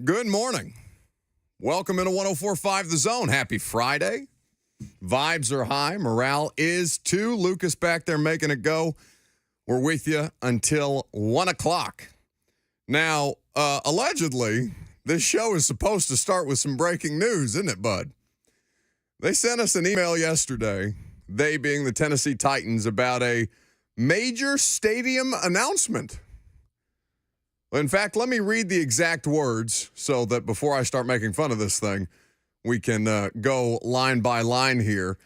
Good morning. Welcome into 104.5 The Zone. Happy Friday. Vibes are high. Morale is too. Lucas back there making it go. We're with you until 1 o'clock. Now, allegedly, this show is supposed to start with some breaking news, isn't it, bud? They sent us an email yesterday, they being the Tennessee Titans, about a major stadium announcement. In fact, let me read the exact words so that before I start making fun of this thing, we can go line by line here.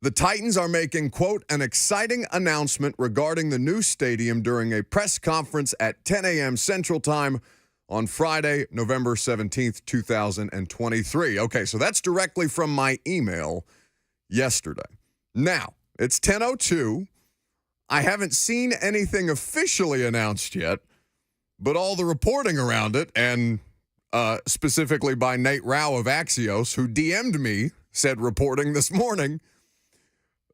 The Titans are making, quote, an exciting announcement regarding the new stadium during a press conference at 10 a.m. Central Time on Friday, November 17th, 2023. Okay, so that's directly from my email yesterday. Now, it's 10:02. I haven't seen anything officially announced yet, but all the reporting around it, and specifically by Nate Rao of Axios, who DM'd me, said reporting this morning,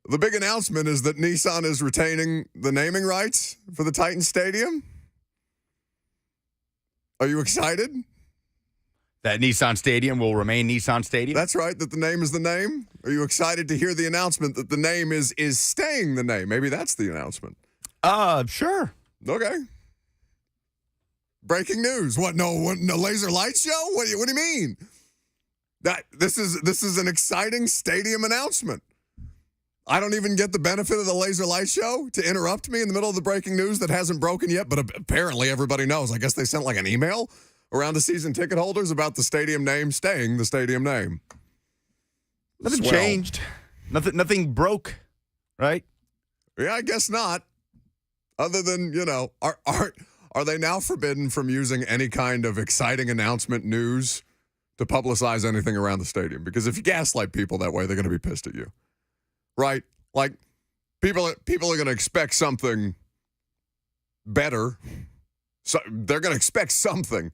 the big announcement is that Nissan is retaining the naming rights for the Titan Stadium. Are you excited? That Nissan Stadium will remain Nissan Stadium? That's right, that the name is the name. Are you excited to hear the announcement that the name is staying the name? Maybe that's the announcement. Sure. Okay. Breaking news. What? No laser light show? What do you mean? This is an exciting stadium announcement. I don't even get the benefit of the laser light show to interrupt me in the middle of the breaking news that hasn't broken yet, but apparently everybody knows. I guess they sent like an email around to season ticket holders about the stadium name staying the stadium name. Nothing changed. Nothing broke, right? Yeah, I guess not. Other than, are they now forbidden from using any kind of exciting announcement news to publicize anything around the stadium? Because if you gaslight people that way, they're going to be pissed at you. Right? Like, people are going to expect something better. So they're going to expect something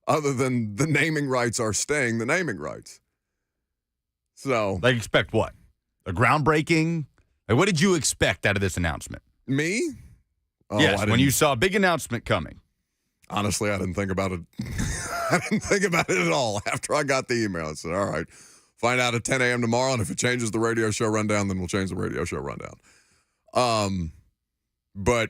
other than the naming rights are staying the naming rights. So they expect what? A groundbreaking? Like, what did you expect out of this announcement? Me? Oh, yes, when you saw a big announcement coming. Honestly, I didn't think about it. I didn't think about it at all. After I got the email, I said, all right, find out at 10 a.m. tomorrow, and if it changes the radio show rundown, then we'll change the radio show rundown. But,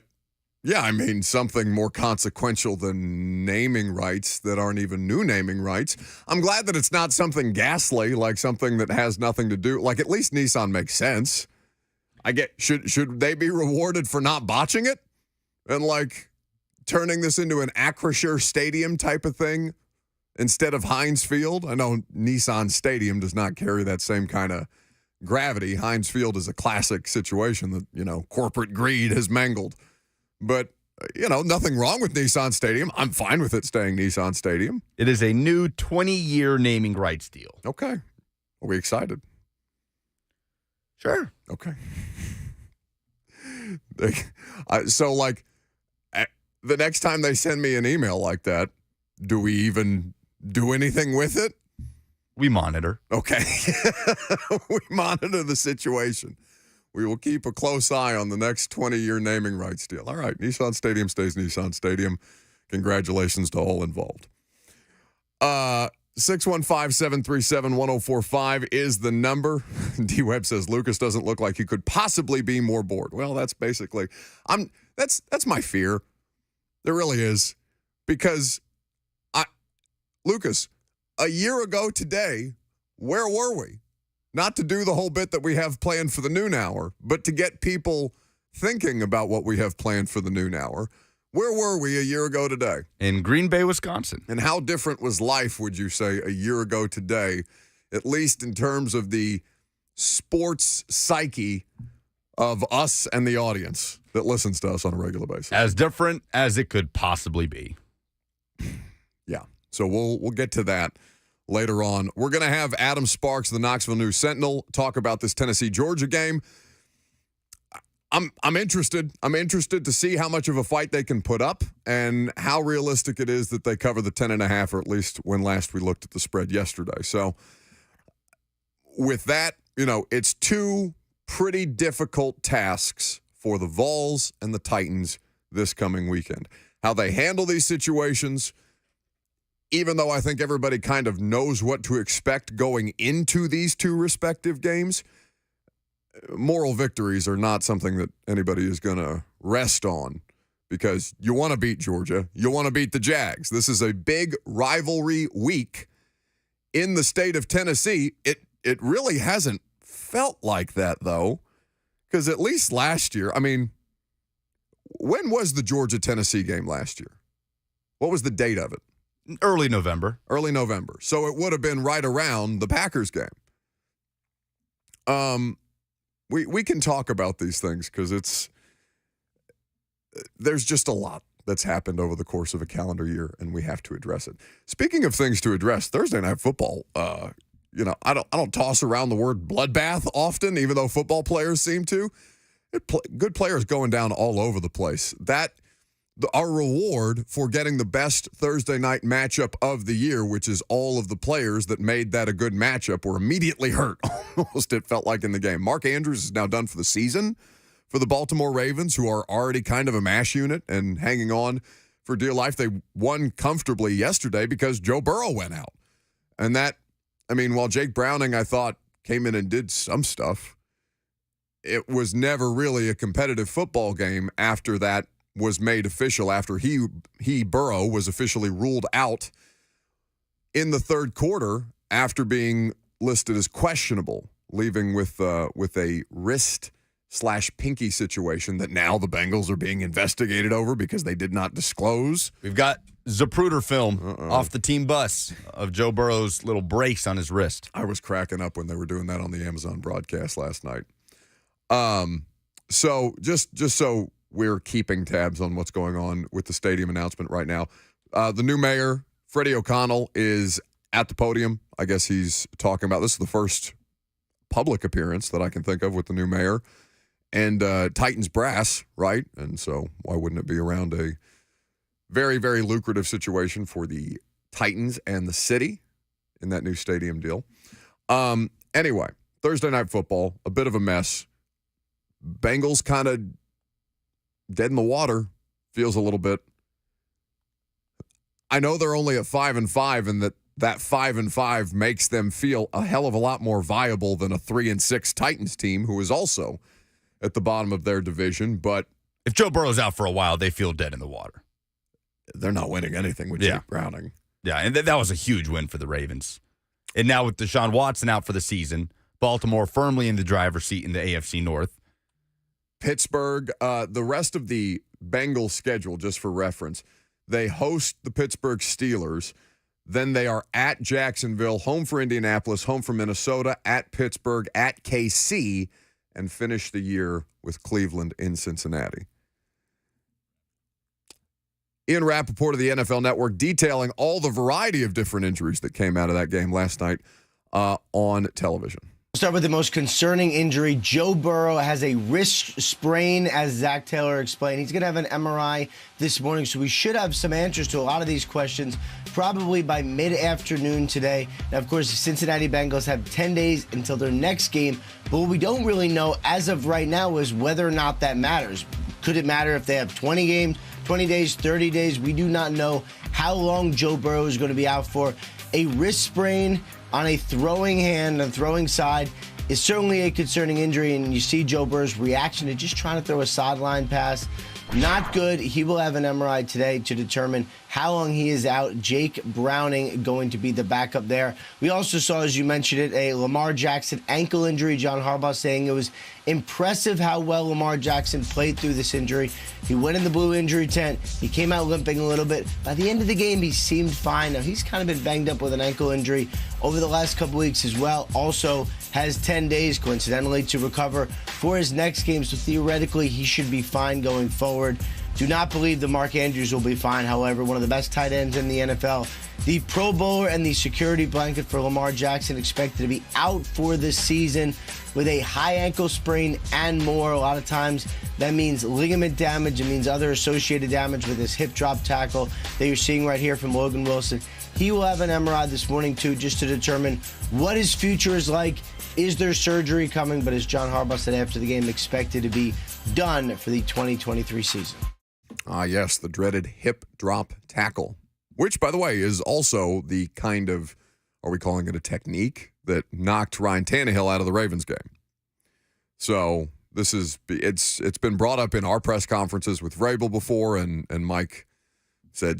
yeah, I mean, something more consequential than naming rights that aren't even new naming rights. I'm glad that it's not something ghastly, like something that has nothing to do. Like, at least Nissan makes sense. Should they be rewarded for not botching it? And, like, turning this into an Acrisure Stadium type of thing instead of Heinz Field? I know Nissan Stadium does not carry that same kind of gravity. Heinz Field is a classic situation that, corporate greed has mangled. But, nothing wrong with Nissan Stadium. I'm fine with it staying Nissan Stadium. It is a new 20-year naming rights deal. Okay. Are we excited? Sure. Okay. The next time they send me an email like that, do we even do anything with it? We monitor. Okay. We monitor the situation. We will keep a close eye on the next 20-year naming rights deal. All right, Nissan Stadium stays Nissan Stadium. Congratulations to all involved. 615-737-1045 is the number. D-Web says, Lucas doesn't look like he could possibly be more bored. Well, that's basically, that's my fear. There really is. Because, Lucas, a year ago today, where were we? Not to do the whole bit that we have planned for the noon hour, but to get people thinking about what we have planned for the noon hour. Where were we a year ago today? In Green Bay, Wisconsin. And how different was life, would you say, a year ago today, at least in terms of the sports psyche of us and the audience that listens to us on a regular basis? As different as it could possibly be. Yeah. So we'll get to that later on. We're going to have Adam Sparks, the Knoxville News Sentinel, talk about this Tennessee-Georgia game. I'm interested. I'm interested to see how much of a fight they can put up and how realistic it is that they cover the 10.5, or at least when last we looked at the spread yesterday. So with that, it's two pretty difficult tasks for the Vols and the Titans this coming weekend. How they handle these situations, even though I think everybody kind of knows what to expect going into these two respective games, moral victories are not something that anybody is going to rest on because you want to beat Georgia. You want to beat the Jags. This is a big rivalry week in the state of Tennessee. It really hasn't felt like that, though, because at least last year, I mean, when was the Georgia-Tennessee game last year? What was the date of it? Early November. Early November. So it would have been right around the Packers game. We can talk about these things because there's just a lot that's happened over the course of a calendar year, and we have to address it. Speaking of things to address, Thursday Night Football, I don't toss around the word bloodbath often, even though football players seem to. Good players going down all over the place. Our reward for getting the best Thursday night matchup of the year, which is all of the players that made that a good matchup, were immediately hurt. Almost it felt like in the game. Mark Andrews is now done for the season for the Baltimore Ravens, who are already kind of a mash unit and hanging on for dear life. They won comfortably yesterday because Joe Burrow went out. And while Jake Browning, I thought, came in and did some stuff, it was never really a competitive football game after that was made official, after Burrow was officially ruled out in the third quarter after being listed as questionable, leaving with a wrist/pinky situation that now the Bengals are being investigated over because they did not disclose. We've got Zapruder film off the team bus of Joe Burrow's little brace on his wrist. I was cracking up when they were doing that on the Amazon broadcast last night. So just so we're keeping tabs on what's going on with the stadium announcement right now, the new mayor, Freddie O'Connell, is at the podium. I guess he's talking about, this is the first public appearance that I can think of with the new mayor and Titans brass, right? And so why wouldn't it be around a very, very lucrative situation for the Titans and the city in that new stadium deal? Anyway, Thursday Night Football, a bit of a mess. Bengals kind of dead in the water, feels a little bit. I know they're only at 5-5, and that 5-5 makes them feel a hell of a lot more viable than a 3-6 Titans team, who is also at the bottom of their division. But if Joe Burrow's out for a while, they feel dead in the water. They're not winning anything with Jake Browning. Yeah, and that was a huge win for the Ravens. And now with Deshaun Watson out for the season, Baltimore firmly in the driver's seat in the AFC North. Pittsburgh, the rest of the Bengals schedule, just for reference, they host the Pittsburgh Steelers. Then they are at Jacksonville, home for Indianapolis, home for Minnesota, at Pittsburgh, at KC, and finish the year with Cleveland in Cincinnati. Ian Rappaport of the NFL Network detailing all the variety of different injuries that came out of that game last night on television. We'll start with the most concerning injury. Joe Burrow has a wrist sprain, as Zach Taylor explained. He's going to have an MRI this morning, so we should have some answers to a lot of these questions probably by mid-afternoon today. Now, of course, the Cincinnati Bengals have 10 days until their next game, but what we don't really know as of right now is whether or not that matters. Could it matter if they have 20 games, 20 days, 30 days? We do not know how long Joe Burrow is going to be out for. A wrist sprain on a throwing hand and throwing side is certainly a concerning injury, and you see Joe Burrow's reaction to just trying to throw a sideline pass. Not good. He will have an MRI today to determine how long he is out. Jake Browning going to be the backup there. We also saw, as you mentioned it, a Lamar Jackson ankle injury. John Harbaugh saying it was impressive how well Lamar Jackson played through this injury. He went in the blue injury tent. He came out limping a little bit. By the end of the game, he seemed fine. Now, he's kind of been banged up with an ankle injury over the last couple weeks as well. Also has 10 days, coincidentally, to recover for his next game. So theoretically, he should be fine going forward. Do not believe that Mark Andrews will be fine, however, one of the best tight ends in the NFL. The Pro Bowler and the security blanket for Lamar Jackson expected to be out for this season with a high ankle sprain and more. A lot of times that means ligament damage. It means other associated damage with his hip drop tackle that you're seeing right here from Logan Wilson. He will have an MRI this morning, too, just to determine what his future is like. Is there surgery coming? But as John Harbaugh said after the game, expected to be done for the 2023 season. Ah, yes, the dreaded hip drop tackle. which, by the way, is also the kind of, are we calling it a technique, that knocked Ryan Tannehill out of the Ravens game. So it's been brought up in our press conferences with Vrabel before, and Mike said,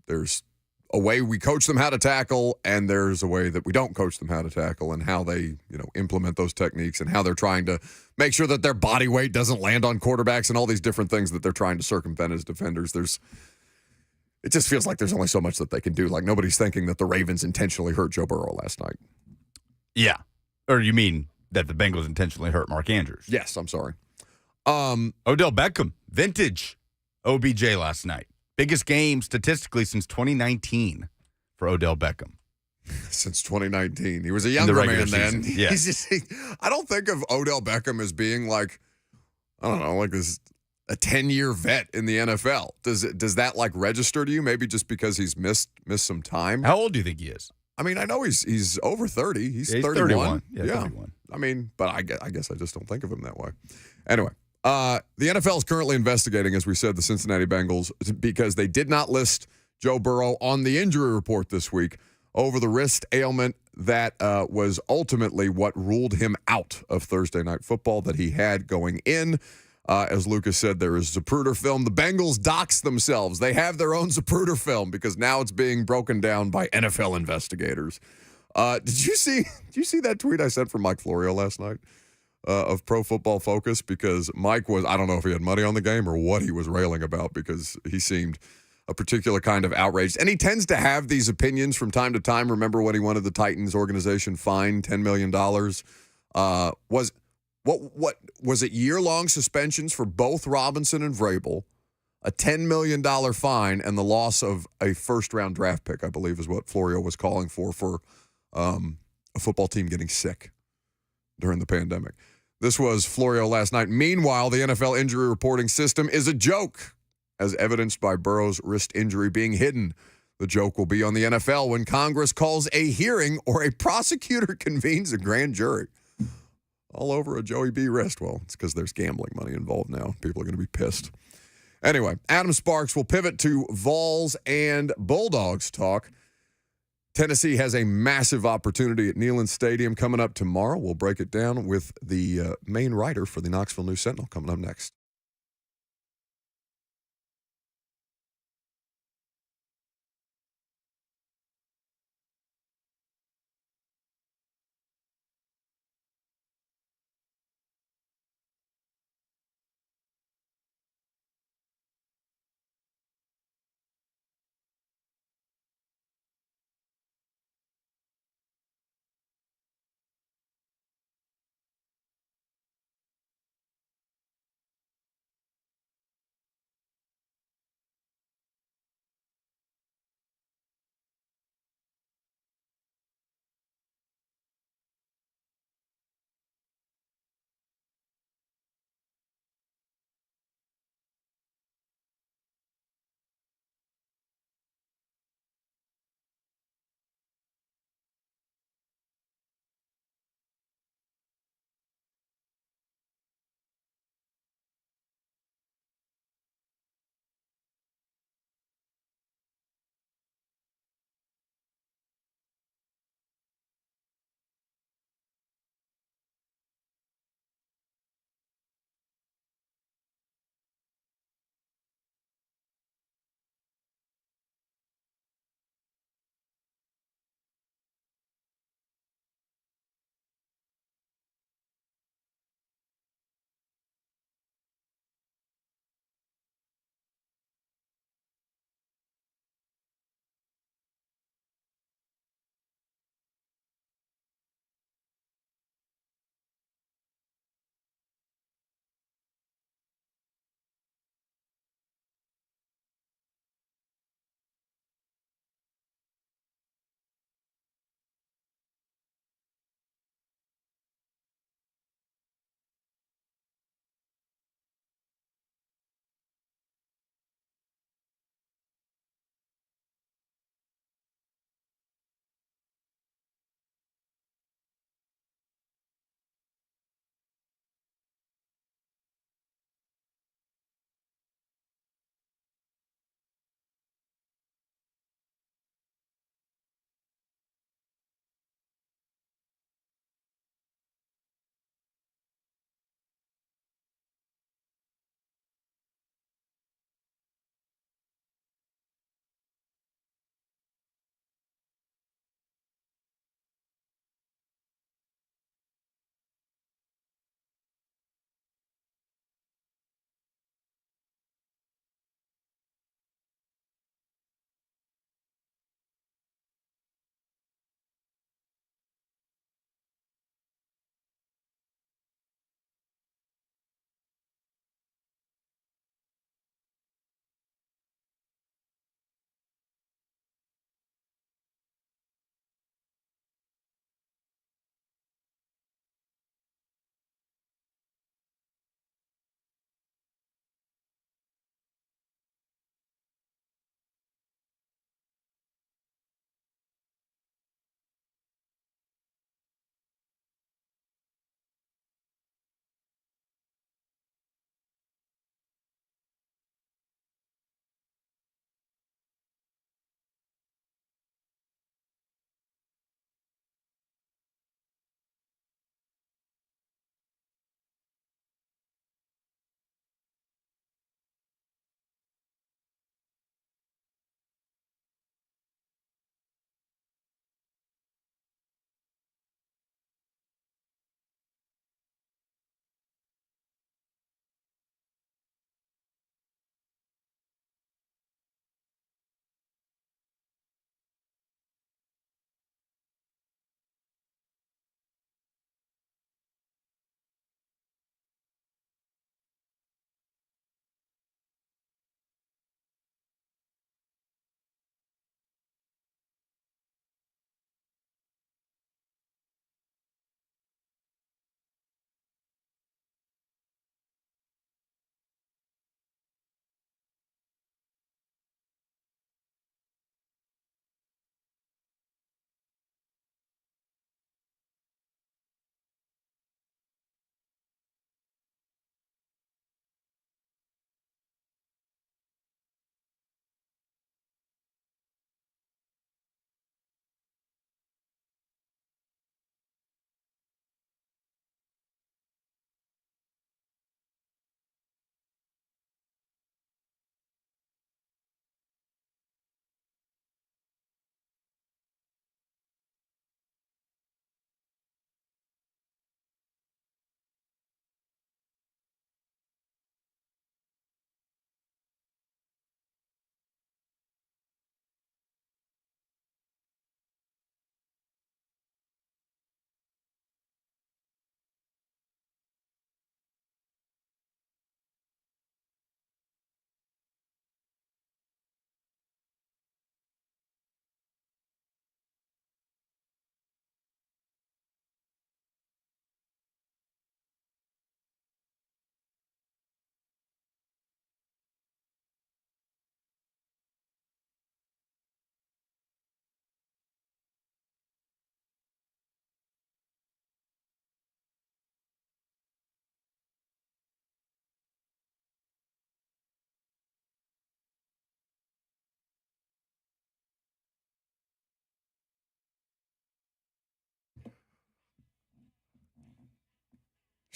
there's a way we coach them how to tackle, and there's a way that we don't coach them how to tackle, and how they, implement those techniques, and how they're trying to make sure that their body weight doesn't land on quarterbacks, and all these different things that they're trying to circumvent as defenders. It just feels like there's only so much that they can do. Like, nobody's thinking that the Ravens intentionally hurt Joe Burrow last night. Yeah. Or you mean that the Bengals intentionally hurt Mark Andrews? Yes, I'm sorry. Odell Beckham, vintage OBJ last night. Biggest game statistically since 2019 for Odell Beckham. Since 2019. He was a younger man then. Yeah. I don't think of Odell Beckham as being like, I don't know, like this a 10-year vet in the NFL. Does that like register to you? Maybe just because he's missed some time? How old do you think he is? I mean, I know he's over 30. He's 31. 31. Yeah, 31. I mean, but I guess I just don't think of him that way. Anyway. The NFL is currently investigating, as we said, the Cincinnati Bengals because they did not list Joe Burrow on the injury report this week over the wrist ailment that was ultimately what ruled him out of Thursday Night Football that he had going in. As Lucas said, there is Zapruder film. The Bengals doxed themselves. They have their own Zapruder film because now it's being broken down by NFL investigators. Did you see that tweet I sent from Mike Florio last night? Of Pro Football Focus, because Mike was, I don't know if he had money on the game or what he was railing about, because he seemed a particular kind of outraged. And he tends to have these opinions from time to time. Remember when he wanted the Titans organization fined $10 million? Was it year-long suspensions for both Robinson and Vrabel, a $10 million fine, and the loss of a first-round draft pick, I believe is what Florio was calling for a football team getting sick during the pandemic. This was Florio last night. Meanwhile, the NFL injury reporting system is a joke, as evidenced by Burrow's wrist injury being hidden. The joke will be on the NFL when Congress calls a hearing or a prosecutor convenes a grand jury. All over a Joey B wrist. Well, it's because there's gambling money involved now. People are going to be pissed. Anyway, Adam Sparks will pivot to Vols and Bulldogs talk. Tennessee has a massive opportunity at Neyland Stadium coming up tomorrow. We'll break it down with the main writer for the Knoxville News Sentinel coming up next.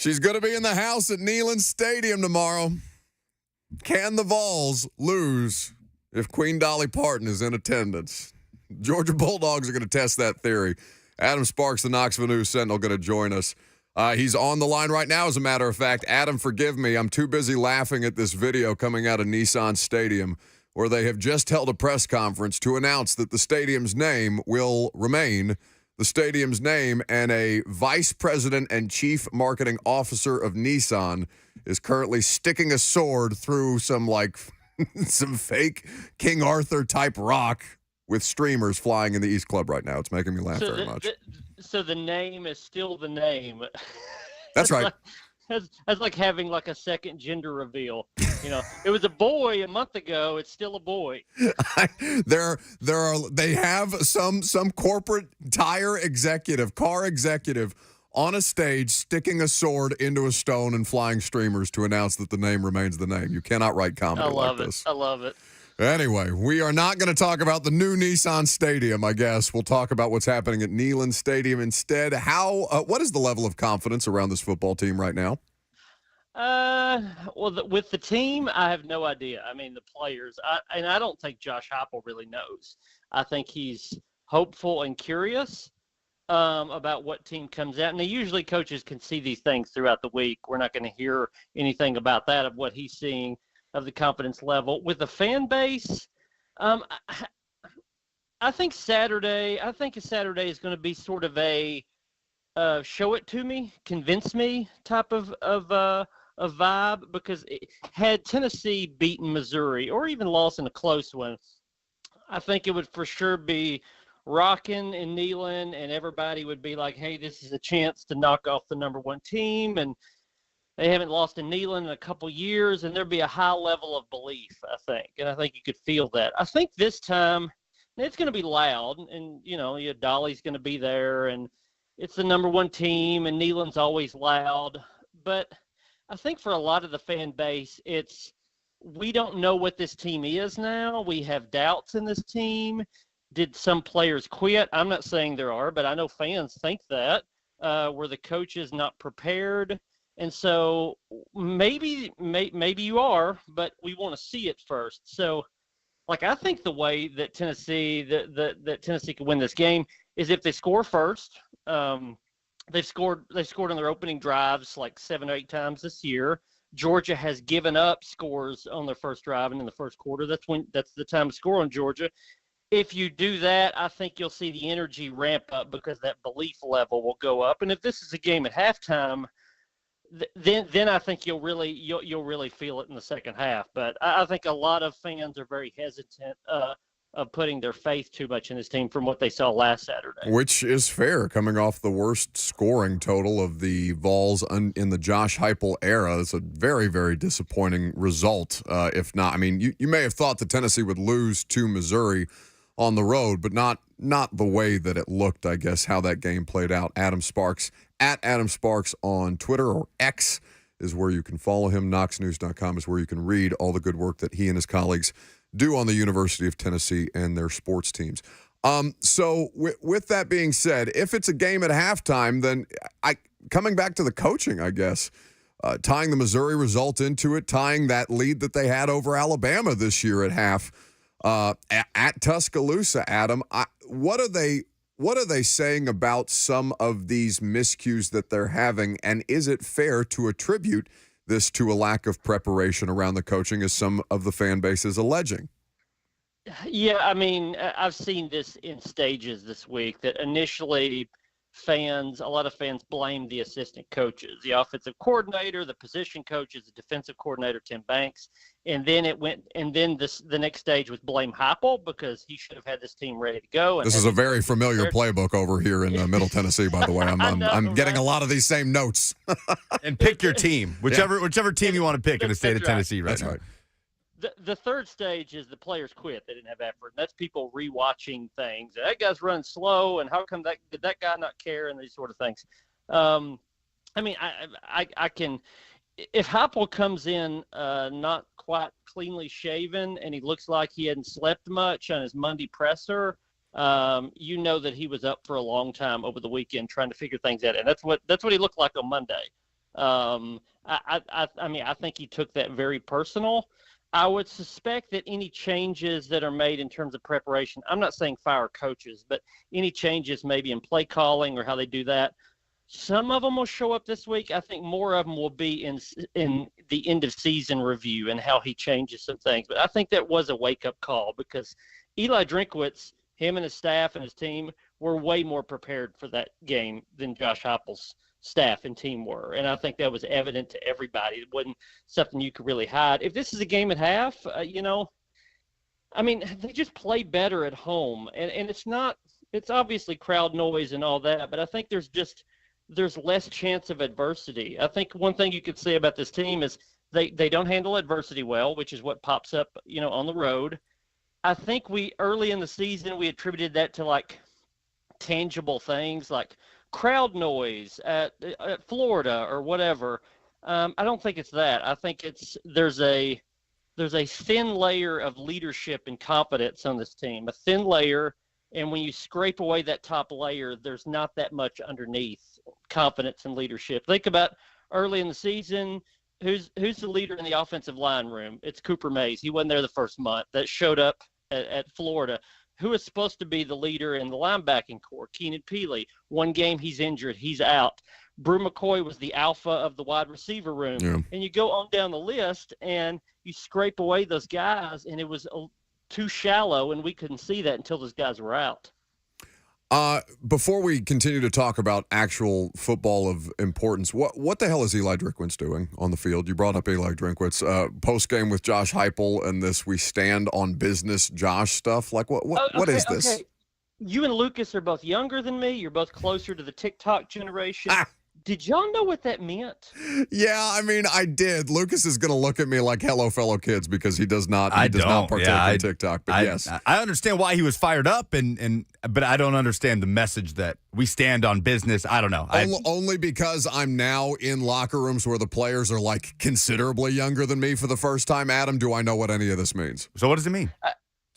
She's going to be in the house at Neyland Stadium tomorrow. Can the Vols lose if Queen Dolly Parton is in attendance? Georgia Bulldogs are going to test that theory. Adam Sparks, the Knoxville News Sentinel, going to join us. He's on the line right now, as a matter of fact. Adam, forgive me. I'm too busy laughing at this video coming out of Nissan Stadium where they have just held a press conference to announce that the stadium's name will remain the stadium's name, and a vice president and chief marketing officer of Nissan is currently sticking a sword through some fake King Arthur type rock with streamers flying in the East Club right now. It's making me laugh very much. So the name is still the name. That's right. That's like having like a second gender reveal. It was a boy a month ago. It's still a boy. They have some corporate car executive on a stage sticking a sword into a stone and flying streamers to announce that the name remains the name. You cannot write comedy like this. I love it. Anyway, we are not going to talk about the new Nissan Stadium, I guess. We'll talk about what's happening at Neyland Stadium instead. What is the level of confidence around this football team right now? With the team, I have no idea. I mean, the players, I don't think Josh Heupel really knows. I think he's hopeful and curious about what team comes out. And usually coaches can see these things throughout the week. We're not going to hear anything about that, of what he's seeing, of the confidence level. With the fan base, I think Saturday is going to be sort of a show it to me, convince me type of vibe, because had Tennessee beaten Missouri or even lost in a close one, I think it would for sure be rocking and kneeling, and everybody would be like, hey, this is a chance to knock off the number one team, and they haven't lost in Neyland in a couple years, and there'd be a high level of belief, I think. And I think you could feel that. I think this time it's going to be loud, and, Dolly's going to be there, and it's the number one team, and Neyland's always loud. But I think for a lot of the fan base, we don't know what this team is now. We have doubts in this team. Did some players quit? I'm not saying there are, but I know fans think that. Were the coaches not prepared? And so maybe you are, but we want to see it first. So, I think the way that Tennessee could win this game is if they score first. They've scored on their opening drives like 7 or 8 times this year. Georgia has given up scores on their first drive and in the first quarter. That's the time to score on Georgia. If you do that, I think you'll see the energy ramp up, because that belief level will go up. And if this is a game at halftime, then I think you'll really feel it in the second half. But I think a lot of fans are very hesitant of putting their faith too much in this team from what they saw last Saturday. Which is fair, coming off the worst scoring total of the Vols in the Josh Heupel era. It's a very, very disappointing result, if not. I mean, you may have thought that Tennessee would lose to Missouri on the road, but not the way that it looked, I guess, how that game played out. Adam Sparks, at Adam Sparks on Twitter, or X is where you can follow him. KnoxNews.com is where you can read all the good work that he and his colleagues do on the University of Tennessee and their sports teams. So with that being said, if it's a game at halftime, then coming back to the coaching, I guess, tying the Missouri result into it, tying that lead that they had over Alabama this year at half at Tuscaloosa, Adam, what are they saying about some of these miscues that they're having, and is it fair to attribute this to a lack of preparation around the coaching, as some of the fan base is alleging? Yeah, I mean, I've seen this in stages this week, that initially a lot of fans blamed the assistant coaches, the offensive coordinator, the position coaches, the defensive coordinator, Tim Banks. And then the next stage was blame Heupel, because he should have had this team ready to go. And this is a very familiar playbook over here in Middle Tennessee, by the way. I'm getting a lot of these same notes. And pick your team, whichever team you want to pick in the state of Tennessee right now. Right. The third stage is the players quit. They didn't have effort. That's people rewatching things. That guy's running slow, and how come did that guy not care, and these sort of things. I mean, I can – if Heupel comes in not quite cleanly shaven, and he looks like he hadn't slept much on his Monday presser, you know that he was up for a long time over the weekend trying to figure things out. And that's what he looked like on Monday. I mean, I think he took that very personal. I would suspect that any changes that are made in terms of preparation, I'm not saying fire coaches, but any changes maybe in play calling or how they do that, some of them will show up this week. I think more of them will be in the end of season review and how he changes some things. But I think that was a wake-up call because Eli Drinkwitz, him and his staff and his team were way more prepared for that game than Josh Heupel's staff and team were. And I think that was evident to everybody. It wasn't something you could really hide. If this is a game at half, I mean, they just play better at home. And it's obviously crowd noise and all that, but I think there's less chance of adversity. I think one thing you could say about this team is they don't handle adversity well, which is what pops up, on the road. I think early in the season, we attributed that to like tangible things like crowd noise at Florida or whatever. I don't think it's that. I think there's a thin layer of leadership and confidence on this team, a thin layer. And when you scrape away that top layer, there's not that much underneath confidence and leadership. Think about early in the season, who's the leader in the offensive line room? It's Cooper Mays. He wasn't there the first month. That showed up at Florida. Who is supposed to be the leader in the linebacking core? Keenan Peely. One game he's injured. He's out. Brew McCoy was the alpha of the wide receiver room. Yeah. And you go on down the list and you scrape away those guys, and it was too shallow, and we couldn't see that until those guys were out. Before we continue to talk about actual football of importance, what the hell is Eli Drinkwitz doing on the field? You brought up Eli Drinkwitz post game with Josh Heupel and this "we stand on business" Josh stuff. Like what is this? Okay. You and Lucas are both younger than me. You're both closer to the TikTok generation. Did y'all know what that meant? Yeah, I mean, I did. Lucas is going to look at me like, hello, fellow kids, because he does not partake in TikTok. But yes. I understand why he was fired up, but I don't understand the message that we stand on business. I don't know. Only because I'm now in locker rooms where the players are like considerably younger than me for the first time. Adam, do I know what any of this means? So what does it mean?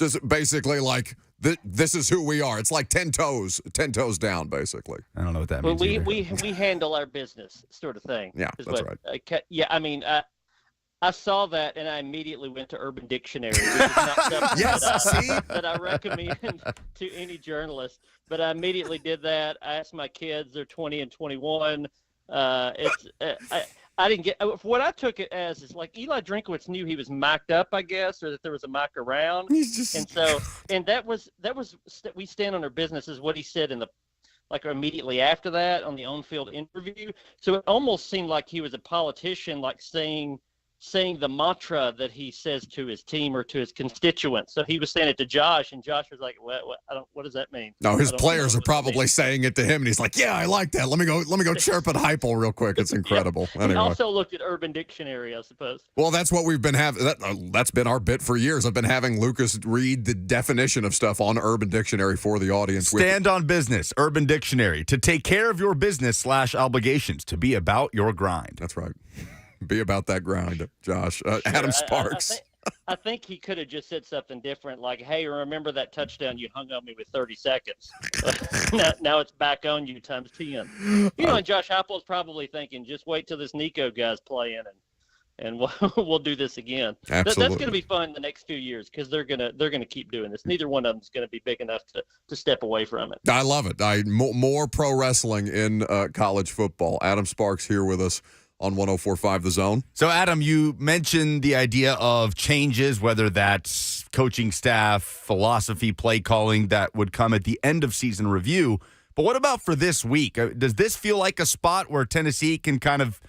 Just basically like this is who we are. It's like 10 toes down, basically. I don't know what that means. Well, we handle our business, sort of thing. Yeah, that's right. I mean, I saw that and I immediately went to Urban Dictionary, which is not something that I recommend to any journalist. But I immediately did that. I asked my kids; they're 20 and 21. I didn't get what I took it as is like Eli Drinkwitz knew he was mic'd up, I guess, or that there was a mic around. And that was we stand on our business is what he said immediately after that on the on-field interview. So it almost seemed like he was a politician, like saying the mantra that he says to his team or to his constituents. So he was saying it to Josh, and Josh was like, what does that mean? No, his players are probably saying it to him, and he's like, yeah, I like that. Let me go chirp at Heupel real quick. It's incredible. Yeah. Anyway. He also looked at Urban Dictionary, I suppose. Well, that's what we've been having. That's been our bit for years. I've been having Lucas read the definition of stuff on Urban Dictionary for the audience. Stand on business, Urban Dictionary, to take care of your business / obligations, to be about your grind. That's right. Be about that grind, Josh. Sure. Adam Sparks. I think he could have just said something different, like, hey, remember that touchdown you hung on me with 30 seconds. now it's back on you times 10. And Josh Heupel's probably thinking, just wait till this Nico guy's playing and we'll do this again. Absolutely. That's going to be fun the next few years because they're gonna keep doing this. Neither one of them is going to be big enough to step away from it. I love it. More pro wrestling in college football. Adam Sparks here with us on 104.5 The Zone. So, Adam, you mentioned the idea of changes, whether that's coaching staff, philosophy, play calling, that would come at the end of season review. But what about for this week? Does this feel like a spot where Tennessee can kind of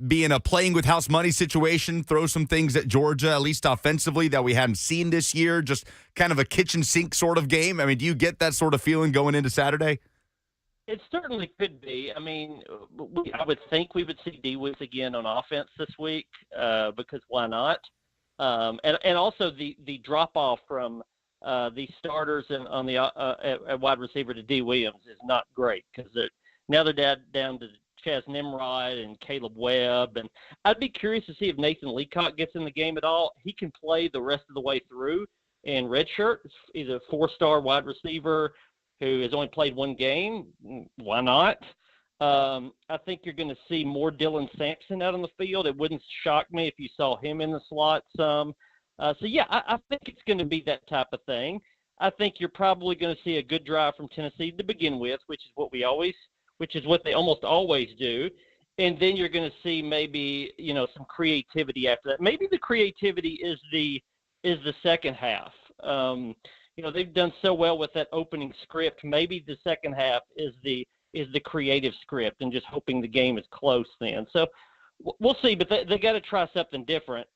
be in a playing with house money situation, throw some things at Georgia, at least offensively, that we hadn't seen this year? Just kind of a kitchen sink sort of game? I mean, do you get that sort of feeling going into Saturday? It certainly could be. I mean, I would think we would see D-Woods again on offense this week because why not? And also the drop-off from the starters on the at wide receiver to D. Williams is not great because they're down to Chaz Nimrod and Caleb Webb. And I'd be curious to see if Nathan Leacock gets in the game at all. He can play the rest of the way through in redshirt. He's a 4-star wide receiver who has only played one game. Why not? I think you're going to see more Dylan Sampson out on the field. It wouldn't shock me if you saw him in the slot some. I think it's going to be that type of thing. I think you're probably going to see a good drive from Tennessee to begin with, which is what they almost always do. And then you're going to see maybe, some creativity after that. Maybe the creativity is the second half. They've done so well with that opening script. Maybe the second half is the creative script, and just hoping the game is close then. So we'll see, but they got to try something different.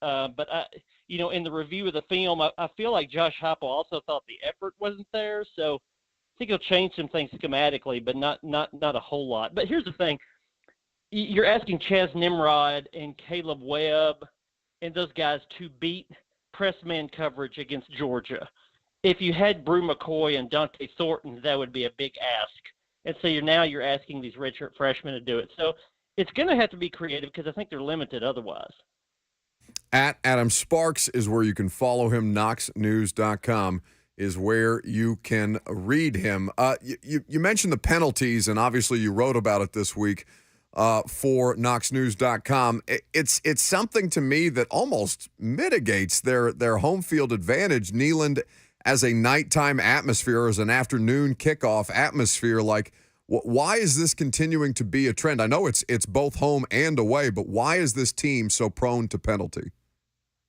In the review of the film, I feel like Josh Heupel also thought the effort wasn't there. So I think he'll change some things schematically, but not a whole lot. But here's the thing. You're asking Chaz Nimrod and Caleb Webb and those guys to beat press man coverage against Georgia. If you had Brew McCoy and Dante Thornton, that would be a big ask. And so you're asking these redshirt freshmen to do it. So it's going to have to be creative because I think they're limited otherwise. At Adam Sparks is where you can follow him. KnoxNews.com is where you can read him. You mentioned the penalties, and obviously you wrote about it this week for KnoxNews.com. It's something to me that almost mitigates their home field advantage. Neyland as a nighttime atmosphere, as an afternoon kickoff atmosphere, why is this continuing to be a trend? I know it's both home and away, but why is this team so prone to penalty?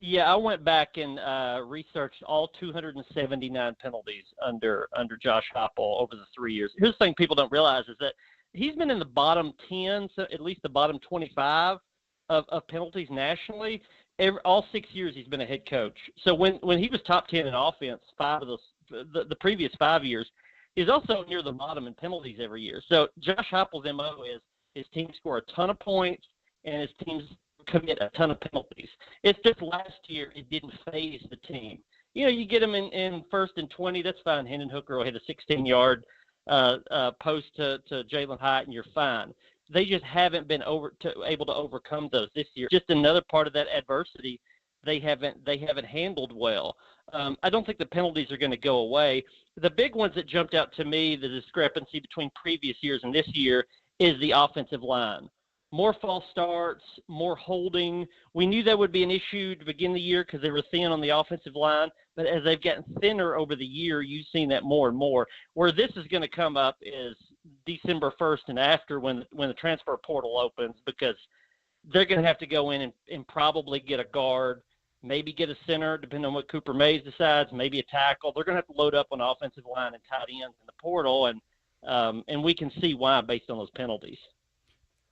Yeah, I went back and researched all 279 penalties under Josh Heupel over the 3 years. Here's the thing people don't realize is that he's been in the bottom 10, so at least the bottom 25 of penalties nationally. All 6 years he's been a head coach. So when he was top 10 in offense, the previous 5 years, he's also near the bottom in penalties every year. So Josh Heupel's MO is his teams score a ton of points and his teams commit a ton of penalties. It's just last year it didn't phase the team. You get them in first and 20, that's fine. Hendon Hooker will hit a 16-yard post to Jalen Hyatt, and you're fine. They just haven't been able to overcome those this year. Just another part of that adversity they haven't handled well. I don't think the penalties are going to go away. The big ones that jumped out to me, the discrepancy between previous years and this year, is the offensive line. More false starts, more holding. We knew that would be an issue to begin the year because they were thin on the offensive line. But as they've gotten thinner over the year, you've seen that more and more. Where this is going to come up is December 1st and after when the transfer portal opens, because they're going to have to go in and probably get a guard, maybe get a center, depending on what Cooper Mays decides, maybe a tackle. They're going to have to load up on offensive line and tight ends in the portal, and we can see why based on those penalties.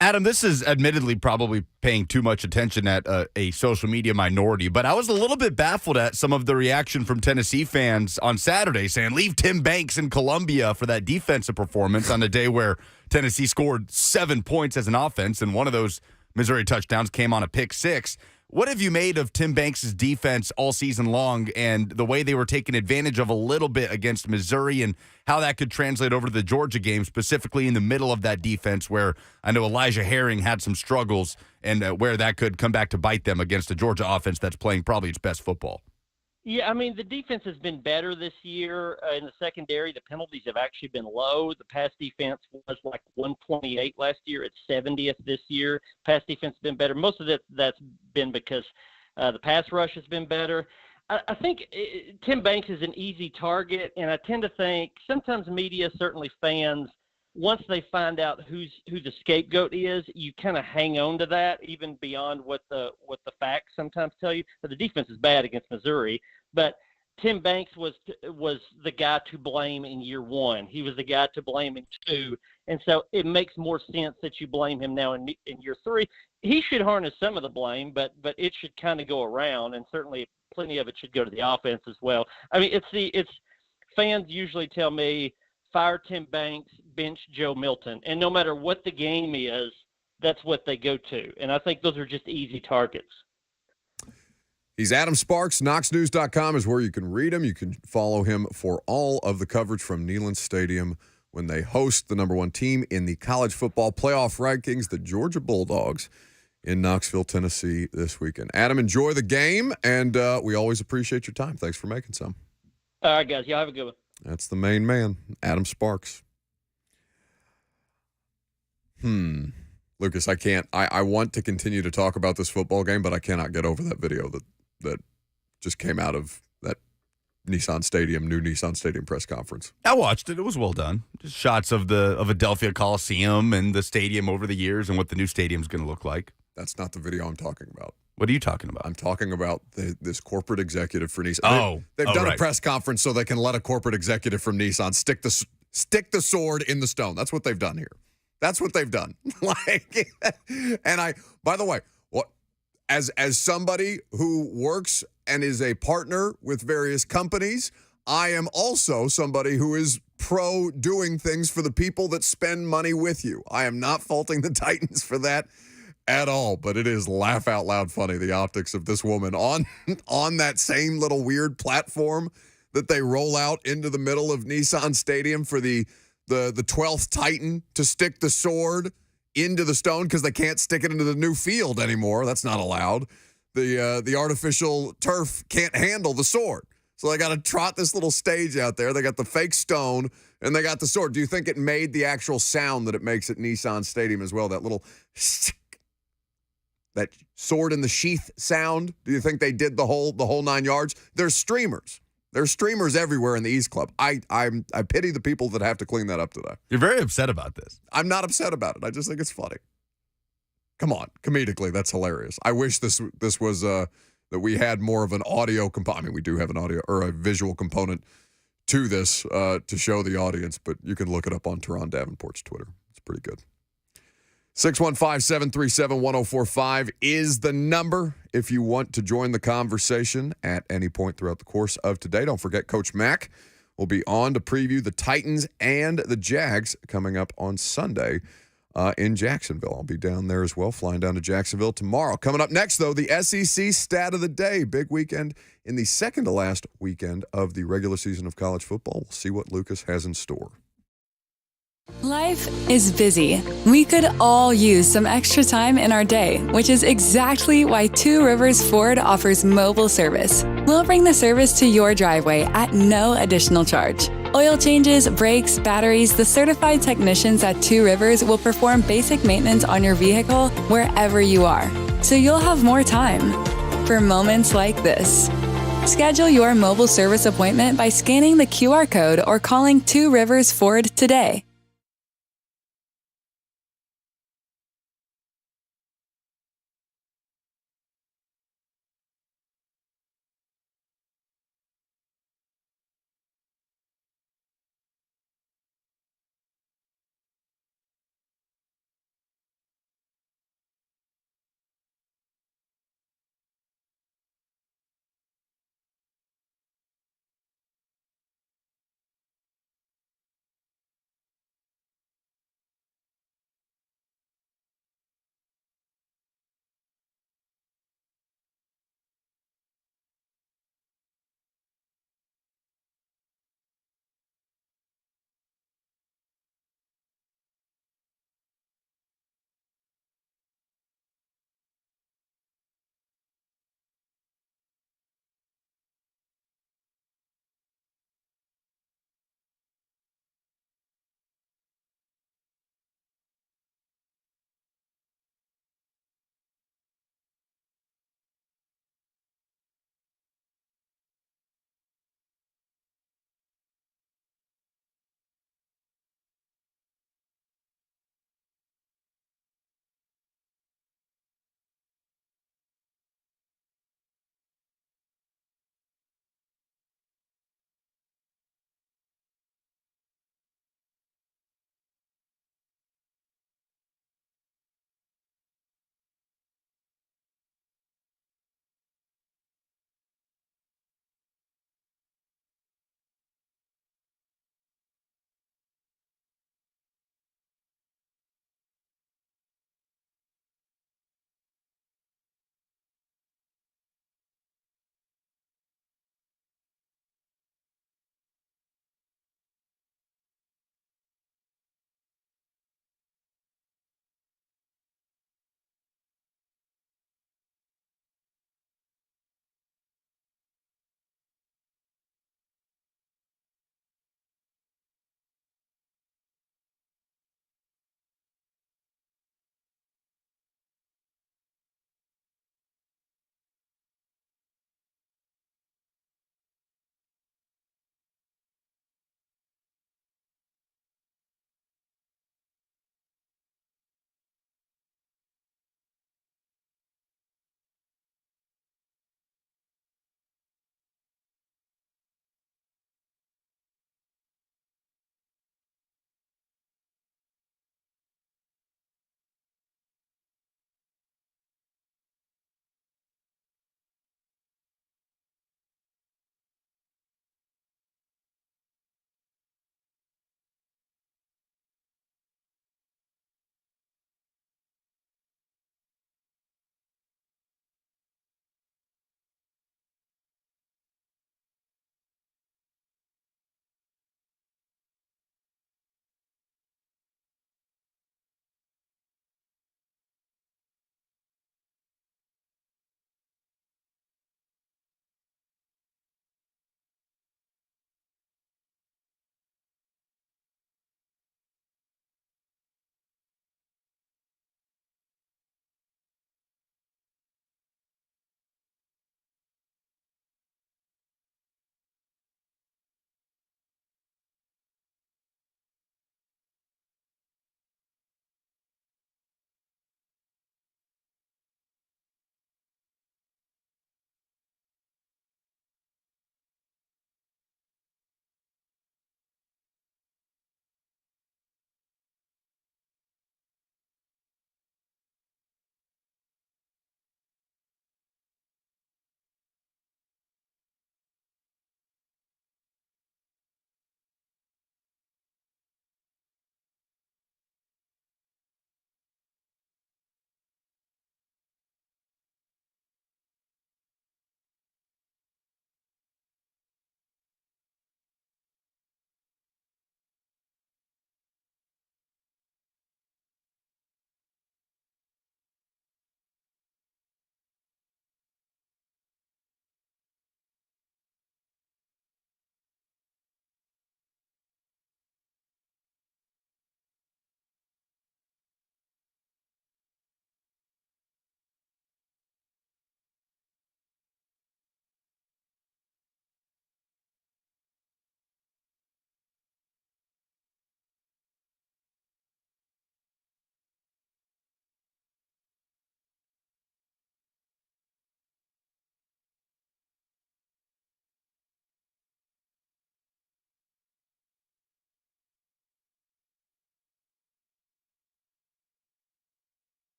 Adam, this is admittedly probably paying too much attention at a social media minority, but I was a little bit baffled at some of the reaction from Tennessee fans on Saturday saying, leave Tim Banks in Columbia for that defensive performance on a day where Tennessee scored 7 points as an offense, and one of those Missouri touchdowns came on a pick six. What have you made of Tim Banks' defense all season long and the way they were taken advantage of a little bit against Missouri, and how that could translate over to the Georgia game, specifically in the middle of that defense where I know Elijah Herring had some struggles, and where that could come back to bite them against a Georgia offense that's playing probably its best football? Yeah, I mean, the defense has been better this year in the secondary. The penalties have actually been low. The pass defense was like 128 last year. It's 70th this year. Pass defense has been better. Most of that's been because the pass rush has been better. I think Tim Banks is an easy target, and I tend to think sometimes media, certainly fans, once they find out who the scapegoat is, you kind of hang on to that even beyond what the facts sometimes tell you. But the defense is bad against Missouri, but Tim Banks was the guy to blame in year one. He was the guy to blame in two, and so it makes more sense that you blame him now in year three. He should harness some of the blame, but it should kind of go around, and certainly plenty of it should go to the offense as well. I mean, it's fans usually tell me, fire Tim Banks, bench Joe Milton. And no matter what the game is, that's what they go to. And I think those are just easy targets. He's Adam Sparks. KnoxNews.com is where you can read him. You can follow him for all of the coverage from Neyland Stadium when they host the number one team in the college football playoff rankings, the Georgia Bulldogs, in Knoxville, Tennessee this weekend. Adam, enjoy the game, and we always appreciate your time. Thanks for making some. All right, guys. Y'all have a good one. That's the main man, Adam Sparks. Lucas, I can't. I want to continue to talk about this football game, but I cannot get over that video that just came out of that new Nissan Stadium press conference. I watched it. It was well done. Just shots of the Adelphia Coliseum and the stadium over the years and what the new stadium's going to look like. That's not the video I'm talking about. What are you talking about? I'm talking about this corporate executive for Nissan. They've done right. a press conference so they can let a corporate executive from Nissan stick the sword in the stone. That's what they've done here. That's what they've done. And by the way, as somebody who works and is a partner with various companies, I am also somebody who is pro doing things for the people that spend money with you. I am not faulting the Titans for that at all, but it is laugh out loud funny, the optics of this woman on that same little weird platform that they roll out into the middle of Nissan Stadium for the 12th Titan to stick the sword into the stone because they can't stick it into the new field anymore. That's not allowed. The artificial turf can't handle the sword. So they got to trot this little stage out there. They got the fake stone, and they got the sword. Do you think it made the actual sound that it makes at Nissan Stadium as well, that little that sword in the sheath sound? Do you think they did the whole 9 yards? There's streamers. There's streamers everywhere in the East Club. I pity the people that have to clean that up today. You're very upset about this. I'm not upset about it. I just think it's funny. Come on, comedically, that's hilarious. I wish this was that we had more of an audio component. I mean, we do have an audio or a visual component to this to show the audience, but you can look it up on Teron Davenport's Twitter. It's pretty good. 615-737-1045 is the number if you want to join the conversation at any point throughout the course of today. Don't forget, Coach Mack will be on to preview the Titans and the Jags coming up on Sunday in Jacksonville. I'll be down there as well, flying down to Jacksonville tomorrow. Coming up next, though, the SEC stat of the day. Big weekend in the second to last weekend of the regular season of college football. We'll see what Lucas has in store. Life is busy. We could all use some extra time in our day, which is exactly why Two Rivers Ford offers mobile service. We'll bring the service to your driveway at no additional charge. Oil changes, brakes, batteries, the certified technicians at Two Rivers will perform basic maintenance on your vehicle wherever you are, so you'll have more time for moments like this. Schedule your mobile service appointment by scanning the QR code or calling Two Rivers Ford today.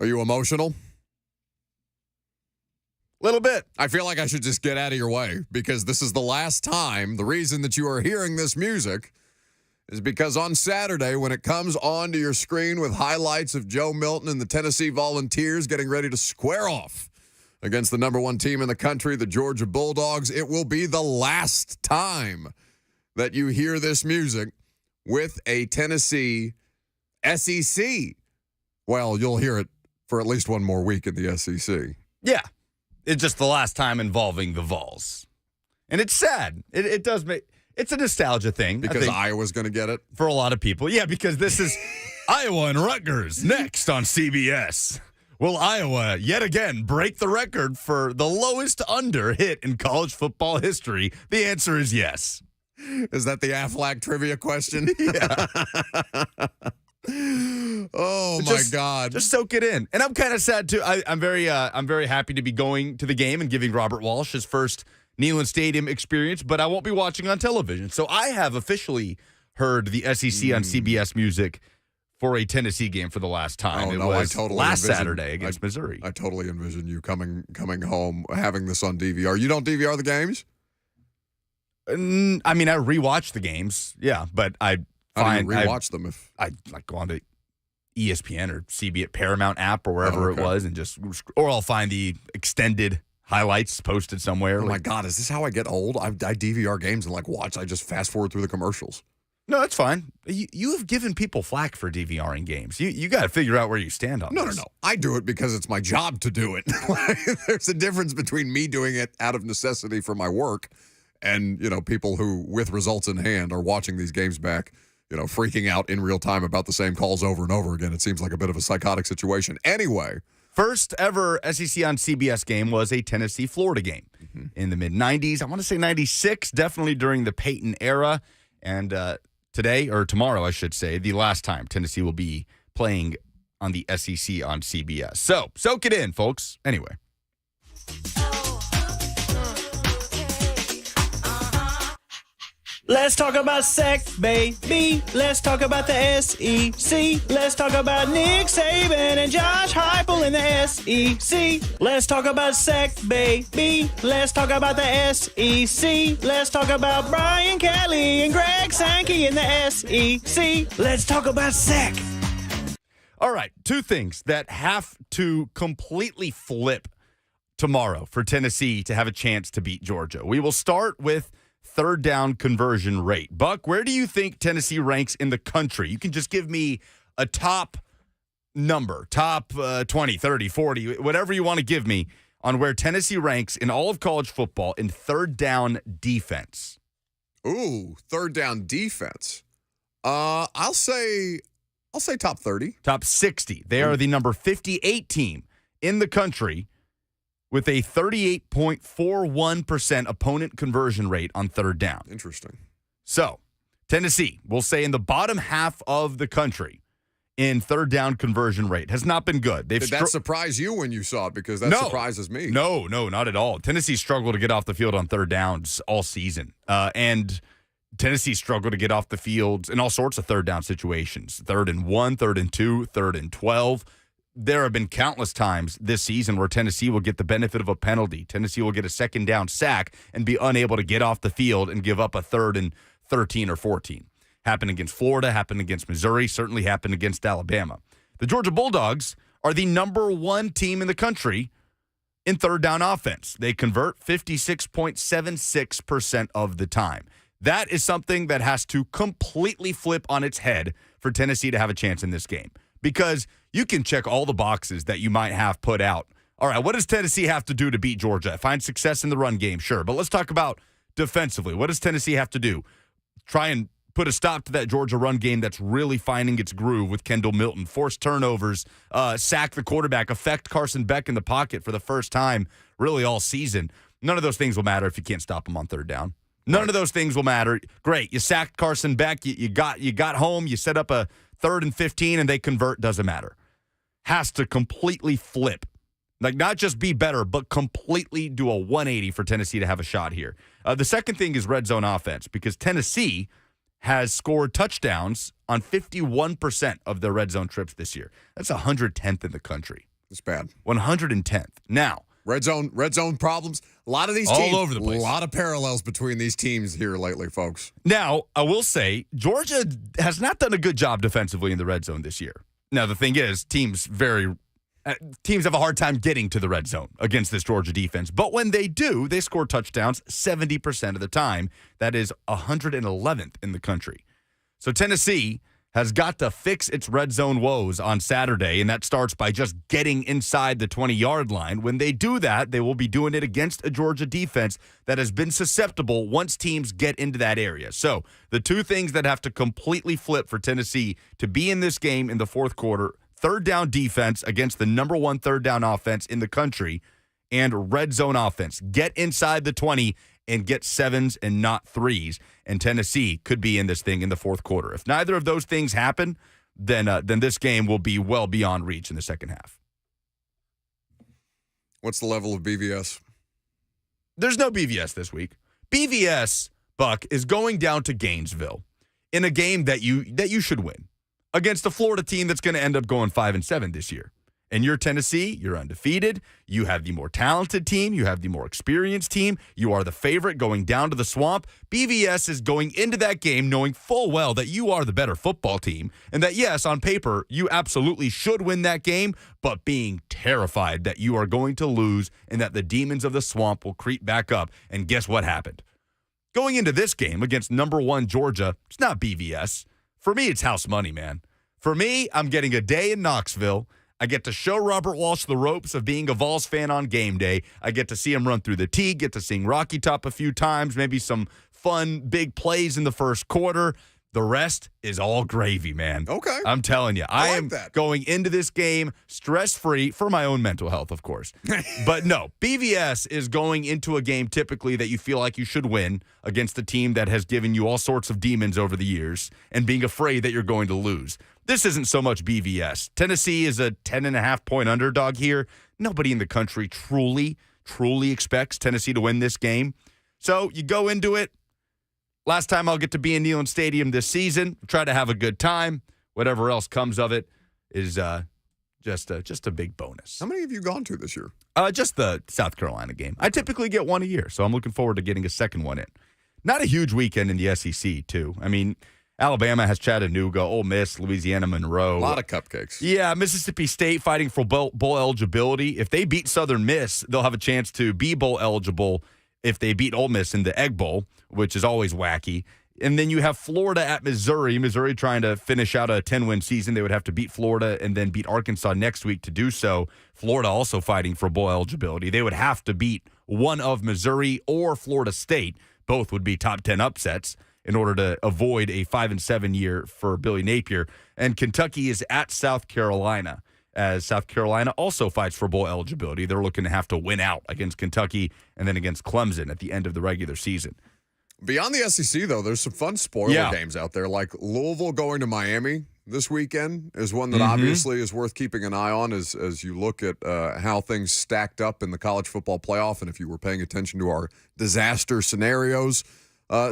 Are you emotional? Little bit. I feel like I should just get out of your way because this is the last time. The reason that you are hearing this music is because on Saturday, when it comes onto your screen with highlights of Joe Milton and the Tennessee Volunteers getting ready to square off against the number one team in the country, the Georgia Bulldogs, it will be the last time that you hear this music with a Tennessee SEC. Well, you'll hear it for at least one more week in the SEC. Yeah. It's just the last time involving the Vols. And it's sad. It does make it's a nostalgia thing. Because Iowa's going to get it? For a lot of people. Yeah, because this is Iowa and Rutgers next on CBS. Will Iowa yet again break the record for the lowest under hit in college football history? The answer is yes. Is that the Aflac trivia question? Yeah. Oh, my God. Just soak it in. And I'm kind of sad, too. I'm very happy to be going to the game and giving Robert Walsh his first Neyland Stadium experience, but I won't be watching on television. So I have officially heard the SEC on CBS music for a Tennessee game for the last time. Oh, it no, was I totally last envision, Saturday against Missouri. I totally envision you coming home, having this on DVR. You don't DVR the games? I mean, I rewatch the games, yeah, but How do you rewatch them? If I like go on to ESPN or CBS Paramount app or wherever it was, and or I'll find the extended highlights posted somewhere. Oh my God, is this how I get old? I DVR games and watch. I just fast forward through the commercials. No, that's fine. You have given people flack for DVRing games. You got to figure out where you stand on this. No. I do it because it's my job to do it. There's a difference between me doing it out of necessity for my work and, people who, with results in hand, are watching these games back, freaking out in real time about the same calls over and over again. It seems like a bit of a psychotic situation. Anyway. First ever SEC on CBS game was a Tennessee-Florida game in the mid-'90s. I want to say 96, definitely during the Peyton era. And today, or tomorrow, I should say, the last time Tennessee will be playing on the SEC on CBS. So, soak it in, folks. Anyway. Let's talk about SEC, baby. Let's talk about the SEC. Let's talk about Nick Saban and Josh Heupel in the SEC. Let's talk about SEC, baby. Let's talk about the SEC. Let's talk about Brian Kelly and Greg Sankey in the SEC. Let's talk about SEC. All right, two things that have to completely flip tomorrow for Tennessee to have a chance to beat Georgia. We will start with third down conversion rate. Buck, where do you think Tennessee ranks in the country? You can just give me a top number, top 20, 30, 40, whatever you want to give me on where Tennessee ranks in all of college football in third down defense. Ooh, third down defense. I'll say top 30. Top 60. They are the number 58 team in the country with a 38.41% opponent conversion rate on third down. Interesting. So, Tennessee, we'll say in the bottom half of the country in third down conversion rate. Has not been good. Did that surprise you when you saw it? Because that surprises me. No, not at all. Tennessee struggled to get off the field on third downs all season. And Tennessee struggled to get off the field in all sorts of third down situations. 3rd and 1, 3rd and 2, 3rd and 12. There have been countless times this season where Tennessee will get the benefit of a penalty. Tennessee will get a second down sack and be unable to get off the field and give up a 3rd and 13 or 14. Happened against Florida, happened against Missouri, certainly happened against Alabama. The Georgia Bulldogs are the number one team in the country in third down offense. They convert 56.76% of the time. That is something that has to completely flip on its head for Tennessee to have a chance in this game. Because you can check all the boxes that you might have put out. All right, what does Tennessee have to do to beat Georgia? Find success in the run game, sure. But let's talk about defensively. What does Tennessee have to do? Try and put a stop to that Georgia run game that's really finding its groove with Kendall Milton. Force turnovers, sack the quarterback, affect Carson Beck in the pocket for the first time really all season. None of those things will matter if you can't stop him on third down. None of those things will matter. Great, you sacked Carson Beck. You got home. You set up a 3rd and 15, and they convert. Doesn't matter. Has to completely flip. Like, not just be better, but completely do a 180 for Tennessee to have a shot here. The second thing is red zone offense, because Tennessee has scored touchdowns on 51% of their red zone trips this year. That's 110th in the country. It's bad. 110th. Now, Red zone problems. A lot of these all teams, over the place. A lot of parallels between these teams here lately, folks. Now, I will say, Georgia has not done a good job defensively in the red zone this year. Now, the thing is, teams have a hard time getting to the red zone against this Georgia defense. But when they do, they score touchdowns 70% of the time. That is 111th in the country. So Tennessee has got to fix its red zone woes on Saturday, and that starts by just getting inside the 20-yard line. When they do that, they will be doing it against a Georgia defense that has been susceptible once teams get into that area. So the two things that have to completely flip for Tennessee to be in this game in the fourth quarter: third down defense against the number one third down offense in the country, and red zone offense. Get inside the 20 and get sevens and not threes. And Tennessee could be in this thing in the fourth quarter. If neither of those things happen, then this game will be well beyond reach in the second half. What's the level of BVS? There's no BVS this week. BVS, Buck, is going down to Gainesville in a game that you should win against a Florida team that's going to end up going 5-7 this year. And you're Tennessee, you're undefeated, you have the more talented team, you have the more experienced team, you are the favorite going down to the swamp. BVS is going into that game knowing full well that you are the better football team, and that, yes, on paper, you absolutely should win that game, but being terrified that you are going to lose and that the demons of the swamp will creep back up. And guess what happened? Going into this game against number one Georgia, it's not BVS. For me, it's house money, man. For me, I'm getting a day in Knoxville. I get to show Robert Walsh the ropes of being a Vols fan on game day. I get to see him run through the tee, get to sing Rocky Top a few times, maybe some fun big plays in the first quarter. The rest is all gravy, man. Okay. I'm telling you, I am that. going into this game stress-free for my own mental health, of course. But no, BVS is going into a game typically that you feel like you should win against a team that has given you all sorts of demons over the years and being afraid that you're going to lose. This isn't so much BVS. Tennessee is a 10.5-point underdog here. Nobody in the country truly expects Tennessee to win this game. So you go into it. Last time I'll get to be in Neyland Stadium this season. Try to have a good time. Whatever else comes of it is just a big bonus. How many have you gone to this year? Just the South Carolina game. I typically get one a year, so I'm looking forward to getting a second one in. Not a huge weekend in the SEC, too. I mean, Alabama has Chattanooga, Ole Miss, Louisiana Monroe. A lot of cupcakes. Yeah, Mississippi State fighting for bowl eligibility. If they beat Southern Miss, they'll have a chance to be bowl eligible if they beat Ole Miss in the Egg Bowl, which is always wacky. And then you have Florida at Missouri. Missouri trying to finish out a 10-win season. They would have to beat Florida and then beat Arkansas next week to do so. Florida also fighting for bowl eligibility. They would have to beat one of Missouri or Florida State. Both would be top 10 upsets in order to avoid a 5-7 year for Billy Napier. And Kentucky is at South Carolina, as South Carolina also fights for bowl eligibility. They're looking to have to win out against Kentucky and then against Clemson at the end of the regular season. Beyond the SEC, though, there's some fun spoiler games out there. Like Louisville going to Miami this weekend is one that obviously is worth keeping an eye on as you look at how things stacked up in the college football playoff. And if you were paying attention to our disaster scenarios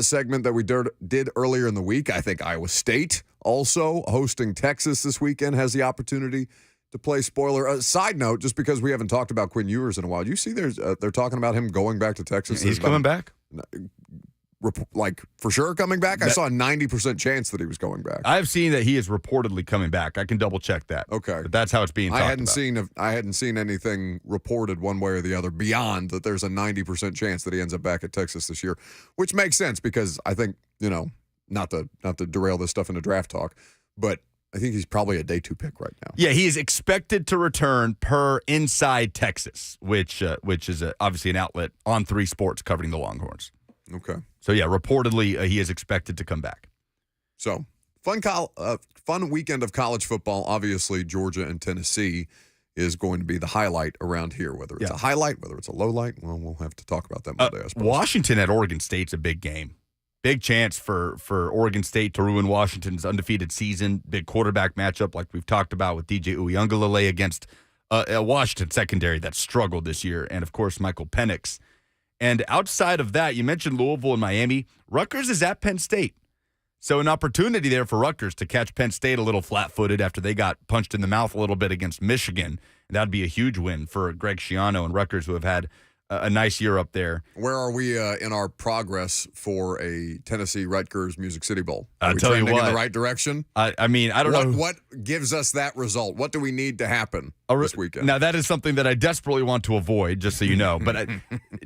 segment that we did earlier in the week, I think Iowa State also hosting Texas this weekend has the opportunity to play spoiler. Side note, just because we haven't talked about Quinn Ewers in a while, you see they're talking about him going back to Texas. He's coming back? Like, for sure coming back? I saw a 90% chance that he was going back. I've seen that he is reportedly coming back. I can double-check that. Okay. But that's how it's being talked about. I hadn't seen anything reported one way or the other beyond that there's a 90% chance that he ends up back at Texas this year, which makes sense because I think, not to derail this stuff into draft talk, but I think he's probably a day 2 pick right now. Yeah, he is expected to return per Inside Texas, which is obviously an outlet on 3 Sports covering the Longhorns. Okay. So, yeah, reportedly he is expected to come back. So, fun weekend of college football. Obviously, Georgia and Tennessee is going to be the highlight around here. Whether it's a highlight, whether it's a low light, well, we'll have to talk about that Monday, I suppose. Washington at Oregon State's a big game. Big chance for Oregon State to ruin Washington's undefeated season. Big quarterback matchup like we've talked about with DJ Uiagalelei against a Washington secondary that struggled this year. And, of course, Michael Penix. And outside of that, you mentioned Louisville and Miami. Rutgers is at Penn State. So an opportunity there for Rutgers to catch Penn State a little flat-footed after they got punched in the mouth a little bit against Michigan. That'd be a huge win for Greg Schiano and Rutgers, who have had a nice year up there. Where are we in our progress for a Tennessee-Rutgers Music City Bowl? Are I'll we tell you trending in what. the right direction? I mean, I don't know. What gives us that result? What do we need to happen this weekend? Now, that is something that I desperately want to avoid, just so you know. But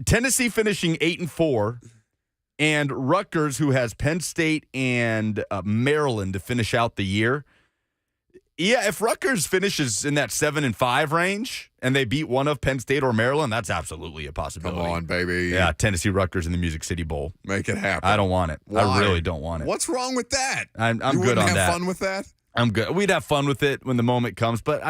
Tennessee finishing 8-4, and Rutgers, who has Penn State and Maryland to finish out the year. Yeah, if Rutgers finishes in that 7-5 range and they beat one of Penn State or Maryland, that's absolutely a possibility. Come on, baby. Yeah, Tennessee Rutgers in the Music City Bowl. Make it happen. I don't want it. Why? I really don't want it. What's wrong with that? I'm you good on have that. Fun with that? I'm good. We'd have fun with it when the moment comes, but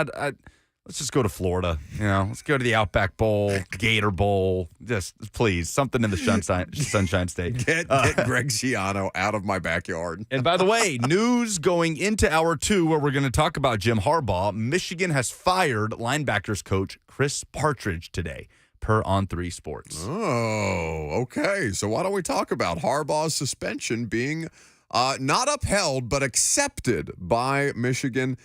let's just go to Florida. Let's go to the Outback Bowl, Gator Bowl. Just please, something in the Sunshine State. Get Greg Schiano out of my backyard. And by the way, news going into hour 2, where we're going to talk about Jim Harbaugh. Michigan has fired linebackers coach Chris Partridge today, per On3 Sports. Oh, okay. So why don't we talk about Harbaugh's suspension being not upheld, but accepted by Michigan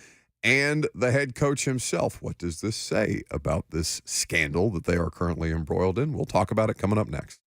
and the head coach himself? What does this say about this scandal that they are currently embroiled in? We'll talk about it coming up next.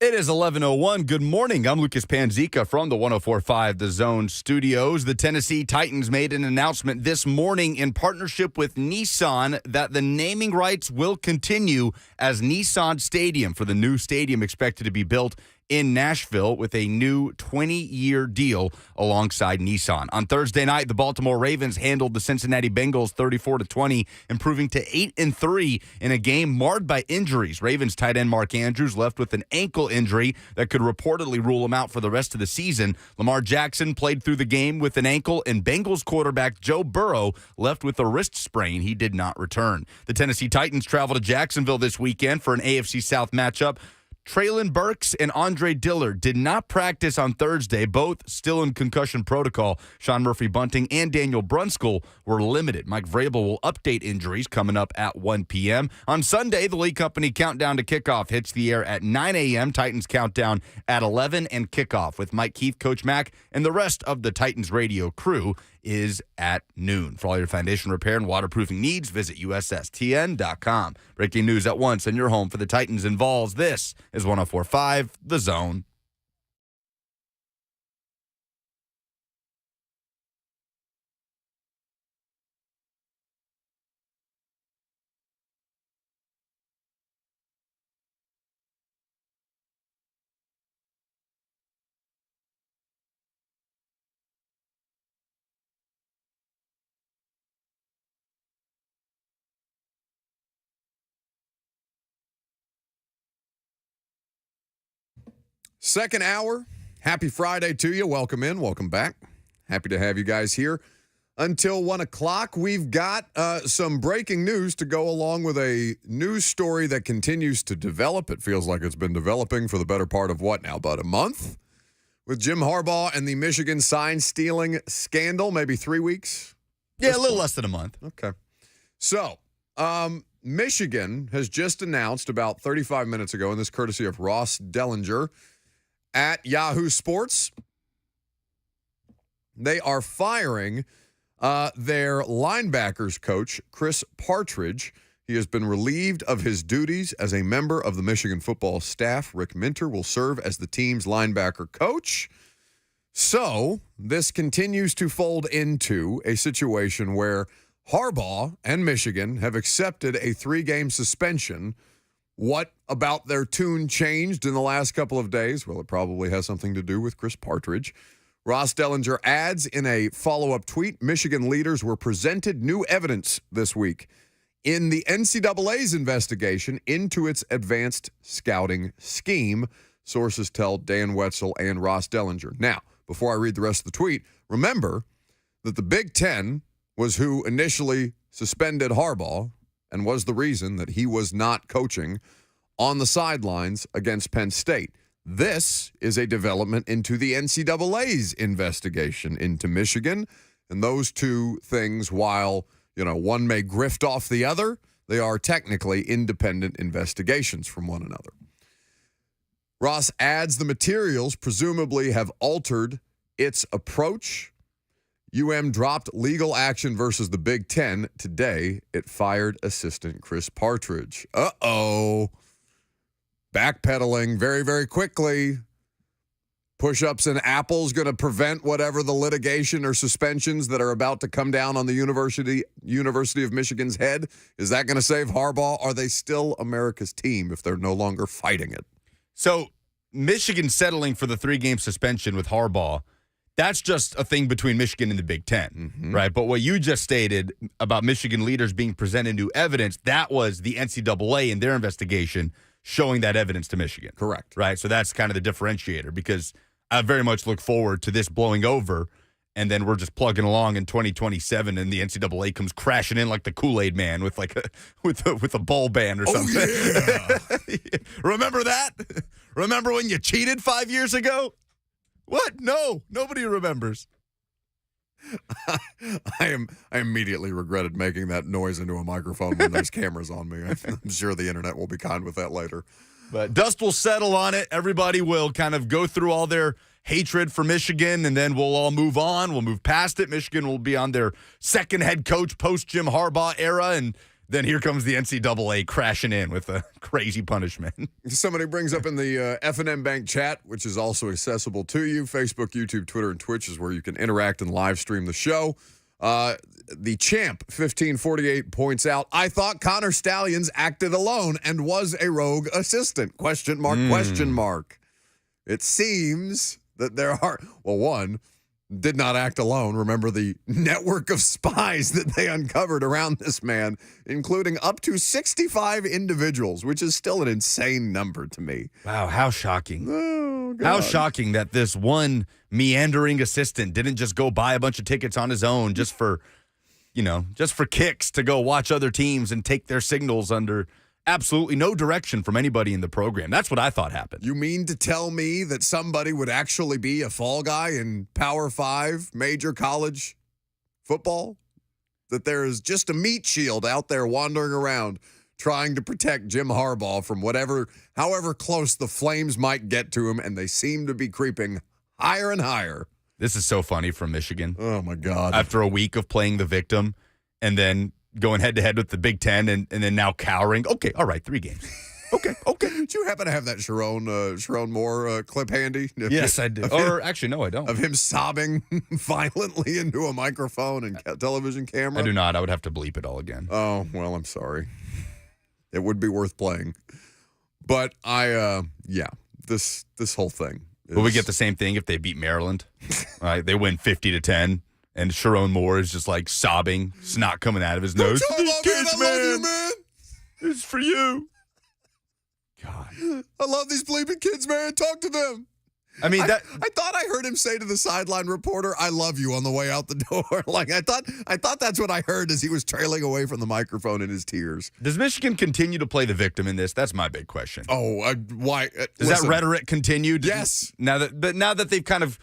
It is 11:01. Good morning. I'm Lucas Panzica from the 104.5 The Zone studios. The Tennessee Titans made an announcement this morning in partnership with Nissan that the naming rights will continue as Nissan Stadium for the new stadium expected to be built in Nashville with a new 20-year deal alongside Nissan. On Thursday night, the Baltimore Ravens handled the Cincinnati Bengals 34-20, improving to 8-3 in a game marred by injuries. Ravens tight end Mark Andrews left with an ankle injury that could reportedly rule him out for the rest of the season. Lamar Jackson played through the game with an ankle, and Bengals quarterback Joe Burrow left with a wrist sprain. He did not return. The Tennessee Titans travel to Jacksonville this weekend for an AFC South matchup. Traylon Burks and Andre Dillard did not practice on Thursday, both still in concussion protocol. Sean Murphy-Bunting and Daniel Brunskill were limited. Mike Vrabel will update injuries coming up at 1 p.m. On Sunday, the Lee Company countdown to kickoff hits the air at 9 a.m. Titans countdown at 11 and kickoff with Mike Keith, Coach Mack, and the rest of the Titans radio crew is at noon. For all your foundation repair and waterproofing needs, visit USSTN.com. Breaking news at once and your home for the Titans and Vols. This is 104.5 The Zone. Second hour. Happy Friday to you. Welcome in. Welcome back. Happy to have you guys here until 1 o'clock. We've got some breaking news to go along with a news story that continues to develop. It feels like it's been developing for the better part of what now, about a month? With Jim Harbaugh and the Michigan sign-stealing scandal, maybe 3 weeks? Yeah, a little less than a month. Okay. So, Michigan has just announced about 35 minutes ago, and this courtesy of Ross Dellinger at Yahoo Sports, they are firing their linebackers coach, Chris Partridge. He has been relieved of his duties as a member of the Michigan football staff. Rick Minter will serve as the team's linebacker coach. So this continues to fold into a situation where Harbaugh and Michigan have accepted a 3-game suspension. What about their tune changed in the last couple of days? Well, it probably has something to do with Chris Partridge. Ross Dellinger adds in a follow-up tweet, Michigan leaders were presented new evidence this week in the NCAA's investigation into its advanced scouting scheme, sources tell Dan Wetzel and Ross Dellinger. Now, before I read the rest of the tweet, remember that the Big Ten was who initially suspended Harbaugh and was the reason that he was not coaching on the sidelines against Penn State. This is a development into the NCAA's investigation into Michigan. And those two things, while, one may grift off the other, they are technically independent investigations from one another. Ross adds the materials presumably have altered its approach. dropped legal action versus the Big Ten. Today, it fired assistant Chris Partridge. Uh-oh. Backpedaling very, very quickly. Push-ups and apples going to prevent whatever the litigation or suspensions that are about to come down on the University of Michigan's head. Is that going to save Harbaugh? Are they still America's team if they're no longer fighting it? So Michigan settling for the 3-game suspension with Harbaugh, that's just a thing between Michigan and the Big Ten, right? But what you just stated about Michigan leaders being presented new evidence, that was the NCAA in their investigation showing that evidence to Michigan. Correct. Right? So that's kind of the differentiator, because I very much look forward to this blowing over, and then we're just plugging along in 2027, and the NCAA comes crashing in like the Kool-Aid Man with with a ball band or something. Yeah. Remember that? Remember when you cheated 5 years ago? What? No, nobody remembers. I immediately regretted making that noise into a microphone when there's cameras on me. I'm sure the internet will be kind with that later. But dust will settle on it. Everybody will kind of go through all their hatred for Michigan, and then we'll all move on. We'll move past it. Michigan will be on their second head coach post-Jim Harbaugh era, and then here comes the NCAA crashing in with a crazy punishment. Somebody brings up in the F&M Bank chat, which is also accessible to you. Facebook, YouTube, Twitter, and Twitch is where you can interact and live stream the show. The champ, 1548, points out, I thought Connor Stallions acted alone and was a rogue assistant. Question mark. It seems that there are, well, one, did not act alone. Remember the network of spies that they uncovered around this man, including up to 65 individuals, which is still an insane number to me. Wow, how shocking. Oh, God. How shocking that this one meandering assistant didn't just go buy a bunch of tickets on his own just for kicks to go watch other teams and take their signals under absolutely no direction from anybody in the program. That's what I thought happened. You mean to tell me that somebody would actually be a fall guy in Power 5 major college football? That there is just a meat shield out there wandering around trying to protect Jim Harbaugh from however close the Flames might get to him, and they seem to be creeping higher and higher. This is so funny from Michigan. Oh, my God. After a week of playing the victim and then going head-to-head with the Big Ten and then now cowering. Okay, all right, 3 games. Okay. Did you happen to have that Sharon Moore clip handy? Yes, I do. Or actually, no, I don't. Of him sobbing violently into a microphone and television camera? I do not. I would have to bleep it all again. Oh, well, I'm sorry. It would be worth playing. But this whole thing. Will we get the same thing if they beat Maryland? Right, they win 50-10. And Sharon Moore is just like sobbing, snot coming out of his nose. These kids, man. I love you, man. This is for you. God. I love these bleeping kids, man. Talk to them. I mean, I thought I heard him say to the sideline reporter, I love you on the way out the door. Like I thought that's what I heard as he was trailing away from the microphone in his tears. Does Michigan continue to play the victim in this? That's my big question. Oh, why? Does that rhetoric continue? Yes. Now that they've kind of,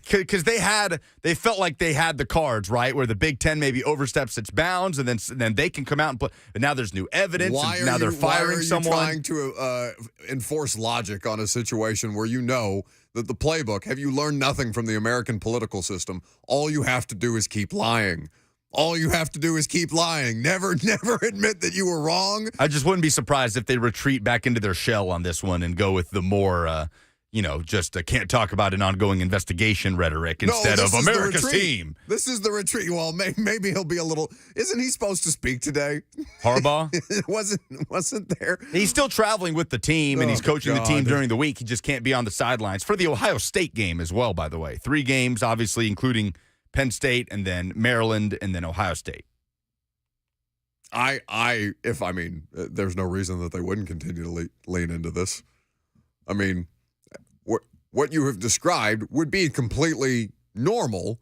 because they felt like they had the cards, right? Where the Big Ten maybe oversteps its bounds, and then they can come out and play. But now there's new evidence. Now they're firing someone. Why are you trying to enforce logic on a situation where you know that the playbook? Have you learned nothing from the American political system? All you have to do is keep lying. All you have to do is keep lying. Never admit that you were wrong. I just wouldn't be surprised if they retreat back into their shell on this one and go with the more. Can't talk about an ongoing investigation rhetoric instead of America's team. This is the retreat. Well, maybe he'll be a little. Isn't he supposed to speak today? Harbaugh wasn't there. He's still traveling with the team, and he's coaching the team during the week. He just can't be on the sidelines for the Ohio State game as well. By the way, 3 games, obviously, including Penn State and then Maryland and then Ohio State. There's no reason that they wouldn't continue to lean into this. I mean. What you have described would be completely normal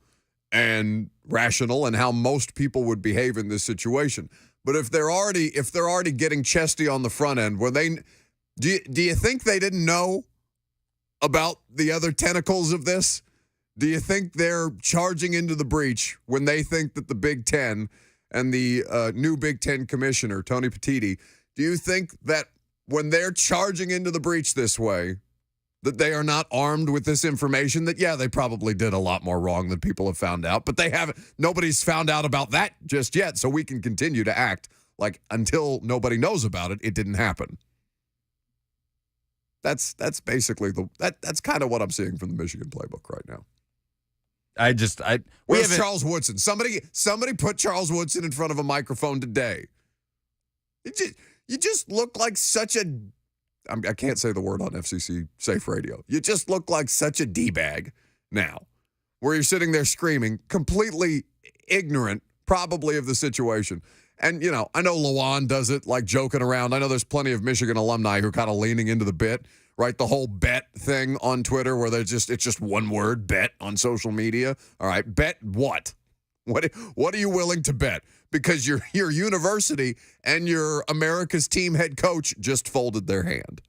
and rational and how most people would behave in this situation. But if they're already getting chesty on the front end, do you think they didn't know about the other tentacles of this? Do you think they're charging into the breach when they think that the Big Ten and the new Big Ten commissioner, Tony Petitti, do you think that when they're charging into the breach this way, that they are not armed with this information that, they probably did a lot more wrong than people have found out, but nobody's found out about that just yet, so we can continue to act like until nobody knows about it, it didn't happen. That's basically that's kind of what I'm seeing from the Michigan playbook right now. Where's Charles Woodson? Somebody put Charles Woodson in front of a microphone today. You just look like such a... I can't say the word on FCC Safe Radio. You just look like such a D-bag now, where you're sitting there screaming, completely ignorant, probably, of the situation. And, I know Lawan does it, like, joking around. I know there's plenty of Michigan alumni who are kind of leaning into the bit, right? The whole bet thing on Twitter where it's just one word, bet, on social media. All right, bet what? What are you willing to bet? Because your university and your America's team head coach just folded their hand.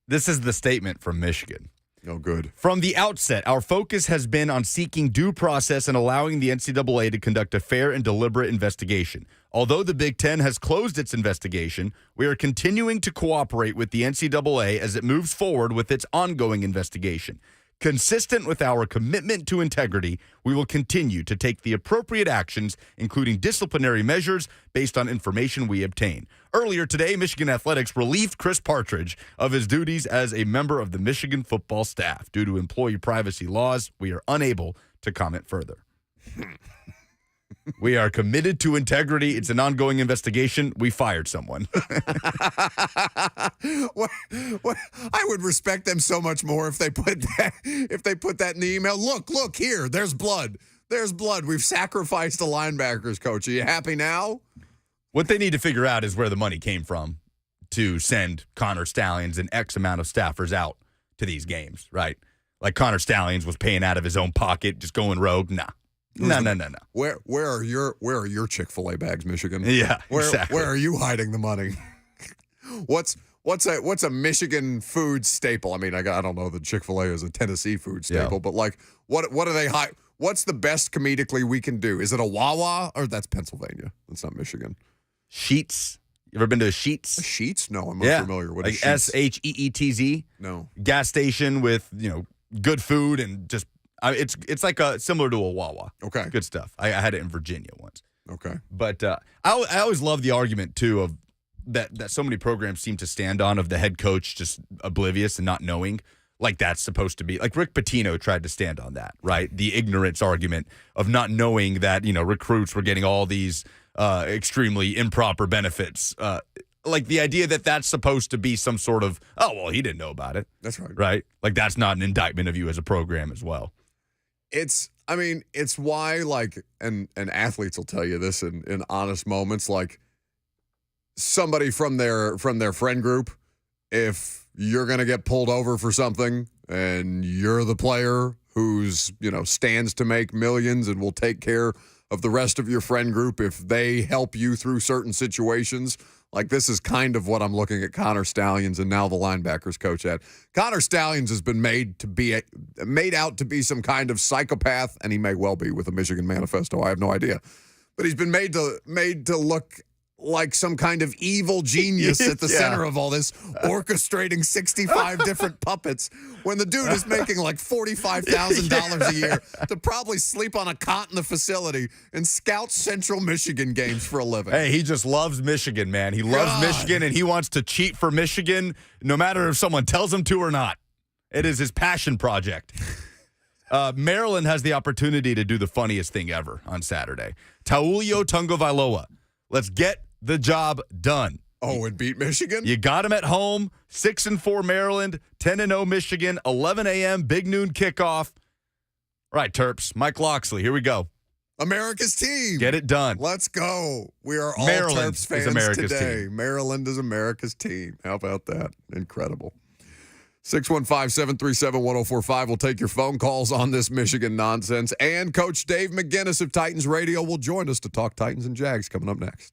This is the statement from Michigan. Oh, good. From the outset, our focus has been on seeking due process and allowing the NCAA to conduct a fair and deliberate investigation. Although the Big Ten has closed its investigation, we are continuing to cooperate with the NCAA as it moves forward with its ongoing investigation. Consistent with our commitment to integrity, we will continue to take the appropriate actions, including disciplinary measures based on information we obtain. Earlier today, Michigan Athletics relieved Chris Partridge of his duties as a member of the Michigan football staff. Due to employee privacy laws, we are unable to comment further. We are committed to integrity. It's an ongoing investigation. We fired someone. I would respect them so much more if they put that in the email. Look here. There's blood. There's blood. We've sacrificed the linebackers coach. Are you happy now? What they need to figure out is where the money came from to send Connor Stallions and X amount of staffers out to these games, right? Like Connor Stallions was paying out of his own pocket, just going rogue. Nah. No. Where are your Chick-fil-A bags, Michigan? Yeah, exactly. Where are you hiding the money? What's a Michigan food staple? I mean, I don't know that Chick-fil-A is a Tennessee food staple, but like, what do they hide? What's the best comedically we can do? Is it a Wawa or that's Pennsylvania? That's not Michigan. Sheets. You ever been to a Sheets? A Sheets? No, I'm not familiar with like Sheets. SHEETZ. No. Gas station with good food and just. It's like similar to a Wawa. Okay. Good stuff. I had it in Virginia once. Okay. But I always love the argument, too, of that so many programs seem to stand on of the head coach just oblivious and not knowing. Like that's supposed to be. Like Rick Pitino tried to stand on that, right? The ignorance argument of not knowing that, recruits were getting all these extremely improper benefits. Like the idea that that's supposed to be some sort of, he didn't know about it. That's right. Right? Like that's not an indictment of you as a program as well. It's why, like, and athletes will tell you this in honest moments, like somebody from their friend group, if you're going to get pulled over for something and you're the player who's, stands to make millions and will take care of the rest of your friend group if they help you through certain situations. Like, this is kind of what I'm looking at Connor Stallions and now the linebackers coach at. Connor Stallions has been made out to be some kind of psychopath, and he may well be with the Michigan Manifesto. I have no idea. But he's been made to look like some kind of evil genius at the center of all this, orchestrating 65 different puppets when the dude is making like $45,000 a year to probably sleep on a cot in the facility and scout Central Michigan games for a living. Hey, he just loves Michigan, man. He loves Michigan, and he wants to cheat for Michigan no matter if someone tells him to or not. It is his passion project. Maryland has the opportunity to do the funniest thing ever on Saturday. Taulio Tungavailoa. Let's get the job done. Oh, and beat Michigan? You got him at home. 6-4 Maryland, 10-0 Michigan, 11 a.m., big noon kickoff. All right, Terps, Mike Loxley, here we go. America's team. Get it done. Let's go. We are all Maryland Terps fans is America's today. team. Maryland is America's team. How about that? Incredible. 615-737-1045. We'll take your phone calls on this Michigan nonsense. And Coach Dave McGinnis of Titans Radio will join us to talk Titans and Jags coming up next.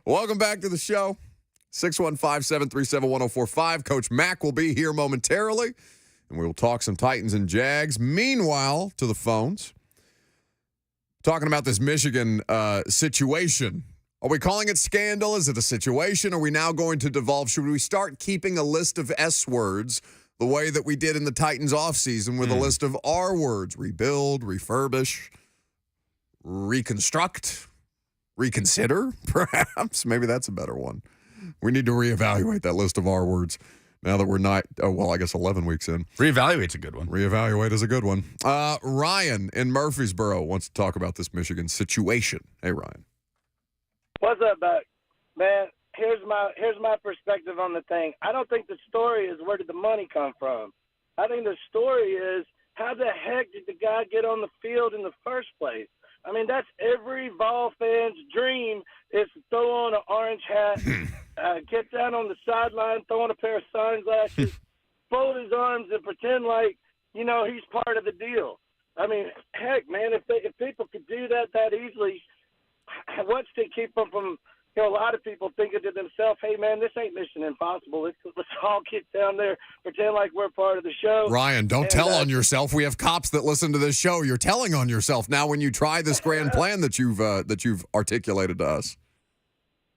Welcome back to the show. 615-737-1045. Coach Mack will be here momentarily, and we will talk some Titans and Jags. Meanwhile, to the phones, talking about this Michigan situation. Are we calling it scandal? Is it a situation? Are we now going to devolve? Should we start keeping a list of S words the way that we did in the Titans offseason with a list of R words? Rebuild, refurbish, reconstruct, reconsider, perhaps? Maybe that's a better one. We need to reevaluate that list of R words now that we're not, I guess 11 weeks in. Reevaluate's a good one. Reevaluate is a good one. Ryan in Murfreesboro wants to talk about this Michigan situation. Hey, Ryan. What's up, Buck? Man, here's my perspective on the thing. I don't think the story is where did the money come from. I think the story is how the heck did the guy get on the field in the first place? I mean, that's every Vol fan's dream is to throw on an orange hat, get down on the sideline, throw on a pair of sunglasses, fold his arms and pretend like, he's part of the deal. I mean, heck, man, if people could do that easily, what's to keep them from, a lot of people thinking to themselves, hey, man, this ain't Mission Impossible. Let's all get down there, pretend like we're part of the show. Ryan, don't tell on yourself. We have cops that listen to this show. You're telling on yourself now when you try this grand plan that you've articulated to us.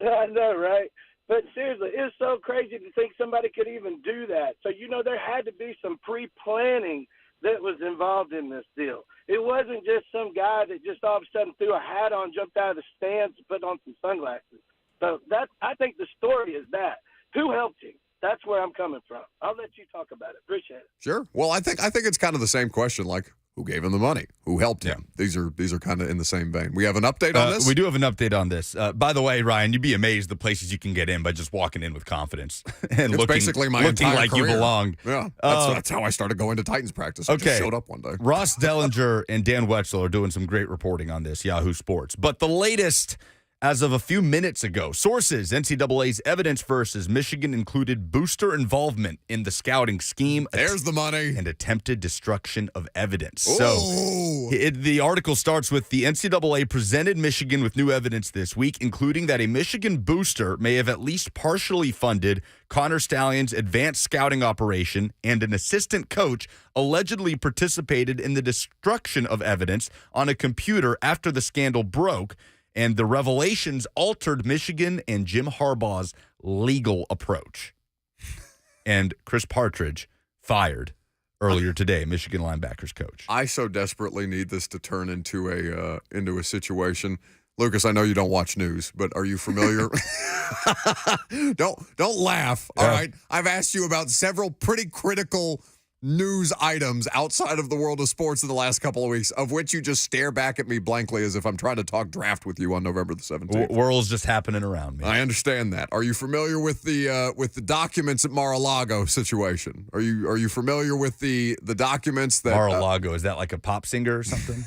I know, right? But seriously, it's so crazy to think somebody could even do that. So, there had to be some pre-planning that was involved in this deal. It wasn't just some guy that just all of a sudden threw a hat on, jumped out of the stands, and put on some sunglasses. So I think the story is that. Who helped him? That's where I'm coming from. I'll let you talk about it. Appreciate it. Sure. Well, I think it's kind of the same question, like who gave him the money? Who helped him? These are kind of in the same vein. We have an update on this? We do have an update on this. By the way, Ryan, you'd be amazed the places you can get in by just walking in with confidence and it's basically my looking entire like career. you belong. Yeah, that's how I started going to Titans practice. I just showed up one day. Ross Dellinger and Dan Wetzel are doing some great reporting on this, Yahoo Sports. But the latest, as of a few minutes ago, sources, NCAA's evidence versus Michigan included booster involvement in the scouting scheme. There's the money. And attempted destruction of evidence. Ooh. So the article starts with the NCAA presented Michigan with new evidence this week, including that a Michigan booster may have at least partially funded Connor Stallion's advanced scouting operation, and an assistant coach allegedly participated in the destruction of evidence on a computer after the scandal broke. And the revelations altered Michigan and Jim Harbaugh's legal approach. And Chris Partridge fired earlier today, Michigan linebackers coach. I so desperately need this to turn into a situation. Lucas, I know you don't watch news, but are you familiar? Don't laugh. All right. I've asked you about several pretty critical news items outside of the world of sports in the last couple of weeks, of which you just stare back at me blankly as if I'm trying to talk draft with you on November the 17th. World's just happening around me. I understand that. Are you familiar with the documents at Mar-a-Lago situation? Are you familiar with the documents that Mar-a-Lago, is that like a pop singer or something?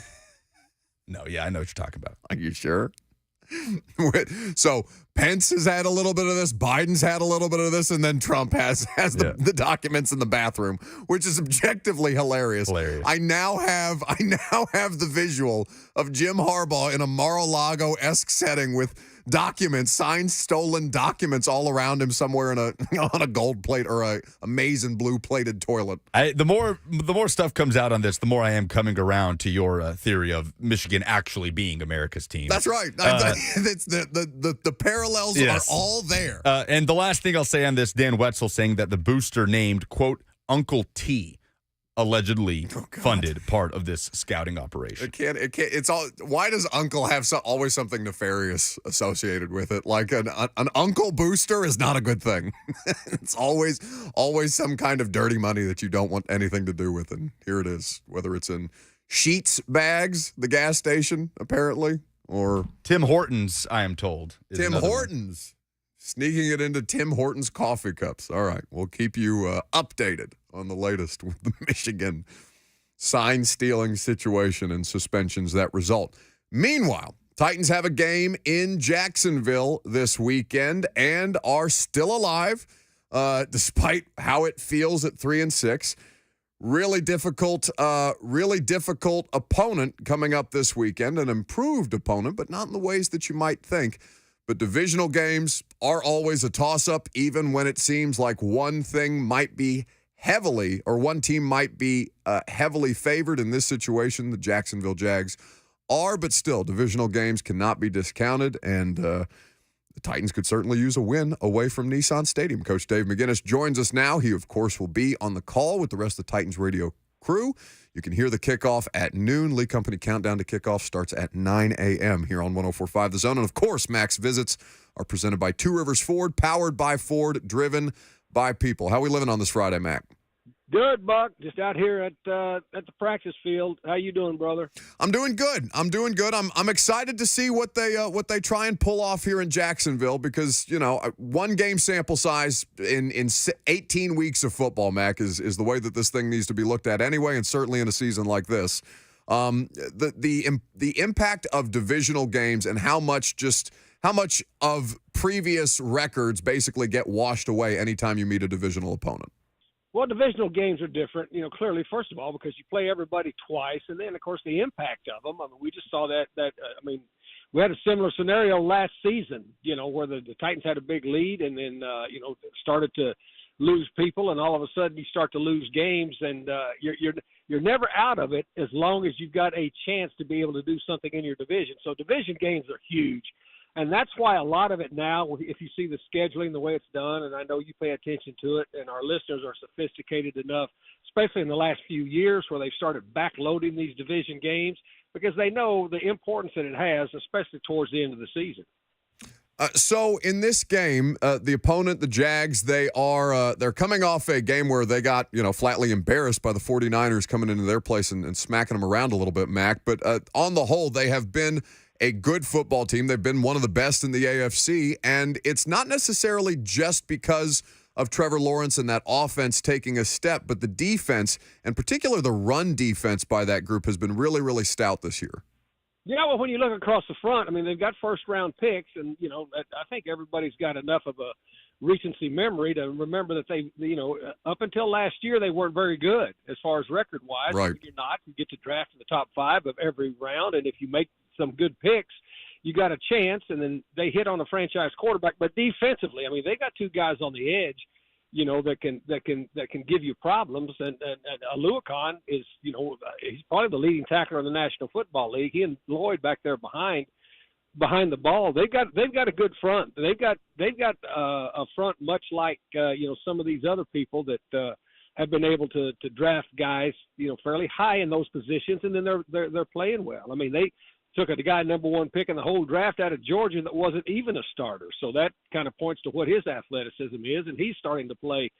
No, yeah, I know what you're talking about. Are you sure? So Pence has had a little bit of this, Biden's had a little bit of this, and then Trump has the documents in the bathroom, which is objectively hilarious. I now have the visual of Jim Harbaugh in a Mar-a-Lago-esque setting with documents, signed, stolen documents all around him somewhere in on a gold plate or a maize and blue plated toilet. The more stuff comes out on this, the more I am coming around to your theory of Michigan actually being America's team. That's right. It's the parallels are all there. And the last thing I'll say on this, Dan Wetzel saying that the booster named, quote, Uncle T allegedly funded part of this scouting operation. It can't. It's all. Why does Uncle have always something nefarious associated with it? Like an Uncle booster is not a good thing. It's always some kind of dirty money that you don't want anything to do with. And here it is. Whether it's in Sheets bags, the gas station apparently, or Tim Hortons, I am told. Tim Hortons. Sneaking it into Tim Hortons coffee cups. All right. We'll keep you updated on the latest with the Michigan sign-stealing situation and suspensions that result. Meanwhile, Titans have a game in Jacksonville this weekend and are still alive, despite how it feels at 3-6. Really difficult opponent coming up this weekend, an improved opponent, but not in the ways that you might think. but divisional games are always a toss-up, even when it seems like one team might be heavily favored. In this situation, the Jacksonville Jags are, but still, divisional games cannot be discounted, and the Titans could certainly use a win away from Nissan Stadium. Coach Dave McGinnis joins us now. He, of course, will be on the call with the rest of the Titans radio crew. You can hear the kickoff at noon. Lee Company Countdown to Kickoff starts at 9 a.m. here on 104.5 The Zone. And, of course, Max Visits are presented by Two Rivers Ford, powered by Ford, driven by people. How are we living on this Friday, Mac? Good, Buck. Just out here at the practice field. How you doing, brother? I'm doing good. I'm excited to see what they try and pull off here in Jacksonville because, one game sample size in 18 weeks of football, Mac, is the way that this thing needs to be looked at anyway, and certainly in a season like this. The impact of divisional games and how much of previous records basically get washed away anytime you meet a divisional opponent. Well, divisional games are different, clearly, first of all, because you play everybody twice, and then, of course, the impact of them. I mean, we just saw we had a similar scenario last season, where the Titans had a big lead and then, started to lose people, and all of a sudden you start to lose games, and you're never out of it as long as you've got a chance to be able to do something in your division. So division games are huge. And that's why a lot of it now, if you see the scheduling, the way it's done, and I know you pay attention to it, and our listeners are sophisticated enough, especially in the last few years where they've started backloading these division games because they know the importance that it has, especially towards the end of the season. So in this game, the opponent, the Jags, they're coming off a game where they got, flatly embarrassed by the 49ers coming into their place and smacking them around a little bit, Mac. But on the whole, they have been a good football team. They've been one of the best in the AFC, and it's not necessarily just because of Trevor Lawrence and that offense taking a step, but the defense, in particular the run defense by that group, has been really, really stout this year. Yeah, well, when you look across the front, I mean, they've got first-round picks, and, I think everybody's got enough of a recency memory to remember that they, up until last year, they weren't very good as far as record-wise. Right. You're not. You get to draft in the top 5 of every round, and if you make some good picks, you got a chance, and then they hit on a franchise quarterback. But defensively, I mean, they got two guys on the edge, that can give you problems. And Aluakon is, he's probably the leading tackler in the National Football League. He and Lloyd back there behind the ball. They've got a good front. They've got a front much like some of these other people that have been able to draft guys fairly high in those positions, and then they're playing well. I mean, they took a guy number 1 pick in the whole draft out of Georgia that wasn't even a starter. So that kind of points to what his athleticism is, and he's starting to play,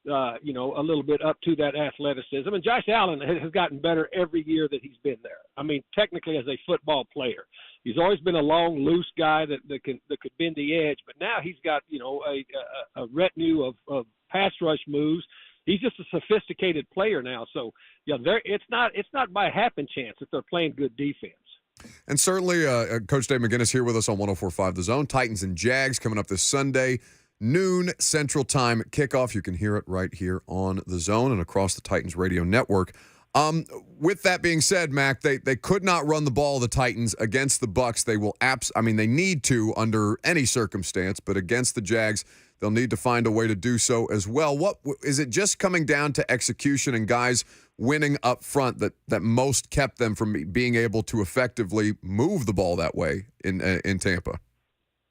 a little bit up to that athleticism. And Josh Allen has gotten better every year that he's been there. I mean, technically as a football player, he's always been a long, loose guy that could bend the edge. But now he's got, a retinue of pass rush moves. He's just a sophisticated player now. So, it's not by happen chance that they're playing good defense. And certainly, Coach Dave McGinnis here with us on 104.5 The Zone. Titans and Jags coming up this Sunday, noon Central Time kickoff. You can hear it right here on The Zone and across the Titans radio network. With that being said, Mac, they could not run the ball, the Titans, against the Bucs. They will they need to under any circumstance, but against the Jags, they'll need to find a way to do so as well. What is it just coming down to execution and guys winning up front that most kept them from being able to effectively move the ball that way in Tampa?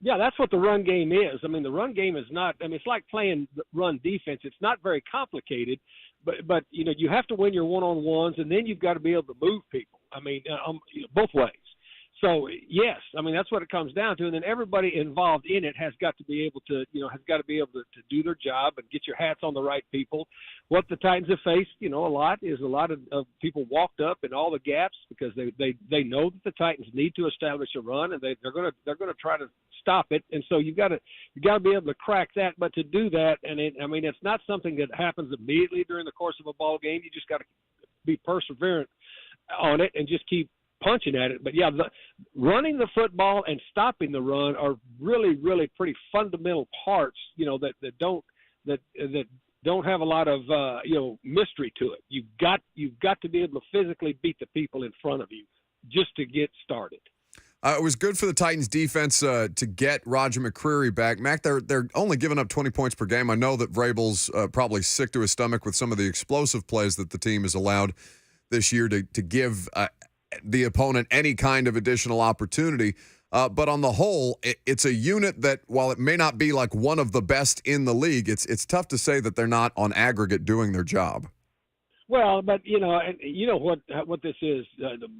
Yeah, that's what the run game is. I mean, the run game is not – it's like playing run defense. It's not very complicated, but you have to win your one-on-ones, and then you've got to be able to move people. I mean, both ways. So, yes, I mean, that's what it comes down to. And then everybody involved in it has got to be able to, to do their job and get your hats on the right people. What the Titans have faced, a lot is a lot of people walked up in all the gaps because they know that the Titans need to establish a run, and they're going to try to stop it. And so you got to be able to crack that. But to do that, it's not something that happens immediately during the course of a ball game. You just got to be perseverant on it and just keep punching at it. But yeah, running the football and stopping the run are really, really pretty fundamental parts, that don't have a lot of mystery to it. You've got to be able to physically beat the people in front of you just to get started. It was good for the Titans defense to get Roger McCreary back. Mac, they're only giving up 20 points per game. I know that Vrabel's probably sick to his stomach with some of the explosive plays that the team has allowed this year to give the opponent any kind of additional opportunity. But on the whole, it's a unit that, while it may not be like one of the best in the league, it's tough to say that they're not on aggregate doing their job. Well, but what this is,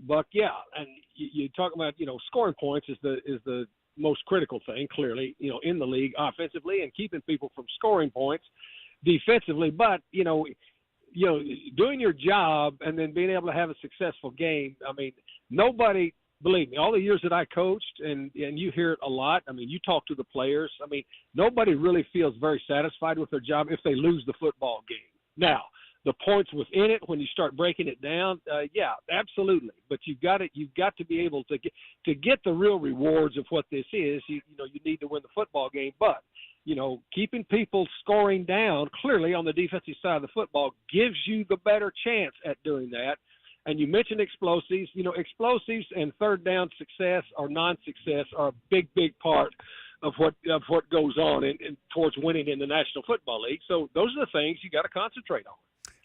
Buck. Yeah, and you talk about scoring points is the most critical thing, clearly, in the league offensively, and keeping people from scoring points defensively. But doing your job and then being able to have a successful game. I mean, nobody. Believe me, all the years that I coached, and you hear it a lot. I mean, you talk to the players. I mean, nobody really feels very satisfied with their job if they lose the football game. Now, the points within it, when you start breaking it down, yeah, absolutely. But you've got to be able to get the real rewards of what this is. You need to win the football game. But keeping people scoring down clearly on the defensive side of the football gives you the better chance at doing that. And you mentioned explosives. Explosives and third down success or non-success are a big, big part of what goes on in towards winning in the National Football League. So those are the things you got to concentrate on.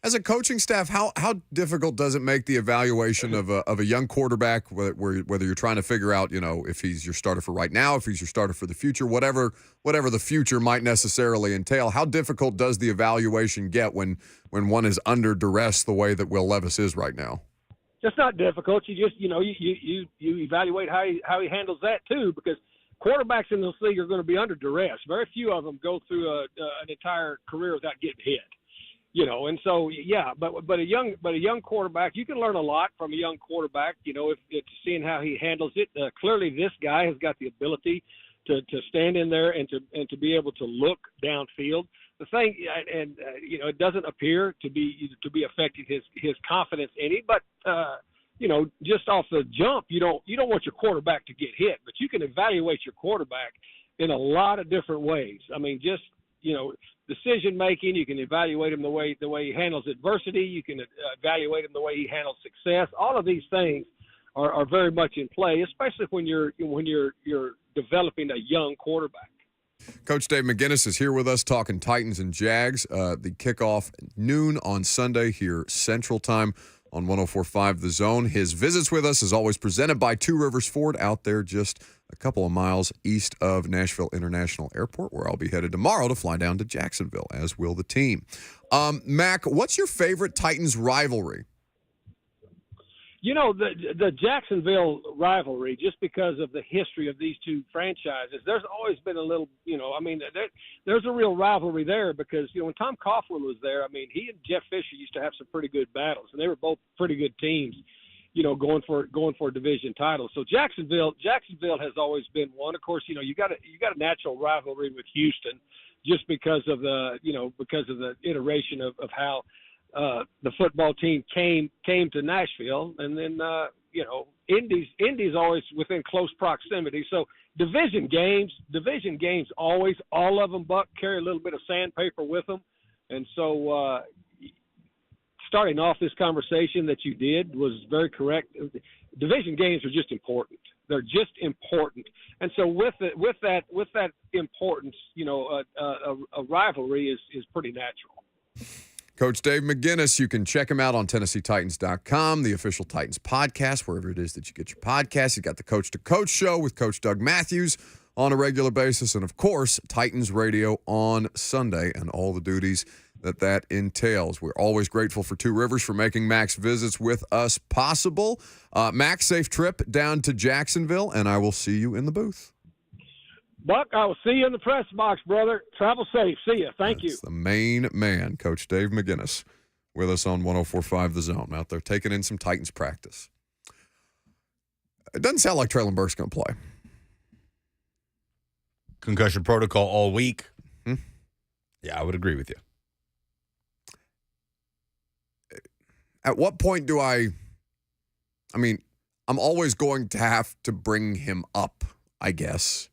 As a coaching staff, how difficult does it make the evaluation of a young quarterback, whether you're trying to figure out, if he's your starter for right now, if he's your starter for the future, whatever the future might necessarily entail? How difficult does the evaluation get when one is under duress the way that Will Levis is right now? It's not difficult. You just you evaluate how he handles that too, because quarterbacks in this league are going to be under duress. Very few of them go through an entire career without getting hit. And so but a young quarterback, you can learn a lot from a young quarterback. If it's seeing how he handles it. Clearly, this guy has got the ability to stand in there and to be able to look downfield. The thing, it doesn't appear to be affecting his confidence any, but just off the jump, you don't want your quarterback to get hit, but you can evaluate your quarterback in a lot of different ways. I mean, just decision making, you can evaluate him the way he handles adversity. You can evaluate him the way he handles success. All of these things are very much in play, especially when you're developing a young quarterback. Coach Dave McGinnis is here with us talking Titans and Jags. The kickoff noon on Sunday here Central Time on 104.5 The Zone. His visits with us is always presented by Two Rivers Ford out there just a couple of miles east of Nashville International Airport, where I'll be headed tomorrow to fly down to Jacksonville, as will the team. Mac, what's your favorite Titans rivalry? The Jacksonville rivalry, just because of the history of these two franchises, there's always been a little, there's a real rivalry there because, when Tom Coughlin was there, he and Jeff Fisher used to have some pretty good battles, and they were both pretty good teams, going for a division title. So Jacksonville has always been one. Of course, you got a natural rivalry with Houston just because of the iteration of how the football team came to Nashville, and then Indy's always within close proximity. So division games always, all of them, Buck, carry a little bit of sandpaper with them. And so starting off this conversation that you did was very correct. Division games are just important. They're just important. And so with that importance, a rivalry is pretty natural. Coach Dave McGinnis, you can check him out on TennesseeTitans.com, the official Titans podcast, wherever it is that you get your podcasts. You got the Coach to Coach show with Coach Doug Matthews on a regular basis, and of course, Titans Radio on Sunday and all the duties that entails. We're always grateful for Two Rivers for making Mac's visits with us possible. Mac, safe trip down to Jacksonville, and I will see you in the booth. Buck, I will see you in the press box, brother. Travel safe. See you. Thank you. The main man, Coach Dave McGinnis, with us on 104.5 The Zone, out there taking in some Titans practice. It doesn't sound like Traylon Burke's going to play. Concussion protocol all week. Yeah, I would agree with you. At what point do I'm always going to have to bring him up, I guess.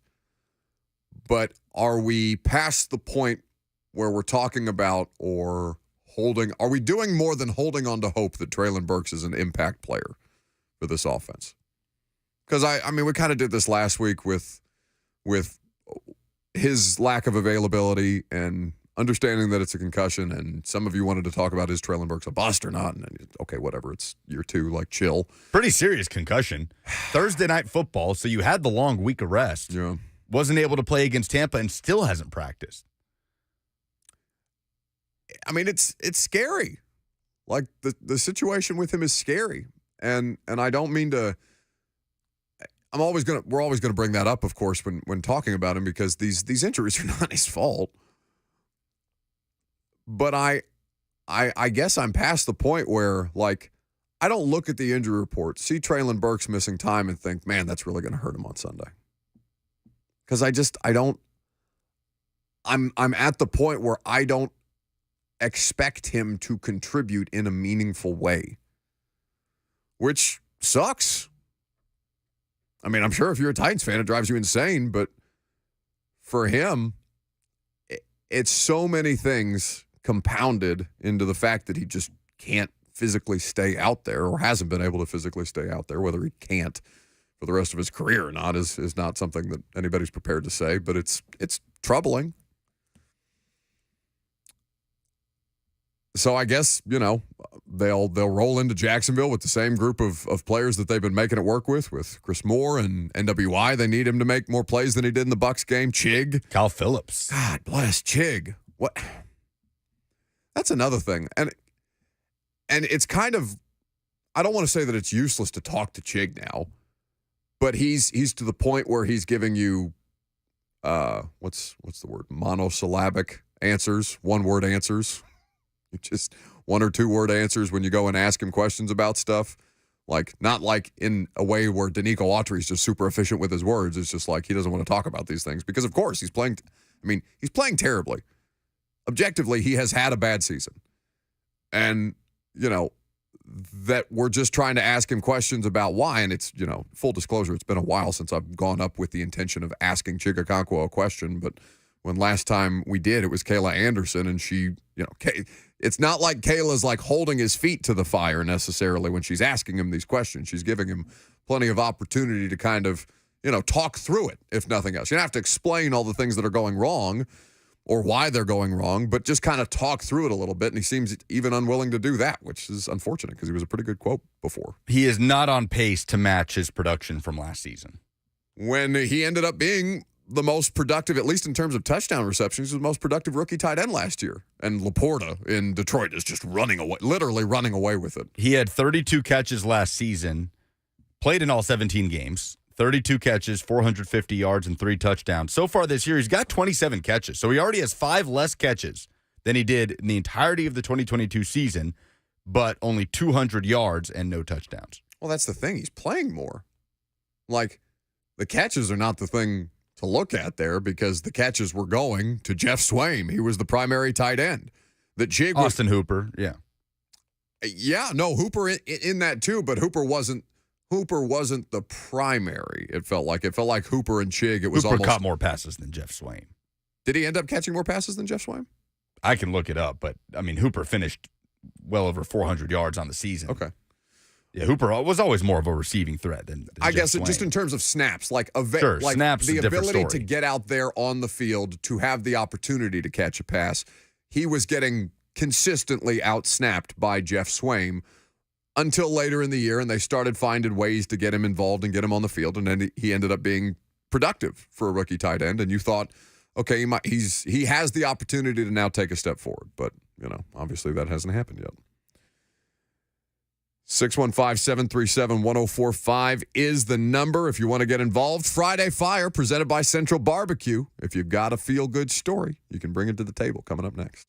But are we past the point where we're talking about are we doing more than holding on to hope that Traylon Burks is an impact player for this offense? Because I mean, we kind of did this last week with his lack of availability and understanding that it's a concussion, and some of you wanted to talk about is Traylon Burks a bust or not, and okay, whatever, it's year 2, like, chill. Pretty serious concussion. Thursday night football, so you had the long week of rest. Yeah. Wasn't able to play against Tampa and still hasn't practiced. I mean, it's scary. Like, the situation with him is scary, and I don't mean to. We're always gonna bring that up, of course, when talking about him, because these injuries are not his fault. But I guess I'm past the point where, like, I don't look at the injury report, see Traylon Burks missing time, and think, man, that's really going to hurt him on Sunday. Because I'm at the point where I don't expect him to contribute in a meaningful way, which sucks. I mean, I'm sure if you're a Titans fan, it drives you insane, but for him, it's so many things compounded into the fact that he just can't physically stay out there, or hasn't been able to physically stay out there. Whether he can't for the rest of his career or not is not something that anybody's prepared to say, but it's troubling. So I guess, they'll roll into Jacksonville with the same group of players that they've been making it work with Chris Moore and NWI. They need him to make more plays than he did in the Bucs game. Chig. Kyle Phillips. God bless Chig. What? That's another thing. And it's kind of, I don't want to say that it's useless to talk to Chig now, but he's to the point where he's giving you, what's the word? Monosyllabic answers, one-word answers. Just 1 or 2 word answers when you go and ask him questions about stuff. Like, not like in a way where Danico Autry's just super efficient with his words. It's just like he doesn't want to talk about these things because, of course, he's playing terribly. Objectively, he has had a bad season. And, that we're just trying to ask him questions about why. And it's, full disclosure, it's been a while since I've gone up with the intention of asking Chig Okonkwo a question. But when last time we did, it was Kayla Anderson, and she, it's not like Kayla's like holding his feet to the fire necessarily when she's asking him these questions. She's giving him plenty of opportunity to kind of, talk through it, if nothing else. You don't have to explain all the things that are going wrong or why they're going wrong, but just kind of talk through it a little bit. And he seems even unwilling to do that, which is unfortunate because he was a pretty good quote before. He is not on pace to match his production from last season. When he ended up being the most productive, at least in terms of touchdown receptions, he was the most productive rookie tight end last year. And Laporta in Detroit is just literally running away with it. He had 32 catches last season, played in all 17 games, 32 catches, 450 yards, and 3 touchdowns. So far this year, he's got 27 catches. So he already has 5 less catches than he did in the entirety of the 2022 season, but only 200 yards and no touchdowns. Well, that's the thing. He's playing more. Like, the catches are not the thing to look at there because the catches were going to Jeff Swaim. He was the primary tight end. Austin Hooper, yeah. Yeah, no, Hooper in that too, but Hooper wasn't the primary. It felt like Hooper and Chig. Hooper caught more passes than Jeff Swaim. Did he end up catching more passes than Jeff Swaim? I can look it up, but I mean, Hooper finished well over 400 yards on the season. Okay. Yeah, Hooper was always more of a receiving threat than I guess Swaim. Just in terms of snaps, like snaps, the ability story. to get out there on the field to have the opportunity to catch a pass. He was getting consistently outsnapped by Jeff Swaim until later in the year, and they started finding ways to get him involved and get him on the field, and then he ended up being productive for a rookie tight end. And you thought, okay, he has the opportunity to now take a step forward, but obviously that hasn't happened yet. 615-737-1045 is the number if you want to get involved. Friday Fire presented by Central Barbecue. If you've got a feel-good story, you can bring it to the table. Coming up next.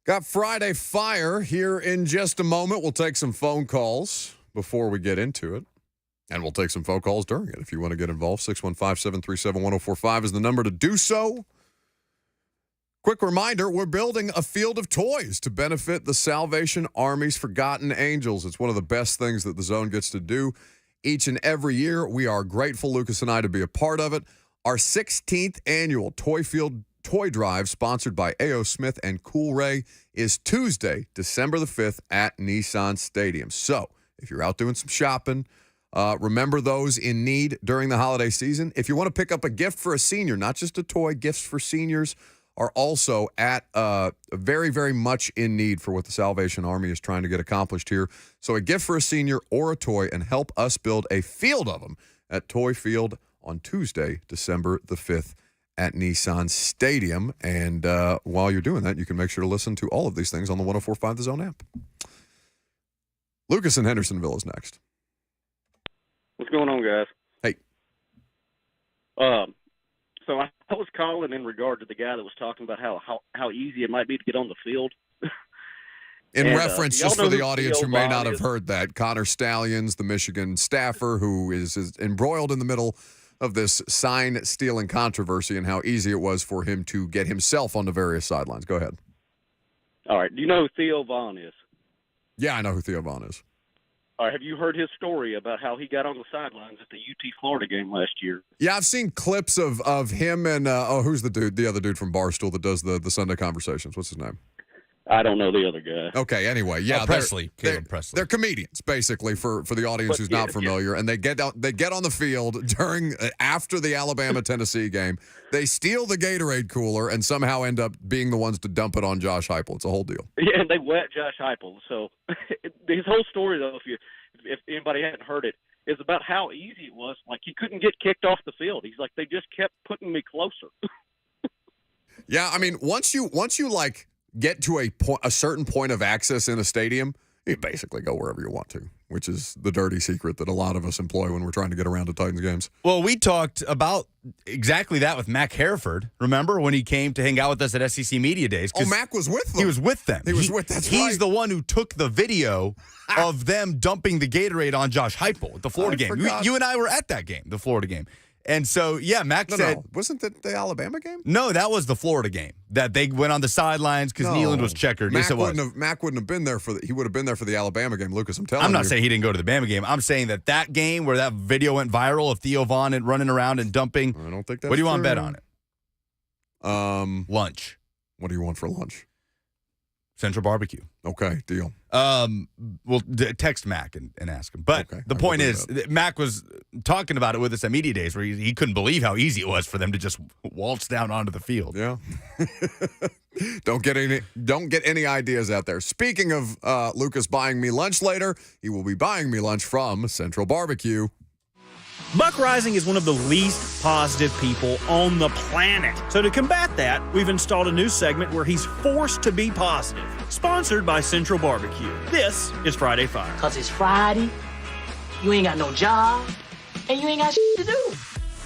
Got Friday Fire here in just a moment. We'll take some phone calls before we get into it. And we'll take some phone calls during it. If you want to get involved, 615-737-1045 is the number to do so. Quick reminder, we're building a field of toys to benefit the Salvation Army's Forgotten Angels. It's one of the best things that the Zone gets to do each and every year. We are grateful, Lucas and I, to be a part of it. Our 16th annual Toy Field Toy Drive, sponsored by A.O. Smith and Cool Ray, is Tuesday, December the 5th at Nissan Stadium. So if you're out doing some shopping, remember those in need during the holiday season. If you want to pick up a gift for a senior, not just a toy, gifts for seniors are also at very, very much in need for what the Salvation Army is trying to get accomplished here. So a gift for a senior or a toy, and help us build a field of them at Toy Field on Tuesday, December the 5th at Nissan Stadium. And while you're doing that, you can make sure to listen to all of these things on the 104.5 The Zone app. Lucas in Hendersonville is next. What's going on, guys? Hey. So I was calling in regard to the guy that was talking about how easy it might be to get on the field. In And, reference, y'all just know for the who audience Theo who may Vaughn not have is? heard that, Connor Stallions, the Michigan staffer who is embroiled in the middle of this sign-stealing controversy, and how easy it was for him to get himself onto various sidelines. Go ahead. All right. Do you know who Theo Vaughn is? Yeah, I know who Theo Vaughn is. All right. Have you heard his story about how he got on the sidelines at the UT Florida game last year? Yeah, I've seen clips of him and, who's the other dude from Barstool that does the Sunday Conversations? What's his name? I don't know the other guy. Okay, anyway, yeah. Presley, they're, Caleb Presley. They're comedians, basically, for the audience But who's yeah, not familiar, and they get on the field after the Alabama-Tennessee game. They steal the Gatorade cooler and somehow end up being the ones to dump it on Josh Heupel. It's a whole deal. Yeah, and they wet Josh Heupel. So his whole story, though, if anybody hadn't heard it, is about how easy it was. Like, he couldn't get kicked off the field. He's like, they just kept putting me closer. Yeah, I mean, once you like get to a certain point of access in a stadium, you basically go wherever you want to, which is the dirty secret that a lot of us employ when we're trying to get around to Titans games. Well, we talked about exactly that with Mac Hereford. Remember when he came to hang out with us at SEC Media Days? Oh, Mac was with them. He was with them. That's right. He's the one who took the video of them dumping the Gatorade on Josh Heupel at the Florida game. You and I were at that game, the Florida game. And so, yeah, Mac said... No. Wasn't that the Alabama game? No, that was the Florida game. That they went on the sidelines because Neyland was checkered. Yes, it was. Mac wouldn't have been there he would have been there for the Alabama game, Lucas. I'm telling you. I'm not saying he didn't go to the Bama game. I'm saying that game where that video went viral of Theo Vaughn and running around and dumping. I don't think that's What do you want to true. bet on it? Lunch. What do you want for lunch? Central Barbecue. Okay, deal. We'll text Mac and ask him. But Okay, the I point will do is, that Mac was talking about it with us at Media Days where he couldn't believe how easy it was for them to just waltz down onto the field. Yeah. Don't get any ideas out there. Speaking of Lucas buying me lunch later, he will be buying me lunch from Central Barbecue. Buck Rising is one of the least positive people on the planet. So to combat that, we've installed a new segment where he's forced to be positive. Sponsored by Central Barbecue. This is Friday Fire. Cause it's Friday, you ain't got no job, and you ain't got shit to do.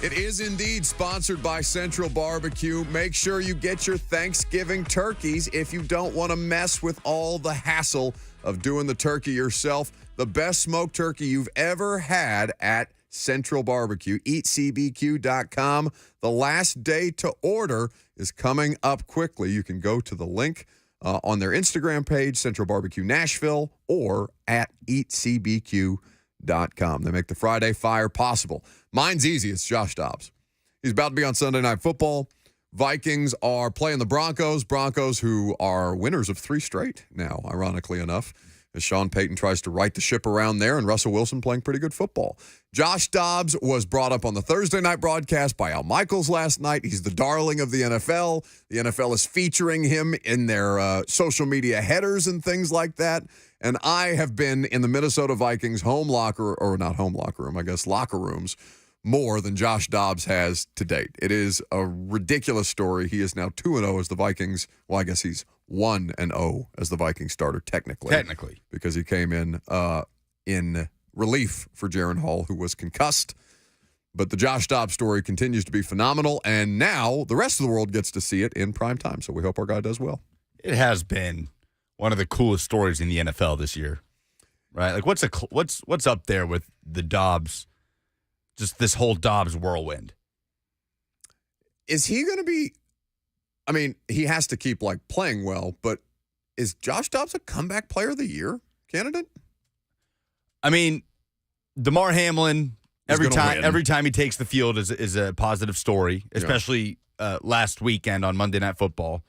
It is indeed sponsored by Central Barbecue. Make sure you get your Thanksgiving turkeys if you don't want to mess with all the hassle of doing the turkey yourself. The best smoked turkey you've ever had at Central Barbecue. EatCBQ.com. The last day to order is coming up quickly. You can go to the link on their Instagram page, Central Barbecue Nashville, or at EatCBQ.com. They make the Friday Fire possible. Mine's easy. It's Josh Dobbs. He's about to be on Sunday Night Football. Vikings are playing the Broncos. Broncos who are winners of 3 straight now, ironically enough, as Sean Payton tries to right the ship around there, and Russell Wilson playing pretty good football. Josh Dobbs was brought up on the Thursday night broadcast by Al Michaels last night. He's the darling of the NFL. The NFL is featuring him in their social media headers and things like that. And I have been in the Minnesota Vikings locker rooms more than Josh Dobbs has to date. It is a ridiculous story. He is now 2-0 as the Vikings. Well, I guess he's 1-0 as the Vikings starter technically, because he came in relief for Jaron Hall, who was concussed. But the Josh Dobbs story continues to be phenomenal, and now the rest of the world gets to see it in prime time. So we hope our guy does well. It has been one of the coolest stories in the NFL this year, right? Like, what's up there with the Dobbs, just this whole Dobbs whirlwind? Is he going to be? I mean, he has to keep playing well, but is Josh Dobbs a comeback player of the year candidate? I mean, DeMar Hamlin every time he takes the field is a positive story, especially last weekend on Monday Night Football.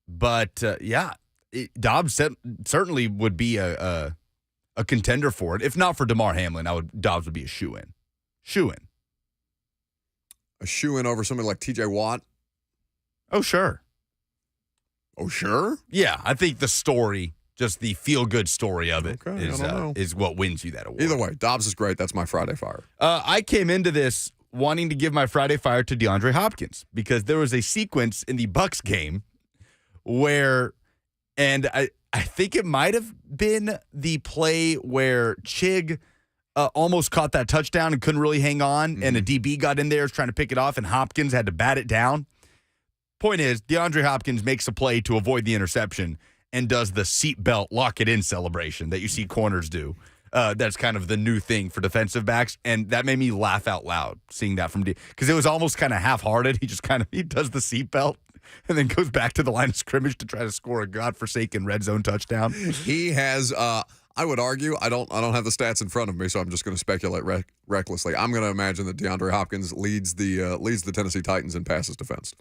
But Dobbs certainly would be a contender for it. If not for DeMar Hamlin, Dobbs would be a shoe-in. A shoe-in over somebody like T.J. Watt? Oh, sure. Oh, sure? Yeah, I think the story, just the feel-good story of it is what wins you that award. Either way, Dobbs is great. That's my Friday Fire. I came into this wanting to give my Friday Fire to DeAndre Hopkins because there was a sequence in the Bucs game where, and I think it might have been the play where Chig almost caught that touchdown and couldn't really hang on, and a DB got in there trying to pick it off, and Hopkins had to bat it down. Point is, DeAndre Hopkins makes a play to avoid the interception and does the seatbelt lock it in celebration that you see corners do. That's kind of the new thing for defensive backs, and that made me laugh out loud seeing that from because it was almost kind of half-hearted. He does the seatbelt and then goes back to the line of scrimmage to try to score a godforsaken red zone touchdown. He has. I would argue. I don't have the stats in front of me, so I'm just going to speculate recklessly. I'm going to imagine that DeAndre Hopkins leads the Tennessee Titans in passes defensed.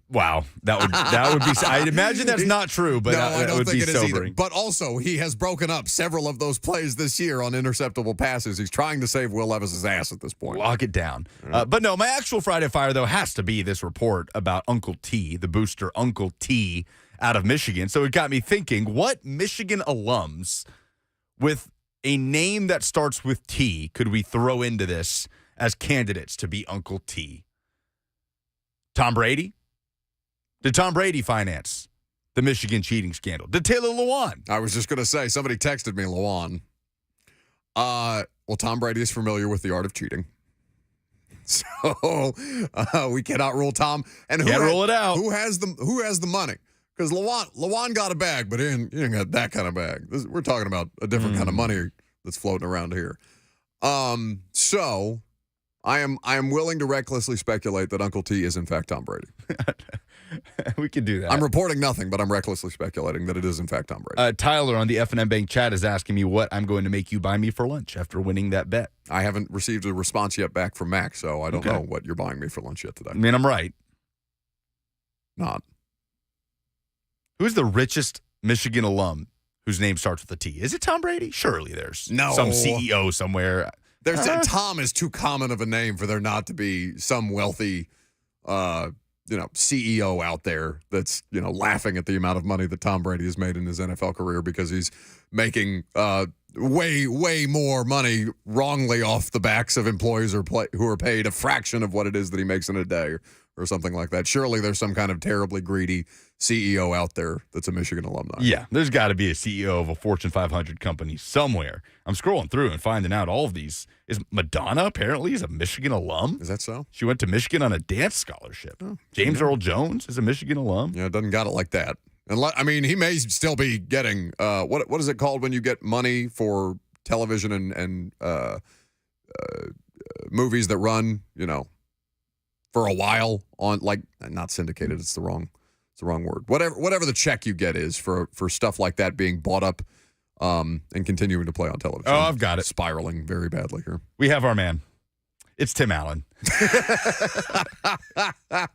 Wow, that would be. I'd imagine that's not true, but I don't would think be it is sobering. either. But also, he has broken up several of those plays this year on interceptable passes. He's trying to save Will Levis's ass at this point. Lock it down. But no, my actual Friday Fire, though, has to be this report about Uncle T, the booster Uncle T out of Michigan. So it got me thinking, what Michigan alums with a name that starts with T could we throw into this as candidates to be Uncle T? Tom Brady? Did Tom Brady finance the Michigan cheating scandal? Did Taylor Lewan? I was just going to say, somebody texted me Lewan. Well, Tom Brady is familiar with the art of cheating. So we cannot rule Tom. And Can't rule it out. Who has the money? Because Lewan got a bag, but he didn't got that kind of bag. We're talking about a different kind of money that's floating around here. So I am willing to recklessly speculate that Uncle T is in fact Tom Brady. We can do that. I'm reporting nothing, but I'm recklessly speculating that it is in fact Tom Brady. Tyler on the F&M Bank chat is asking me what I'm going to make you buy me for lunch after winning that bet. I haven't received a response yet back from Mac, so I don't know what you're buying me for lunch yet today. I mean, I'm right. Not. Who's the richest Michigan alum whose name starts with a T? Is it Tom Brady? Surely there's some CEO somewhere. Tom is too common of a name for there not to be some wealthy CEO out there that's, laughing at the amount of money that Tom Brady has made in his NFL career because he's making way, way more money wrongly off the backs of employees who are paid a fraction of what it is that he makes in a day or something like that. Surely there's some kind of terribly greedy CEO out there that's a Michigan alumni. Yeah, there's got to be a CEO of a Fortune 500 company somewhere. I'm scrolling through and finding out all of these. Is Madonna apparently is a Michigan alum? Is that so? She went to Michigan on a dance scholarship. Oh, James Earl Jones is a Michigan alum. Yeah, it doesn't got it like that. And he may still be getting what is it called when you get money for television and movies that run, for a while on not syndicated. It's the wrong word. Whatever the check you get is for stuff like that being bought up and continuing to play on television. Oh, I've got it. Spiraling very badly here. We have our man. It's Tim Allen.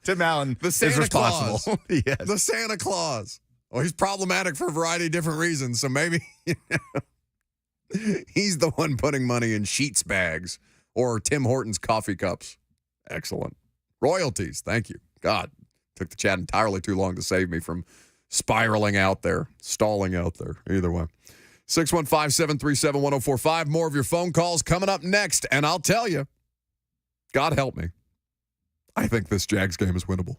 Tim Allen is responsible. Yes. The Santa Claus. Well, he's problematic for a variety of different reasons, so maybe he's the one putting money in Sheets bags or Tim Hortons coffee cups. Excellent. Royalties. Thank you. God, took the chat entirely too long to save me from spiraling out there, stalling out there. Either way. 615-737-1045. More of your phone calls coming up next. And I'll tell you, God help me, I think this Jags game is winnable.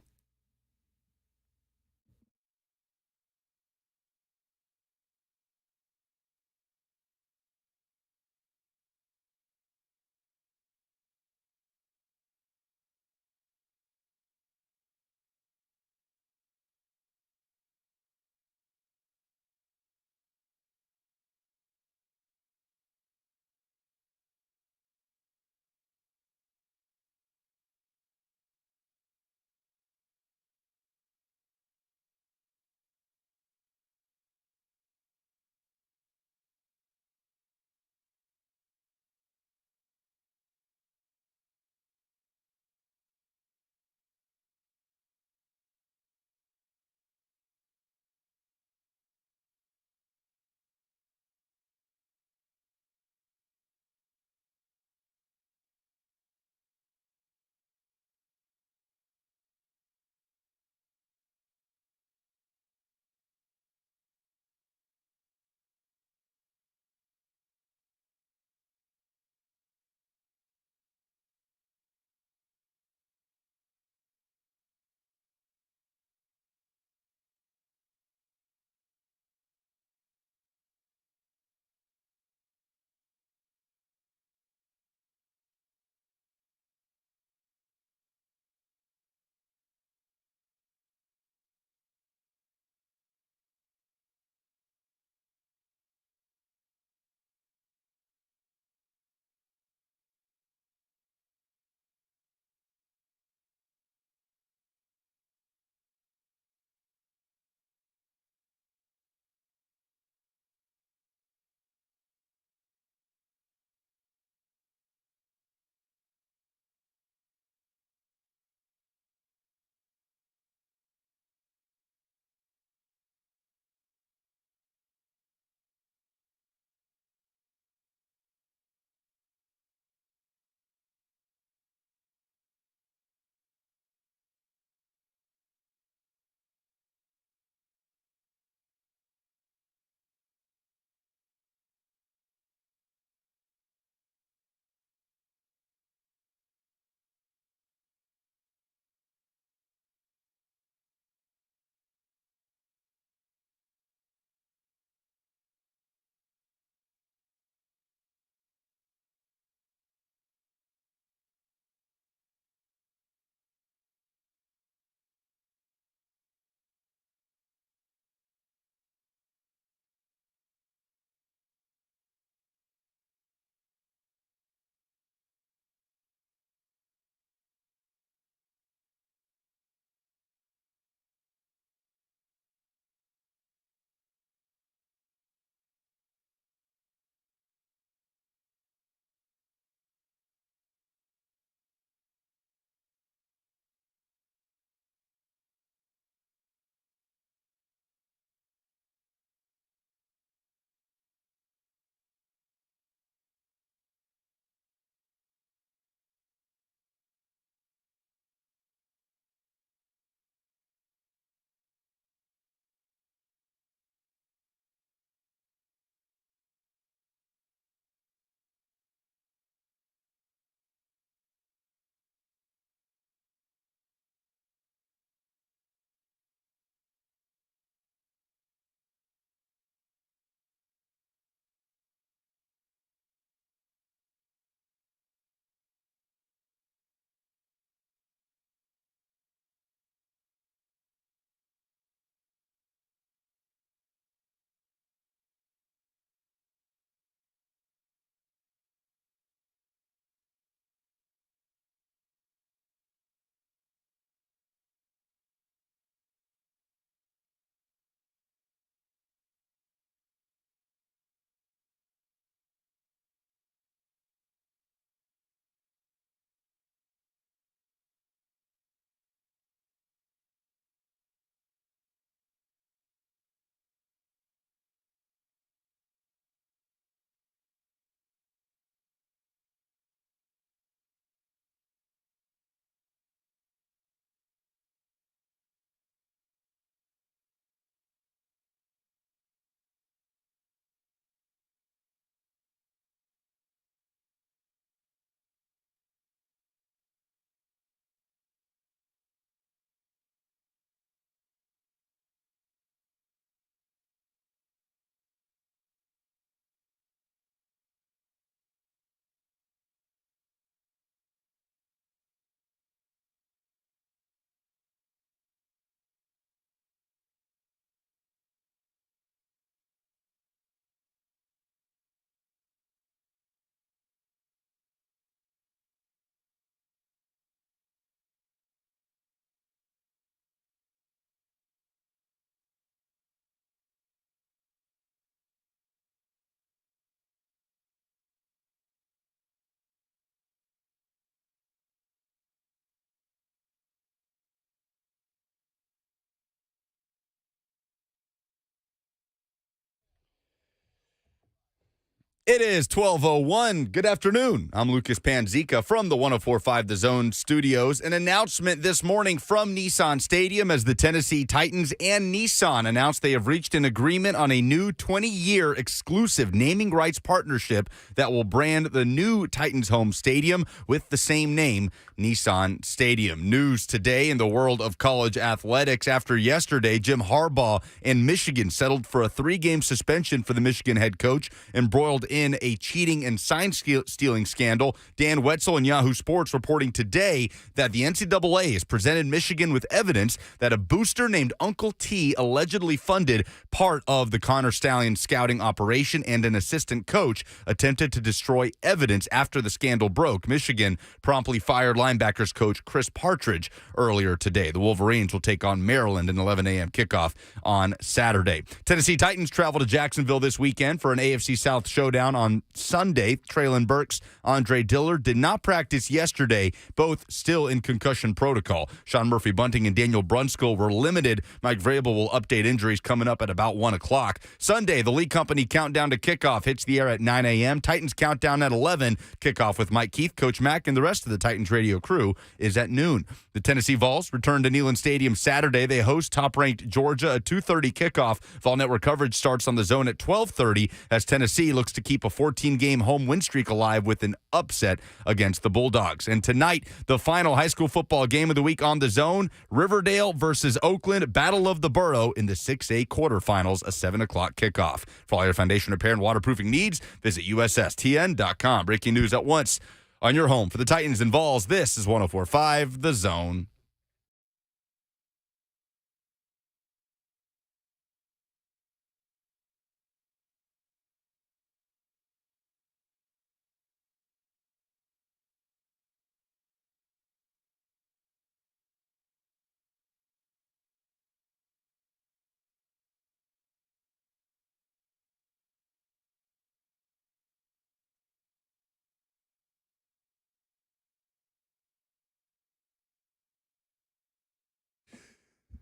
It is 12:01. Good afternoon. I'm Lucas Panzica from the 104.5 The Zone studios. An announcement this morning from Nissan Stadium as the Tennessee Titans and Nissan announced they have reached an agreement on a new 20-year exclusive naming rights partnership that will brand the new Titans home stadium with the same name, Nissan Stadium. News today in the world of college athletics after yesterday, Jim Harbaugh and Michigan settled for a 3-game suspension for the Michigan head coach, embroiled in a cheating and sign-stealing scandal. Dan Wetzel and Yahoo Sports reporting today that the NCAA has presented Michigan with evidence that a booster named Uncle T allegedly funded part of the Connor Stallion scouting operation, and an assistant coach attempted to destroy evidence after the scandal broke. Michigan promptly fired linebackers coach Chris Partridge earlier today. The Wolverines will take on Maryland in 11 a.m. kickoff on Saturday. Tennessee Titans travel to Jacksonville this weekend for an AFC South showdown on Sunday. Traylon Burks, Andre Dillard did not practice yesterday, both still in concussion protocol. Sean Murphy-Bunting and Daniel Brunskill were limited. Mike Vrabel will update injuries coming up at about 1 o'clock. Sunday, the Lee Company countdown to kickoff hits the air at 9 a.m. Titans countdown at 11. Kickoff with Mike Keith, Coach Mack, and the rest of the Titans radio crew is at noon. The Tennessee Vols return to Neyland Stadium Saturday. They host top-ranked Georgia, a 2:30 kickoff. Vol Network coverage starts on the Zone at 12:30 as Tennessee looks to keep a 14-game home win streak alive with an upset against the Bulldogs. And tonight, the final high school football game of the week on the Zone, Riverdale versus Oakland, Battle of the Borough in the 6A quarterfinals, a 7 o'clock kickoff. For all your foundation repair and waterproofing needs, visit USSTN.com. Breaking news at once on your home for the Titans and Vols. This is 104.5 The Zone.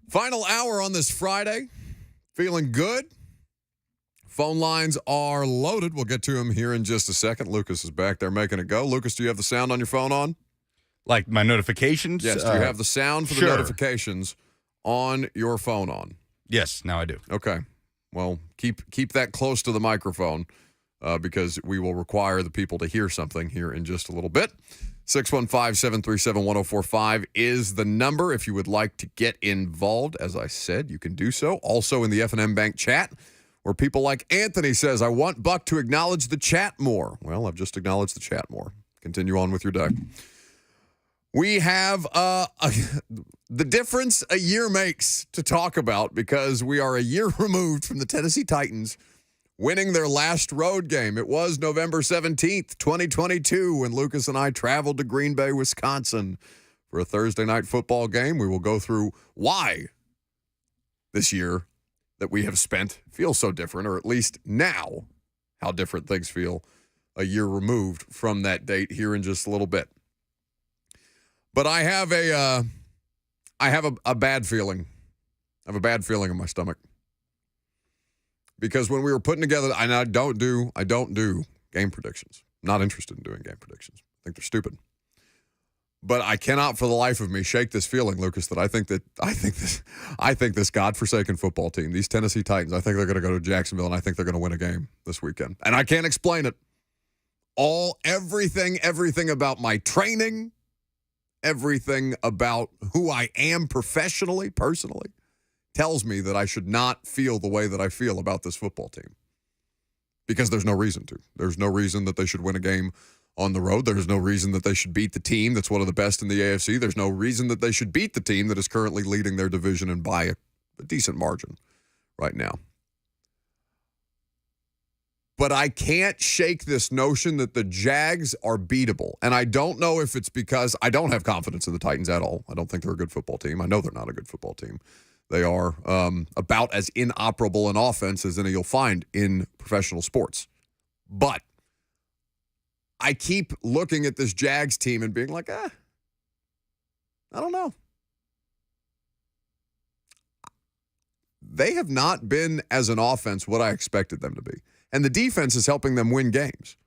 Final hour on this Friday. Feeling good? Phone lines are loaded. We'll get to him here in just a second. Lucas is back there making it go. Lucas, do you have the sound on your phone on? Like my notifications? Yes. Do you have the sound for the notifications on your phone on? Yes, now I do. Okay. Well, keep that close to the microphone because we will require the people to hear something here in just a little bit. 615-737-1045 is the number if you would like to get involved. As I said, you can do so. Also in the F&M Bank chat, where people like Anthony says, I want Buck to acknowledge the chat more. Well, I've just acknowledged the chat more. Continue on with your day. We have the difference a year makes to talk about because we are a year removed from the Tennessee Titans winning their last road game. It was November 17th, 2022, when Lucas and I traveled to Green Bay, Wisconsin for a Thursday night football game. We will go through why this year that we have spent feels so different, or at least now how different things feel a year removed from that date here in just a little bit. But I have a bad feeling. I have a bad feeling in my stomach. Because when we were putting together, and I don't do game predictions. I'm not interested in doing game predictions. I think they're stupid. But I cannot for the life of me shake this feeling, Lucas, that I think this godforsaken football team, these Tennessee Titans, I think they're going to go to Jacksonville and I think they're going to win a game this weekend. And I can't explain it. Everything about my training, everything about who I am personally, tells me that I should not feel the way that I feel about this football team. Because there's no reason to. There's no reason that they should win a game on the road. There's no reason that they should beat the team that's one of the best in the AFC. There's no reason that they should beat the team that is currently leading their division and by a decent margin right now. But I can't shake this notion that the Jags are beatable. And I don't know if it's because I don't have confidence in the Titans at all. I don't think they're a good football team. I know they're not a good football team. They are about as inoperable an offense as any you'll find in professional sports. But I keep looking at this Jags team and being like, I don't know. They have not been, as an offense, what I expected them to be. And the defense is helping them win games.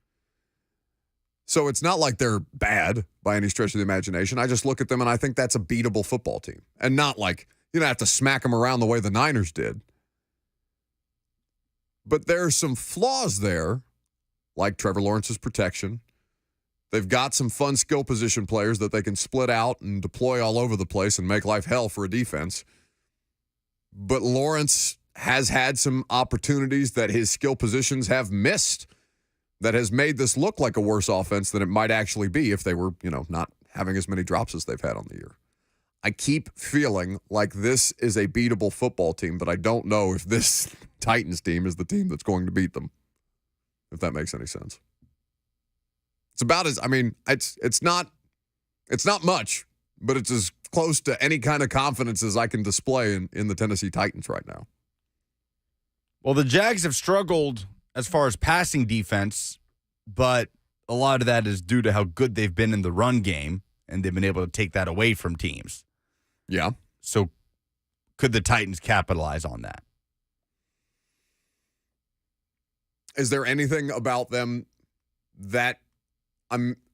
So it's not like they're bad by any stretch of the imagination. I just look at them and I think that's a beatable football team. And not like, you don't have to smack them around the way the Niners did. But there are some flaws there, like Trevor Lawrence's protection. They've got some fun skill position players that they can split out and deploy all over the place and make life hell for a defense. But Lawrence has had some opportunities that his skill positions have missed that has made this look like a worse offense than it might actually be if they were, not having as many drops as they've had on the year. I keep feeling like this is a beatable football team, but I don't know if this Titans team is the team that's going to beat them, if that makes any sense. It's about as, it's not much, but it's as close to any kind of confidence as I can display in the Tennessee Titans right now. Well, the Jags have struggled as far as passing defense, but a lot of that is due to how good they've been in the run game, and they've been able to take that away from teams. Yeah. So could the Titans capitalize on that? Is there anything about them that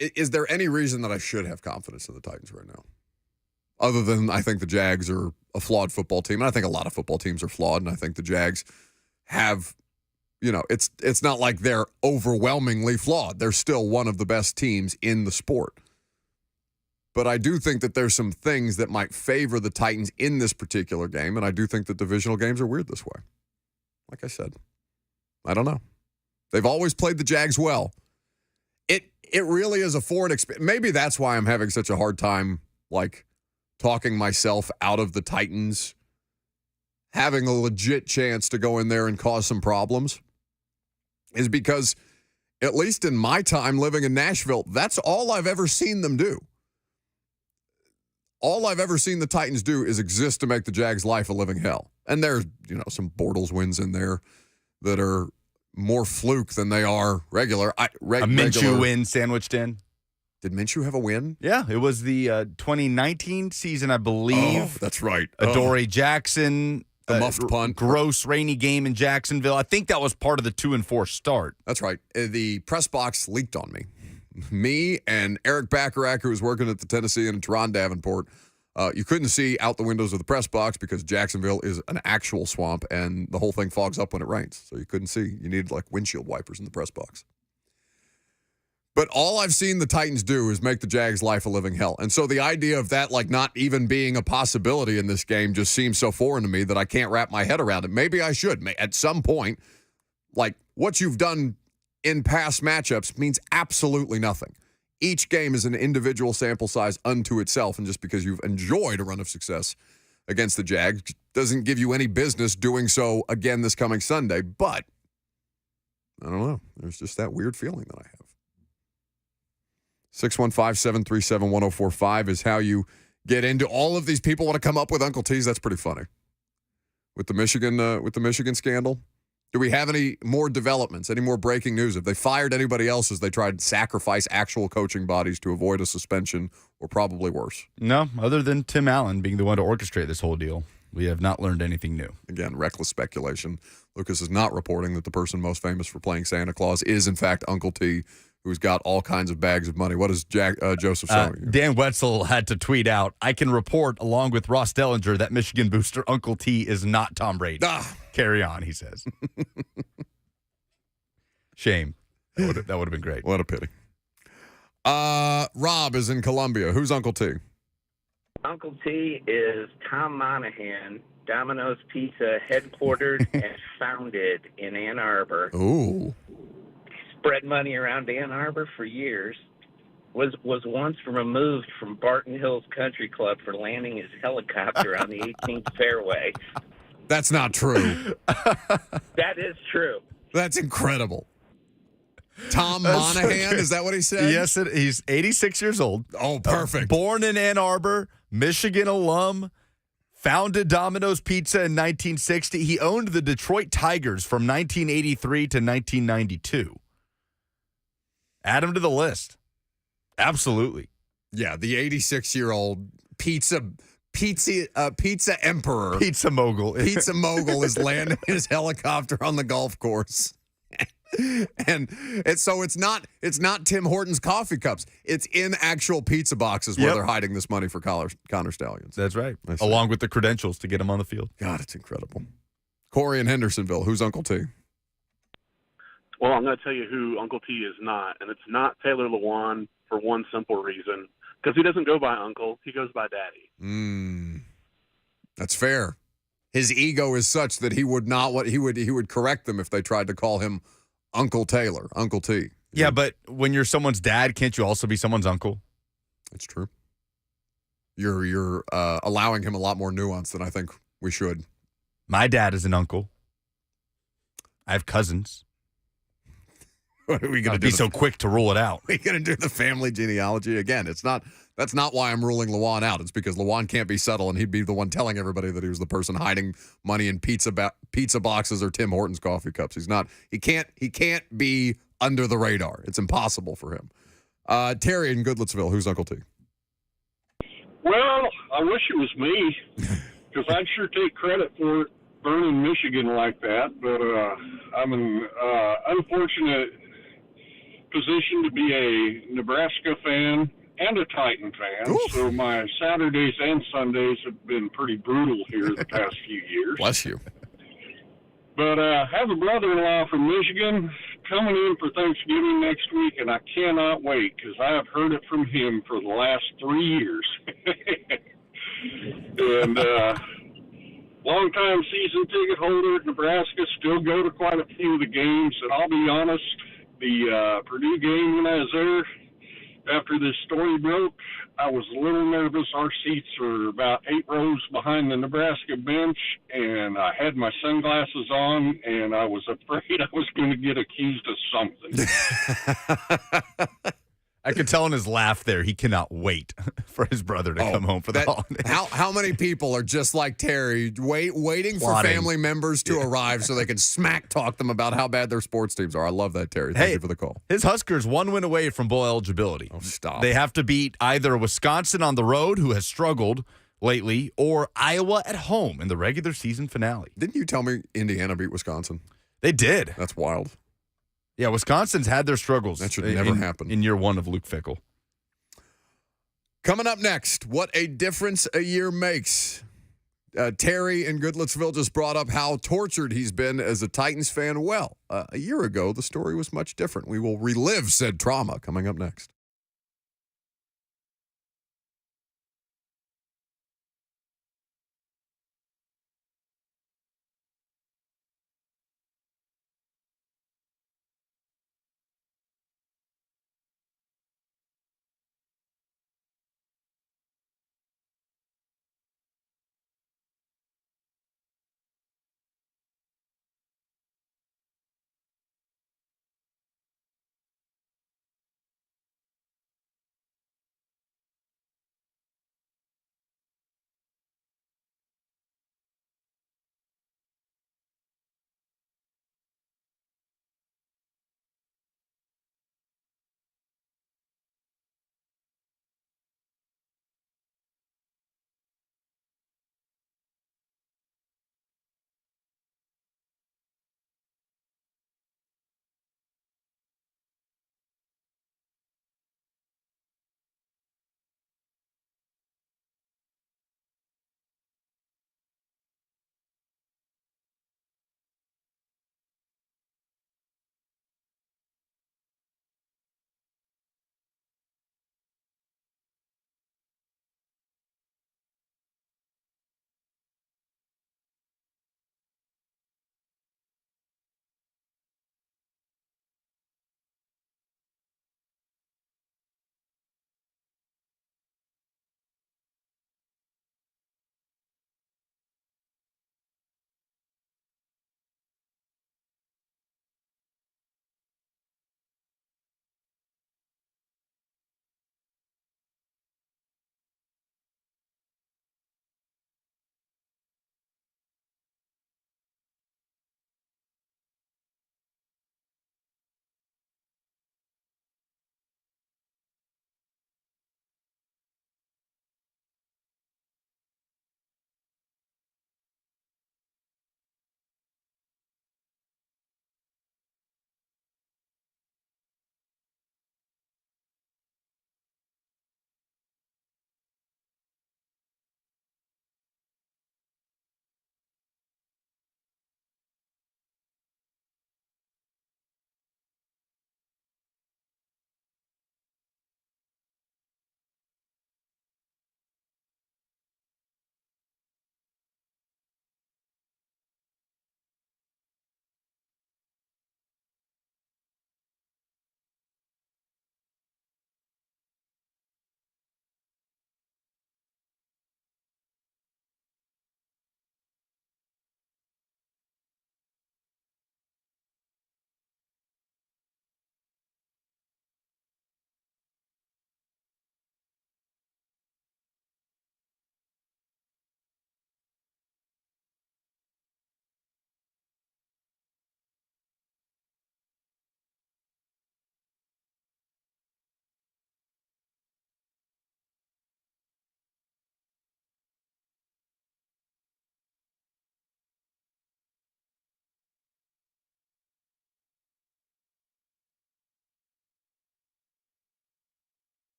is there any reason that I should have confidence in the Titans right now? Other than I think the Jags are a flawed football team, and I think a lot of football teams are flawed, and I think the Jags have, it's not like they're overwhelmingly flawed. They're still one of the best teams in the sport. But I do think that there's some things that might favor the Titans in this particular game, and I do think that divisional games are weird this way. Like I said, I don't know. They've always played the Jags well. It really is a foreign experience. Maybe that's why I'm having such a hard time, talking myself out of the Titans having a legit chance to go in there and cause some problems, is because, at least in my time living in Nashville, that's all I've ever seen them do. All I've ever seen the Titans do is exist to make the Jags' life a living hell. And there's, some Bortles wins in there that are more fluke than they are regular. A Minshew win sandwiched in. Did Minshew have a win? Yeah, it was the 2019 season, I believe. Oh, that's right. Adoree Jackson. The muffed punt. Gross rainy game in Jacksonville. I think that was part of the 2-4 start. That's right. The press box leaked on me. Me and Eric Bacharach, who was working at the Tennessee and Teron Davenport, you couldn't see out the windows of the press box because Jacksonville is an actual swamp and the whole thing fogs up when it rains. So you couldn't see. You needed windshield wipers in the press box. But all I've seen the Titans do is make the Jags' life a living hell. And so the idea of that not even being a possibility in this game just seems so foreign to me that I can't wrap my head around it. Maybe I should. At some point, what you've done in past matchups means absolutely nothing. Each game is an individual sample size unto itself, and just because you've enjoyed a run of success against the Jags doesn't give you any business doing so again this coming Sunday. But I don't know. There's just that weird feeling that I have. 615-737-1045 is how you get into all of these people want to come up with Uncle T's. That's pretty funny. With the Michigan scandal. Do we have any more developments, any more breaking news? Have they fired anybody else as they tried to sacrifice actual coaching bodies to avoid a suspension or probably worse? No, other than Tim Allen being the one to orchestrate this whole deal. We have not learned anything new. Again, reckless speculation. Lucas is not reporting that the person most famous for playing Santa Claus is, in fact, Uncle T, who's got all kinds of bags of money. What is Joseph saying? Dan Wetzel had to tweet out, I can report, along with Ross Dellinger, that Michigan booster Uncle T is not Tom Brady. Carry on, he says. Shame. That would have been great. What a pity. Rob is in Columbia. Who's Uncle T? Uncle T is Tom Monahan, Domino's Pizza, headquartered and founded in Ann Arbor. Ooh. Spread money around Ann Arbor for years. Was once removed from Barton Hills Country Club for landing his helicopter on the 18th fairway. That's not true. That is true. That's incredible. Tom Monahan, is that what he said? Yes, he's 86 years old. Oh, perfect. Born in Ann Arbor, Michigan alum, founded Domino's Pizza in 1960. He owned the Detroit Tigers from 1983 to 1992. Add him to the list. Absolutely. Yeah, the 86-year-old pizza emperor. Pizza mogul. Pizza mogul is landing his helicopter on the golf course. and so it's not Tim Hortons coffee cups. It's in actual pizza boxes where they're hiding this money for Connor Stallions. That's right. Along with the credentials to get him on the field. God, it's incredible. Corey in Hendersonville, who's Uncle T? Well, I'm going to tell you who Uncle T is not, and it's not Taylor Lewan for one simple reason, because he doesn't go by Uncle, he goes by Daddy. That's fair. His ego is such that he would not he would correct them if they tried to call him Uncle Taylor, Uncle T. Yeah, but when you're someone's dad, can't you also be someone's uncle? That's true. You're allowing him a lot more nuance than I think we should. My dad is an uncle. I have cousins. What are we going to do? Be so quick to rule it out. We're going to do the family genealogy again. That's not why I'm ruling Lewan out. It's because Lewan can't be subtle, and he'd be the one telling everybody that he was the person hiding money in pizza boxes or Tim Hortons coffee cups. He's not. He can't be under the radar. It's impossible for him. Terry in Goodlettsville, who's Uncle T? Well, I wish it was me, because I'd sure take credit for it, burning Michigan like that. But I'm an unfortunate position to be a Nebraska fan and a Titan fan. Oof. So my Saturdays and Sundays have been pretty brutal here the past few years. Bless you. But I have a brother-in-law from Michigan coming in for Thanksgiving next week, and I cannot wait because I have heard it from him for the last 3 years. And long-time season ticket holder at Nebraska, still go to quite a few of the games. And I'll be honest, the Purdue game when I was there, after this story broke, I was a little nervous. Our seats were about 8 rows behind the Nebraska bench, and I had my sunglasses on, and I was afraid I was going to get accused of something. I could tell in his laugh there, he cannot wait for his brother to come home for the holiday. How many people are just like Terry, waiting for family members to arrive so they can smack talk them about how bad their sports teams are? I love that, Terry. Thank you for the call. His Huskers 1 win away from bowl eligibility. Oh, stop. They have to beat either Wisconsin on the road, who has struggled lately, or Iowa at home in the regular season finale. Didn't you tell me Indiana beat Wisconsin? They did. That's wild. Yeah, Wisconsin's had their struggles. That should never happen. In year 1 of Luke Fickell. Coming up next, what a difference a year makes. Terry in Goodlettsville just brought up how tortured he's been as a Titans fan. Well, a year ago, the story was much different. We will relive said trauma coming up next.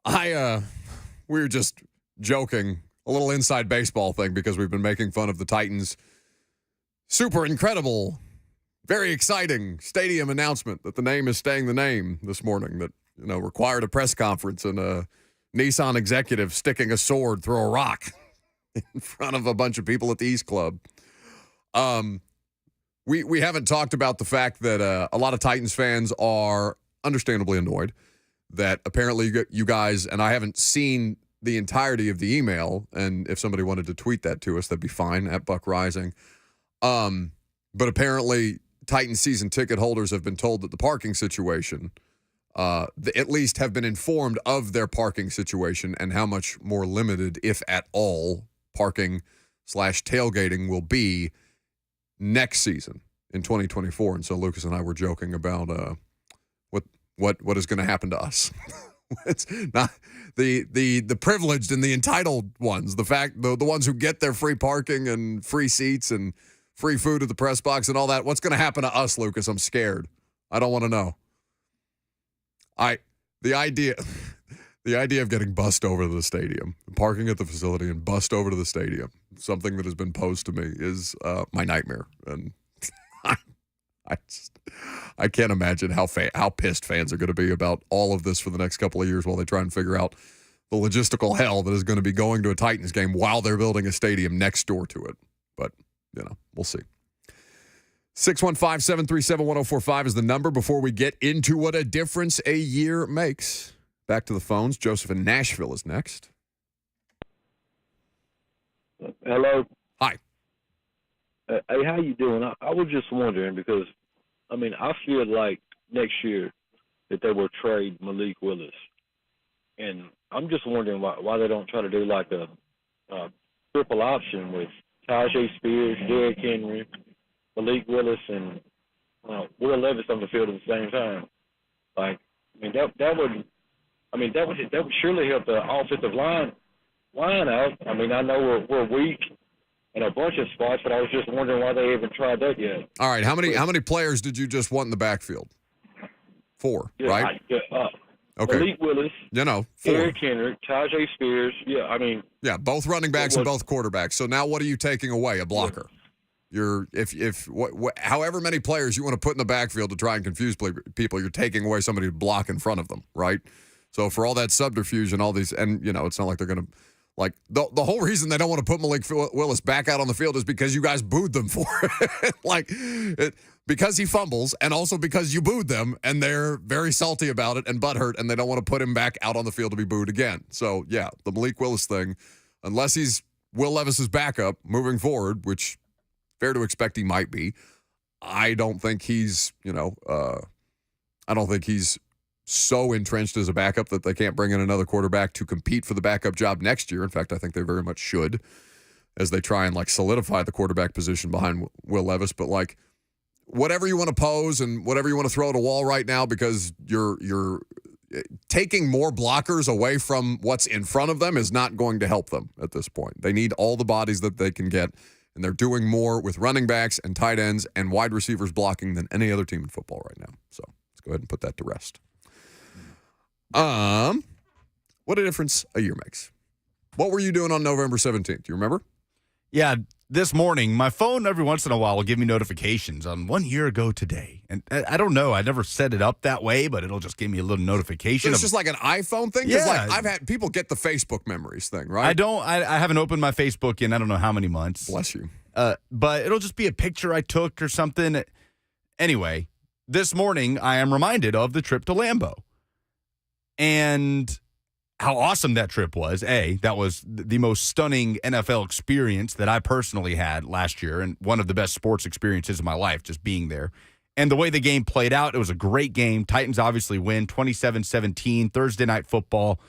We were just joking, a little inside baseball thing, because we've been making fun of the Titans' super incredible, very exciting stadium announcement that the name is staying the name this morning, that, required a press conference and a Nissan executive sticking a sword through a rock in front of a bunch of people at the East Club. We haven't talked about the fact that a lot of Titans fans are understandably annoyed that apparently you guys, and I haven't seen the entirety of the email, and if somebody wanted to tweet that to us, that'd be fine, at Buck Rising. But apparently Titans season ticket holders have been told that the parking situation, at least have been informed of their parking situation and how much more limited, if at all, parking/tailgating will be next season in 2024. And so Lucas and I were joking about what is going to happen to us. It's not the privileged and the entitled ones, the ones who get their free parking and free seats and free food at the press box and all that. What's going to happen to us, Lucas? I'm scared. I don't want to know. The idea of getting bussed over to the stadium, parking at the facility and bussed over to the stadium, something that has been posed to me, is my nightmare. And I can't imagine how pissed fans are going to be about all of this for the next couple of years while they try and figure out the logistical hell that is going to be going to a Titans game while they're building a stadium next door to it. But, we'll see. 615-737-1045 is the number before we get into what a difference a year makes. Back to the phones. Joseph in Nashville is next. Hello. Hi. Hey, how you doing? I was just wondering because, I feel like next year that they will trade Malik Willis. And I'm just wondering why they don't try to do like a triple option with Tajay Spears, Derrick Henry, Malik Willis, and Will Levis on the field at the same time. That would surely help the offensive line out. I know we're weak in a bunch of spots, but I was just wondering why they haven't tried that yet. All right, how many players did you just want in the backfield? 4, right? Okay. Malik Willis. 4. Derrick Henry, Tajay Spears. Yeah, both running backs and both quarterbacks. So now what are you taking away? A blocker. However many players you want to put in the backfield to try and confuse people, you're taking away somebody to block in front of them, right? So for all that subterfuge and all these, and it's not like they're going to, the whole reason they don't want to put Malik Willis back out on the field is because you guys booed them for it. Because he fumbles, and also because you booed them, and they're very salty about it and butthurt, and they don't want to put him back out on the field to be booed again. So, yeah, the Malik Willis thing, unless he's Will Levis's backup moving forward, which fair to expect he might be, I don't think he's, I don't think he's so entrenched as a backup that they can't bring in another quarterback to compete for the backup job next year. In fact, I think they very much should, as they try and solidify the quarterback position behind Will Levis. But whatever you want to pose and whatever you want to throw at a wall right now, because you're taking more blockers away from what's in front of them is not going to help them at this point. They need all the bodies that they can get, and they're doing more with running backs and tight ends and wide receivers blocking than any other team in football right now. So let's go ahead and put that to rest. What a difference a year makes. What were you doing on November 17th? Do you remember? Yeah, this morning, my phone every once in a while will give me notifications on 1 year ago today. And I don't know. I never set it up that way, but it'll just give me a little notification. So it's just like an iPhone thing? Yeah. I've had people get the Facebook memories thing, right? I haven't opened my Facebook in I don't know how many months. Bless you. But it'll just be a picture I took or something. Anyway, this morning, I am reminded of the trip to Lambeau. And how awesome that trip was. That was the most stunning NFL experience that I personally had last year, and one of the best sports experiences of my life, just being there. And the way the game played out, it was a great game. Titans obviously win 27-17, Thursday Night Football.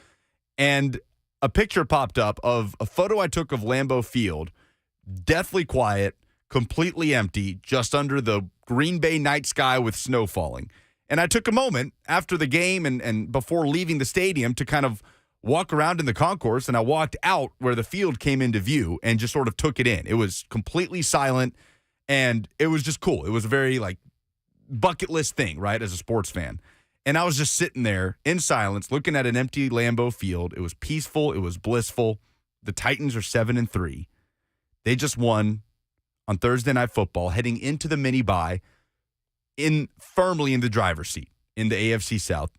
And a picture popped up of a photo I took of Lambeau Field, deathly quiet, completely empty, just under the Green Bay night sky with snow falling. And I took a moment after the game and before leaving the stadium to kind of walk around in the concourse, and I walked out where the field came into view and just sort of took it in. It was completely silent, and it was just cool. It was a very, bucket list thing, right, as a sports fan. And I was just sitting there in silence, looking at an empty Lambeau Field. It was peaceful. It was blissful. The Titans are 7-3. They just won on Thursday Night Football, heading into the mini-bye firmly in the driver's seat in the AFC South.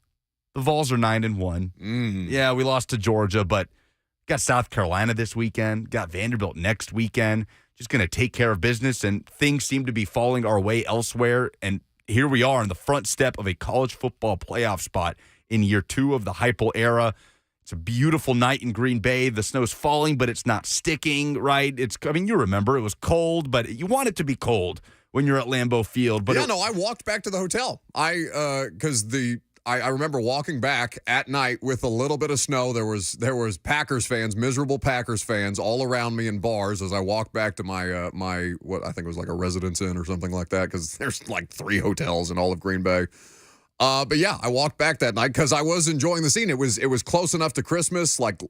The Vols are 9-1. Yeah, we lost to Georgia, but got South Carolina this weekend, got Vanderbilt next weekend. Just going to take care of business, and things seem to be falling our way elsewhere. And here we are in the front step of a college football playoff spot in year 2 of the Heupel era. It's a beautiful night in Green Bay. The snow's falling, but it's not sticking, right? You remember, it was cold, but you want it to be cold when you're at Lambeau Field. But I walked back to the hotel. I remember walking back at night with a little bit of snow. There was Packers fans, miserable Packers fans, all around me in bars as I walked back to my what I think was like a Residence Inn or something like that, because there's like 3 hotels in all of Green Bay. But yeah, I walked back that night because I was enjoying the scene. It was close enough to Christmas. Like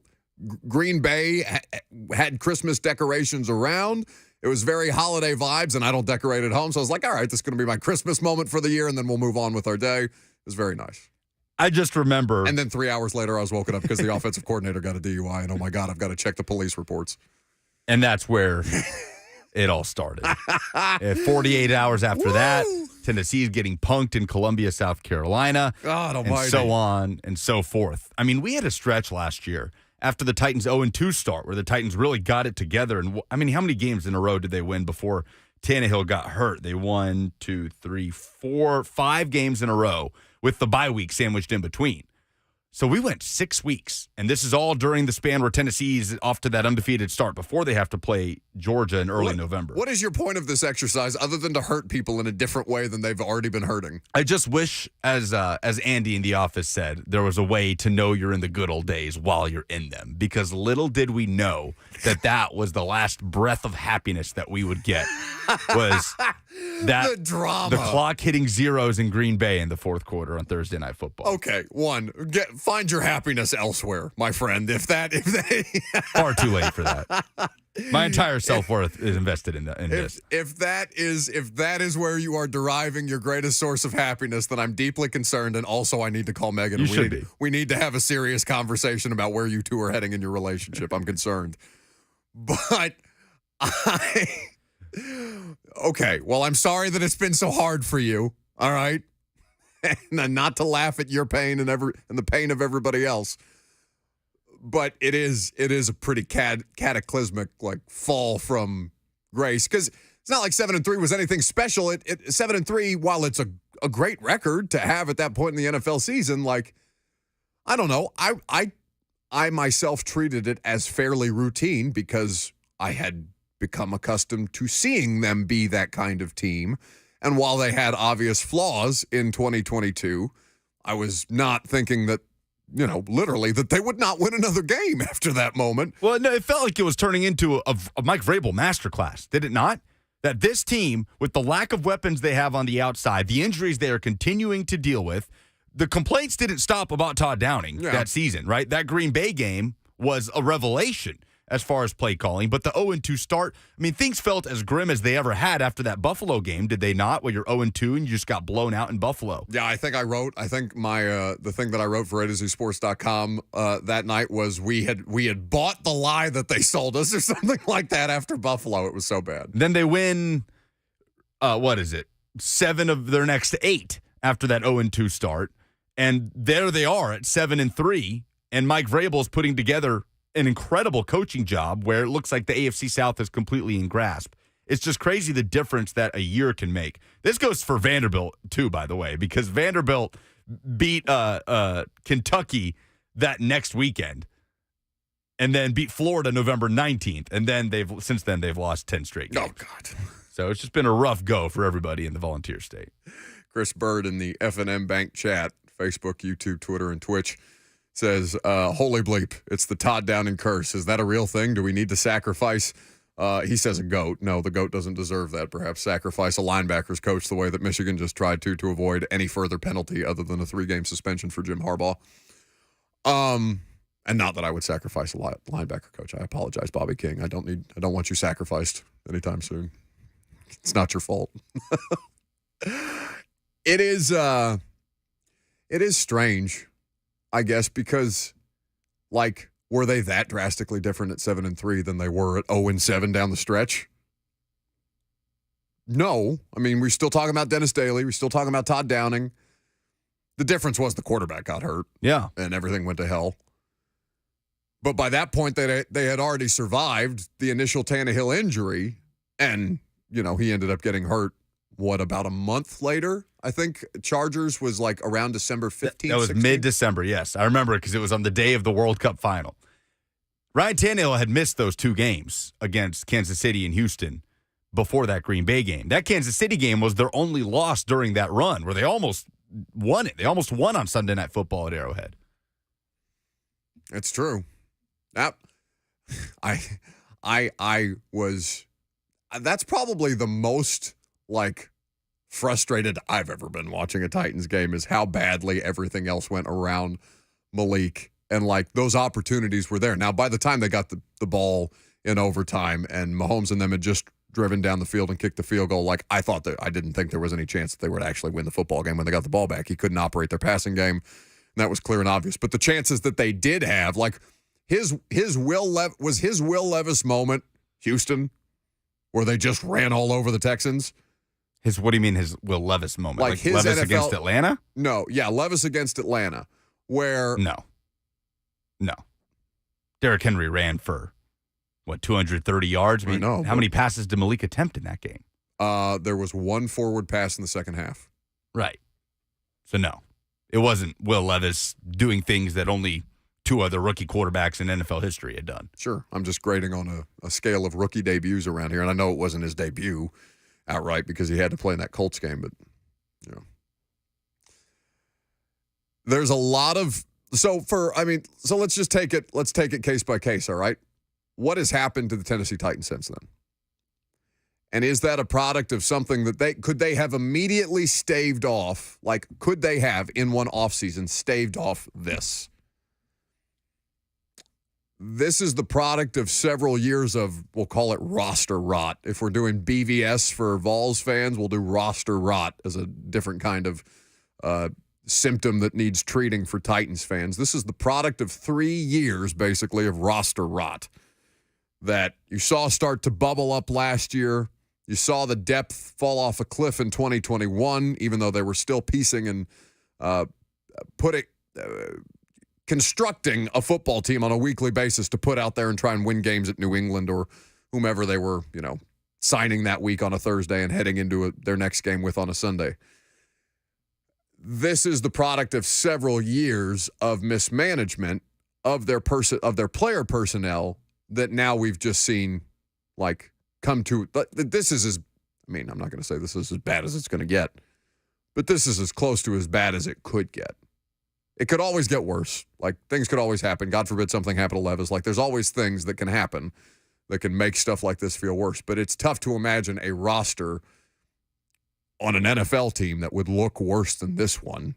Green Bay had Christmas decorations around. It was very holiday vibes, and I don't decorate at home. So I was like, all right, this is going to be my Christmas moment for the year, and then we'll move on with our day. It was very nice. I just remember. And then 3 hours later, I was woken up because the offensive coordinator got a DUI, and oh my God, I've got to check the police reports. And that's where it all started. 48 hours after that, Tennessee's getting punked in Columbia, South Carolina, God and almighty. so on and so forth. I mean, we had a stretch last year after the Titans 0-2 start where the Titans really got it together. And I mean, how many games in a row did they win before Tannehill got hurt? They won 2, 3, 4, 5 games in a row with the bye week sandwiched in between. So we went 6 weeks, and this is all during the span where Tennessee's off to that undefeated start before they have to play Georgia in early November. What is your point of this exercise other than to hurt people in a different way than they've already been hurting? I just wish, as Andy in the office said, there was a way to know you're in the good old days while you're in them, because little did we know that was the last breath of happiness that we would get was that the drama. The clock hitting zeros in Green Bay in the fourth quarter on Thursday Night Football. Okay, find your happiness elsewhere, my friend. If they far too late for that. My entire self-worth is invested in this. If that is where you are deriving your greatest source of happiness, then I'm deeply concerned, and also I need to call Megan. We need to have a serious conversation about where you two are heading in your relationship. I'm concerned. But okay, well, I'm sorry that it's been so hard for you, all right? And not to laugh at your pain and the pain of everybody else. But it is a pretty cataclysmic fall from grace, because it's not like 7-3 was anything special. 7-3, while it's a great record to have at that point in the NFL season, I don't know. I myself treated it as fairly routine because I had become accustomed to seeing them be that kind of team. And while they had obvious flaws in 2022, I was not thinking that, literally that they would not win another game after that moment. Well, no, it felt like it was turning into a Mike Vrabel masterclass, did it not? That this team, with the lack of weapons they have on the outside, the injuries they are continuing to deal with, the complaints didn't stop about Todd Downing that season, right? That Green Bay game was a revelation as far as play calling, but the 0-2 start, I mean, things felt as grim as they ever had after that Buffalo game, did they not? Where you're 0-2 and you just got blown out in Buffalo. Yeah, I think my the thing that I wrote for AtoZSports.com that night was we had bought the lie that they sold us or something like that after Buffalo. It was so bad. Then they win, 7 of their next 8 after that 0-2 start, and there they are at 7-3, and Mike Vrabel is putting together an incredible coaching job where it looks like the AFC South is completely in grasp. It's just crazy the difference that a year can make. This goes for Vanderbilt, too, by the way, because Vanderbilt beat Kentucky that next weekend and then beat Florida November 19th. And then since then they've lost 10 straight games. Oh, God. So it's just been a rough go for everybody in the Volunteer State. Chris Bird in the F&M Bank chat, Facebook, YouTube, Twitter, and Twitch, says, holy bleep, it's the Todd Downing curse. Is that a real thing? Do we need to sacrifice? He says a GOAT. No, the GOAT doesn't deserve that. Perhaps sacrifice a linebackers coach the way that Michigan just tried to avoid any further penalty other than a 3-game suspension for Jim Harbaugh. And not that I would sacrifice a linebacker coach. I apologize, Bobby King. I don't want you sacrificed anytime soon. It's not your fault. It is It is strange, I guess, because, like, were they that drastically different at 7-3 than they were at 0-7 down the stretch? No. I mean, we're still talking about Dennis Daly. We're still talking about Todd Downing. The difference was the quarterback got hurt. Yeah. And everything went to hell. But by that point, they had already survived the initial Tannehill injury. And, you know, he ended up getting hurt, about a month later? I think Chargers was like around December 15th. That was 16th. mid-December, yes. I remember it because it was on the day of the World Cup final. Ryan Tannehill had missed those 2 games against Kansas City and Houston before that Green Bay game. That Kansas City game was their only loss during that run where they almost won it. They almost won on Sunday Night Football at Arrowhead. It's true. That's probably the most, like, frustrated I've ever been watching a Titans game is how badly everything else went around Malik. And, like, those opportunities were there. Now, by the time they got the ball in overtime and Mahomes and them had just driven down the field and kicked the field goal, like, I didn't think there was any chance that they would actually win the football game when they got the ball back. He couldn't operate their passing game, and that was clear and obvious. But the chances that they did have, like, was his Will Levis moment, Houston, where they just ran all over the Texans? What do you mean his Will Levis moment? Like his Levis NFL, against Atlanta? No, yeah, Levis against Atlanta, where... No. Derrick Henry ran for, 230 yards? I know. How many passes did Malik attempt in that game? There was 1 forward pass in the second half. Right. So, no. It wasn't Will Levis doing things that only 2 other rookie quarterbacks in NFL history had done. Sure. I'm just grading on a scale of rookie debuts around here, and I know it wasn't his debut outright because he had to play in that Colts game, but, you know. There's a lot of... So let's just take it case by case, all right? What has happened to the Tennessee Titans since then? And is that a product of something that could they have immediately staved off? Like, could they have, in one offseason, staved off this? This is the product of several years of, we'll call it roster rot. If we're doing BVS for Vols fans, we'll do roster rot as a different kind of symptom that needs treating for Titans fans. This is the product of 3 years, basically, of roster rot that you saw start to bubble up last year. You saw the depth fall off a cliff in 2021, even though they were still piecing and constructing a football team on a weekly basis to put out there and try and win games at New England or whomever they were, signing that week on a Thursday and heading into their next game with on a Sunday. This is the product of several years of mismanagement of their player personnel that now we've just seen, like, come to. But this is I'm not going to say this is as bad as it's going to get, but this is as close to as bad as it could get. It could always get worse. Like, things could always happen. God forbid something happened to Levis. Like, there's always things that can happen that can make stuff like this feel worse. But it's tough to imagine a roster on an NFL team that would look worse than this one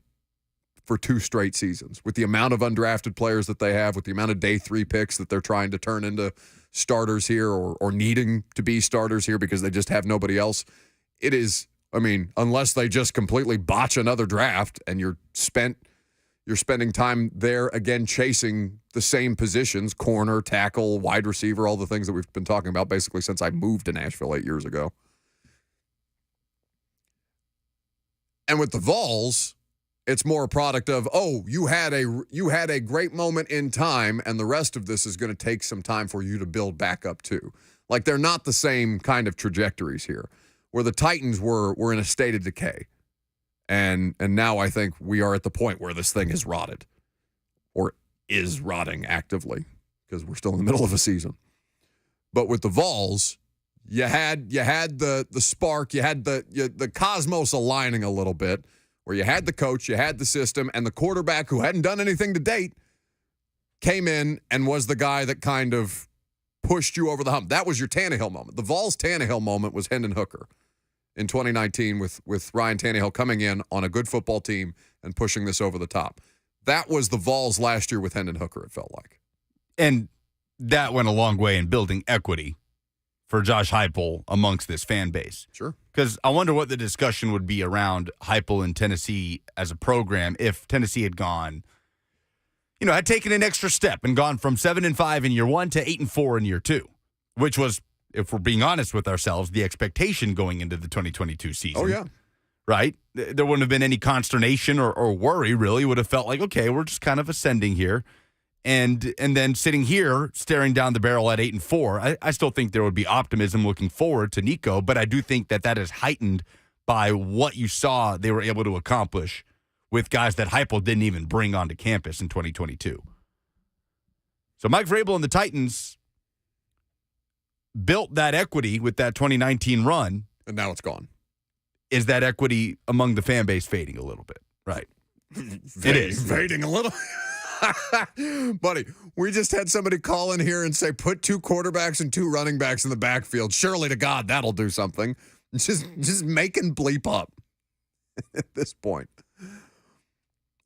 for 2 straight seasons. With the amount of undrafted players that they have, with the amount of day 3 picks that they're trying to turn into starters here or needing to be starters here because they just have nobody else. It is, unless they just completely botch another draft and you're spending time there again chasing the same positions, corner, tackle, wide receiver, all the things that we've been talking about basically since I moved to Nashville 8 years ago. And with the Vols, it's more a product of, you had a great moment in time, and the rest of this is going to take some time for you to build back up too. Like, they're not the same kind of trajectories here, where the Titans were in a state of decay. And now I think we are at the point where this thing has rotted, or is rotting actively, because we're still in the middle of a season. But with the Vols, you had the spark, you had the cosmos aligning a little bit, where you had the coach, you had the system, and the quarterback who hadn't done anything to date came in and was the guy that kind of pushed you over the hump. That was your Tannehill moment. The Vols Tannehill moment was Hendon Hooker in 2019 with Ryan Tannehill coming in on a good football team and pushing this over the top. That was the Vols last year with Hendon Hooker, it felt like. And that went a long way in building equity for Josh Heupel amongst this fan base. Sure. Because I wonder what the discussion would be around Heupel in Tennessee as a program if Tennessee had gone, had taken an extra step and gone from 7-5 in year one to 8-4 in year two, which was, if we're being honest with ourselves, the expectation going into the 2022 season. Oh, yeah. Right? There wouldn't have been any consternation or worry, really. It would have felt like, okay, we're just kind of ascending here. And then sitting here, staring down the barrel at 8-4, I still think there would be optimism looking forward to Nico, but I do think that is heightened by what you saw they were able to accomplish with guys that Heupel didn't even bring onto campus in 2022. So Mike Vrabel and the Titans built that equity with that 2019 run. And now it's gone. Is that equity among the fan base fading a little bit? Right. It is. Fading a little. Buddy, we just had somebody call in here and say, put 2 quarterbacks and 2 running backs in the backfield. Surely to God, that'll do something. Just making bleep up at this point.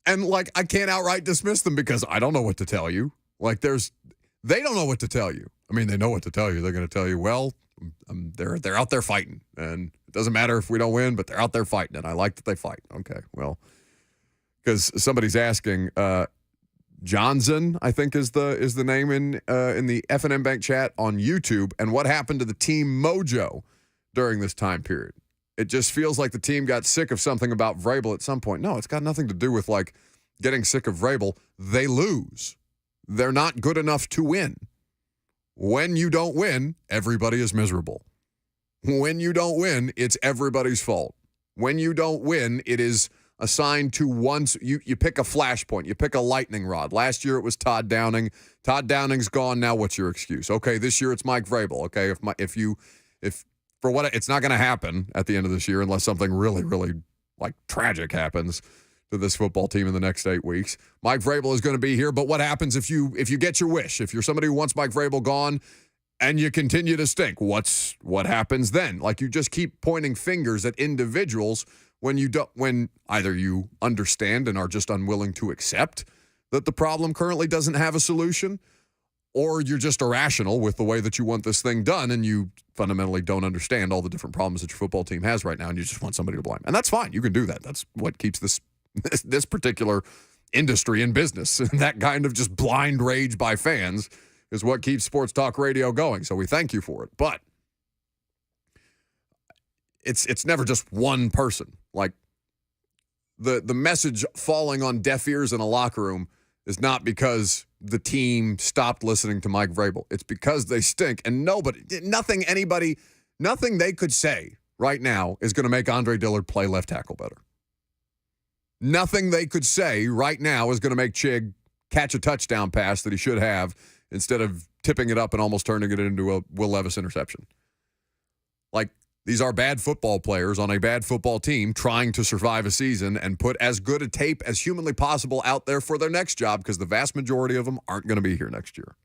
And, I can't outright dismiss them because I don't know what to tell you. They don't know what to tell you. I mean, they know what to tell you. They're going to tell you, well, they're out there fighting. And it doesn't matter if we don't win, but they're out there fighting. And I like that they fight. Okay, well, because somebody's asking, Johnson, I think is the name in the F&M Bank chat on YouTube. And what happened to the team mojo during this time period? It just feels like the team got sick of something about Vrabel at some point. No, it's got nothing to do with getting sick of Vrabel. They lose. They're not good enough to win. When you don't win, everybody is miserable. When you don't win, it's everybody's fault. When you don't win, it is assigned to you pick a flashpoint, you pick a lightning rod. Last year it was Todd Downing. Todd Downing's gone. Now what's your excuse? Okay, this year it's Mike Vrabel. Okay, it's not going to happen at the end of this year unless something really, really tragic happens to this football team in the next 8 weeks. Mike Vrabel is going to be here, but what happens if you get your wish? If you're somebody who wants Mike Vrabel gone and you continue to stink, what happens then? You just keep pointing fingers at individuals when either you understand and are just unwilling to accept that the problem currently doesn't have a solution, or you're just irrational with the way that you want this thing done and you fundamentally don't understand all the different problems that your football team has right now and you just want somebody to blame. And that's fine. You can do that. That's what keeps this particular industry in business. That kind of just blind rage by fans is what keeps sports talk radio going. So we thank you for it. But it's never just one person. The message falling on deaf ears in a locker room is not because the team stopped listening to Mike Vrabel. It's because they stink, and nothing they could say right now is going to make Andre Dillard play left tackle better. Nothing they could say right now is going to make Chig catch a touchdown pass that he should have instead of tipping it up and almost turning it into a Will Levis interception. These are bad football players on a bad football team trying to survive a season and put as good a tape as humanly possible out there for their next job because the vast majority of them aren't going to be here next year.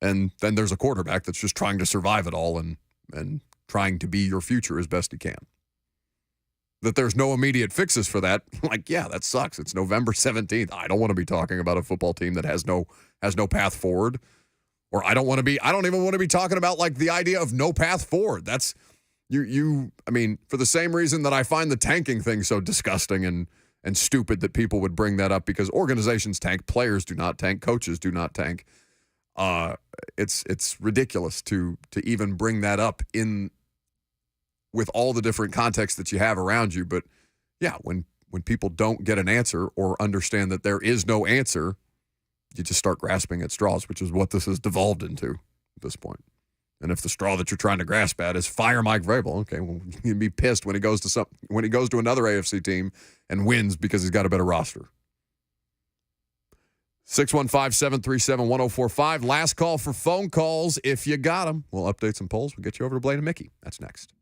And then there's a quarterback that's just trying to survive it all and trying to be your future as best he can. That there's no immediate fixes for that. Yeah, that sucks. It's November 17th. I don't want to be talking about a football team that has no path forward. Or I don't even want to be talking about the idea of no path forward. That's for the same reason that I find the tanking thing so disgusting and stupid that people would bring that up because organizations tank, players do not tank, coaches do not tank. It's ridiculous to even bring that up with all the different contexts that you have around you. But yeah, when people don't get an answer or understand that there is no answer, you just start grasping at straws, which is what this has devolved into at this point. And if the straw that you're trying to grasp at is fire Mike Vrabel, okay, well, you can be pissed when he goes to another AFC team and wins because he's got a better roster. 615-737-1045. Last call for phone calls. If you got them, we'll update some polls. We'll get you over to Blaine and Mickey. That's next.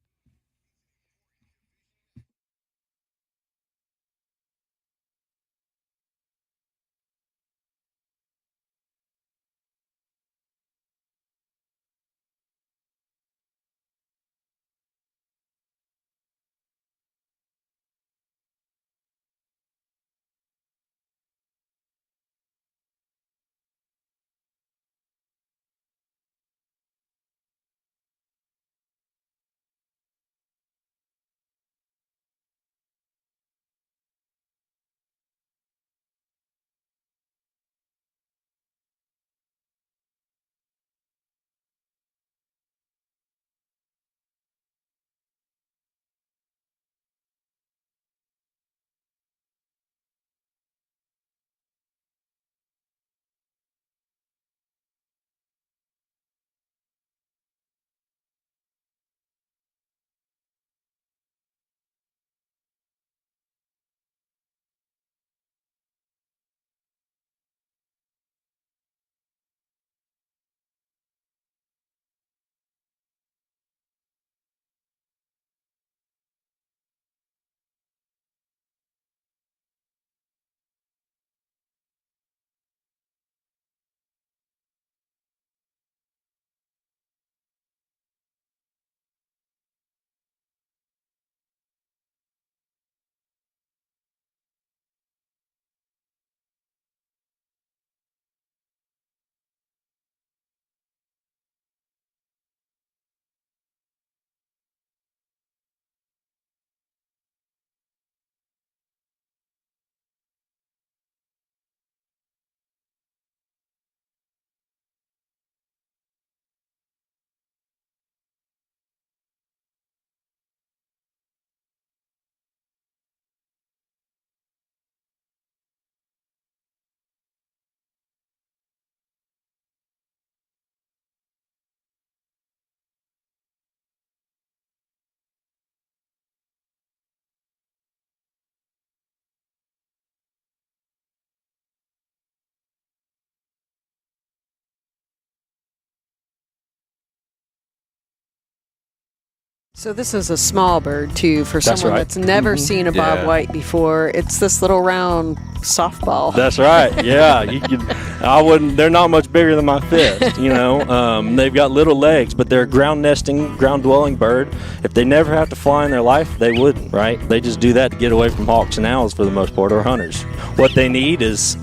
So this is a small bird, too, for That's someone right. that's never seen a bobwhite before. It's this little round softball. That's right. Yeah, they're not much bigger than my fist. They've got little legs, but they're a ground-nesting, ground-dwelling bird. If they never have to fly in their life, they wouldn't, right? They just do that to get away from hawks and owls for the most part, or hunters. What they need is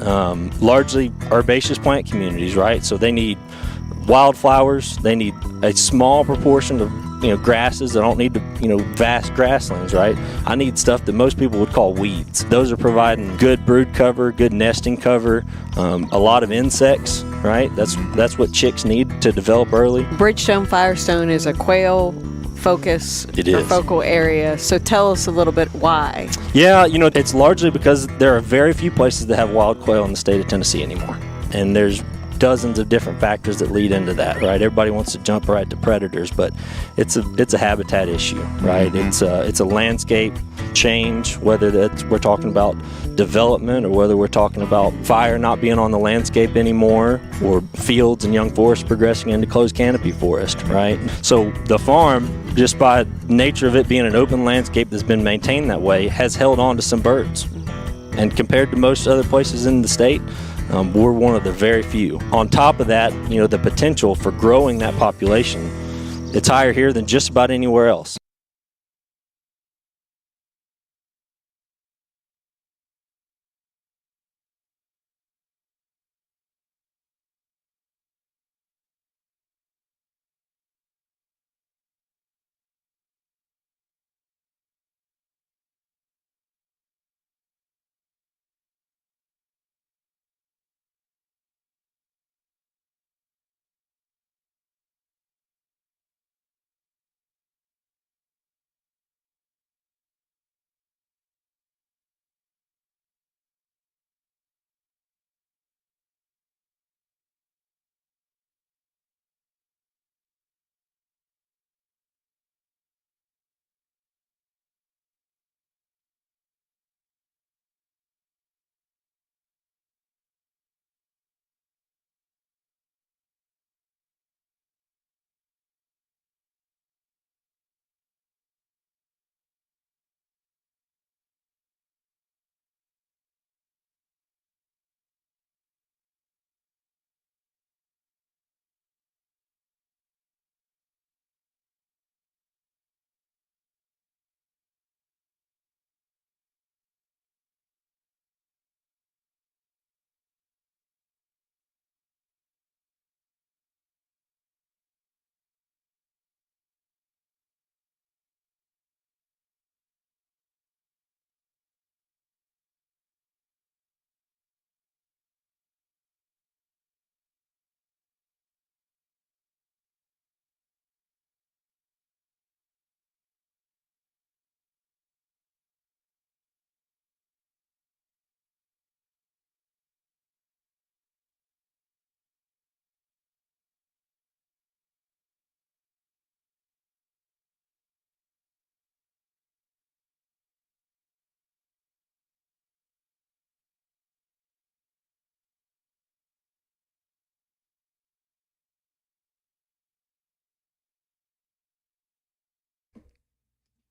largely herbaceous plant communities, right? So they need wildflowers. They need a small proportion of grasses. I don't need vast grasslands, right? I need stuff that most people would call weeds. Those are providing good brood cover, good nesting cover, a lot of insects, right? That's what chicks need to develop early. Bridgestone Firestone is a quail focus or focal area. So tell us a little bit why. Yeah, it's largely because there are very few places that have wild quail in the state of Tennessee anymore. And there's dozens of different factors that lead into that, right? Everybody wants to jump right to predators, but it's a habitat issue, right? It's a landscape change, whether we're talking about development or whether we're talking about fire not being on the landscape anymore, or fields and young forests progressing into closed canopy forest, right? So the farm, just by nature of it being an open landscape that's been maintained that way, has held on to some birds. And compared to most other places in the state, we're one of the very few. On top of that, the potential for growing that population, it's higher here than just about anywhere else.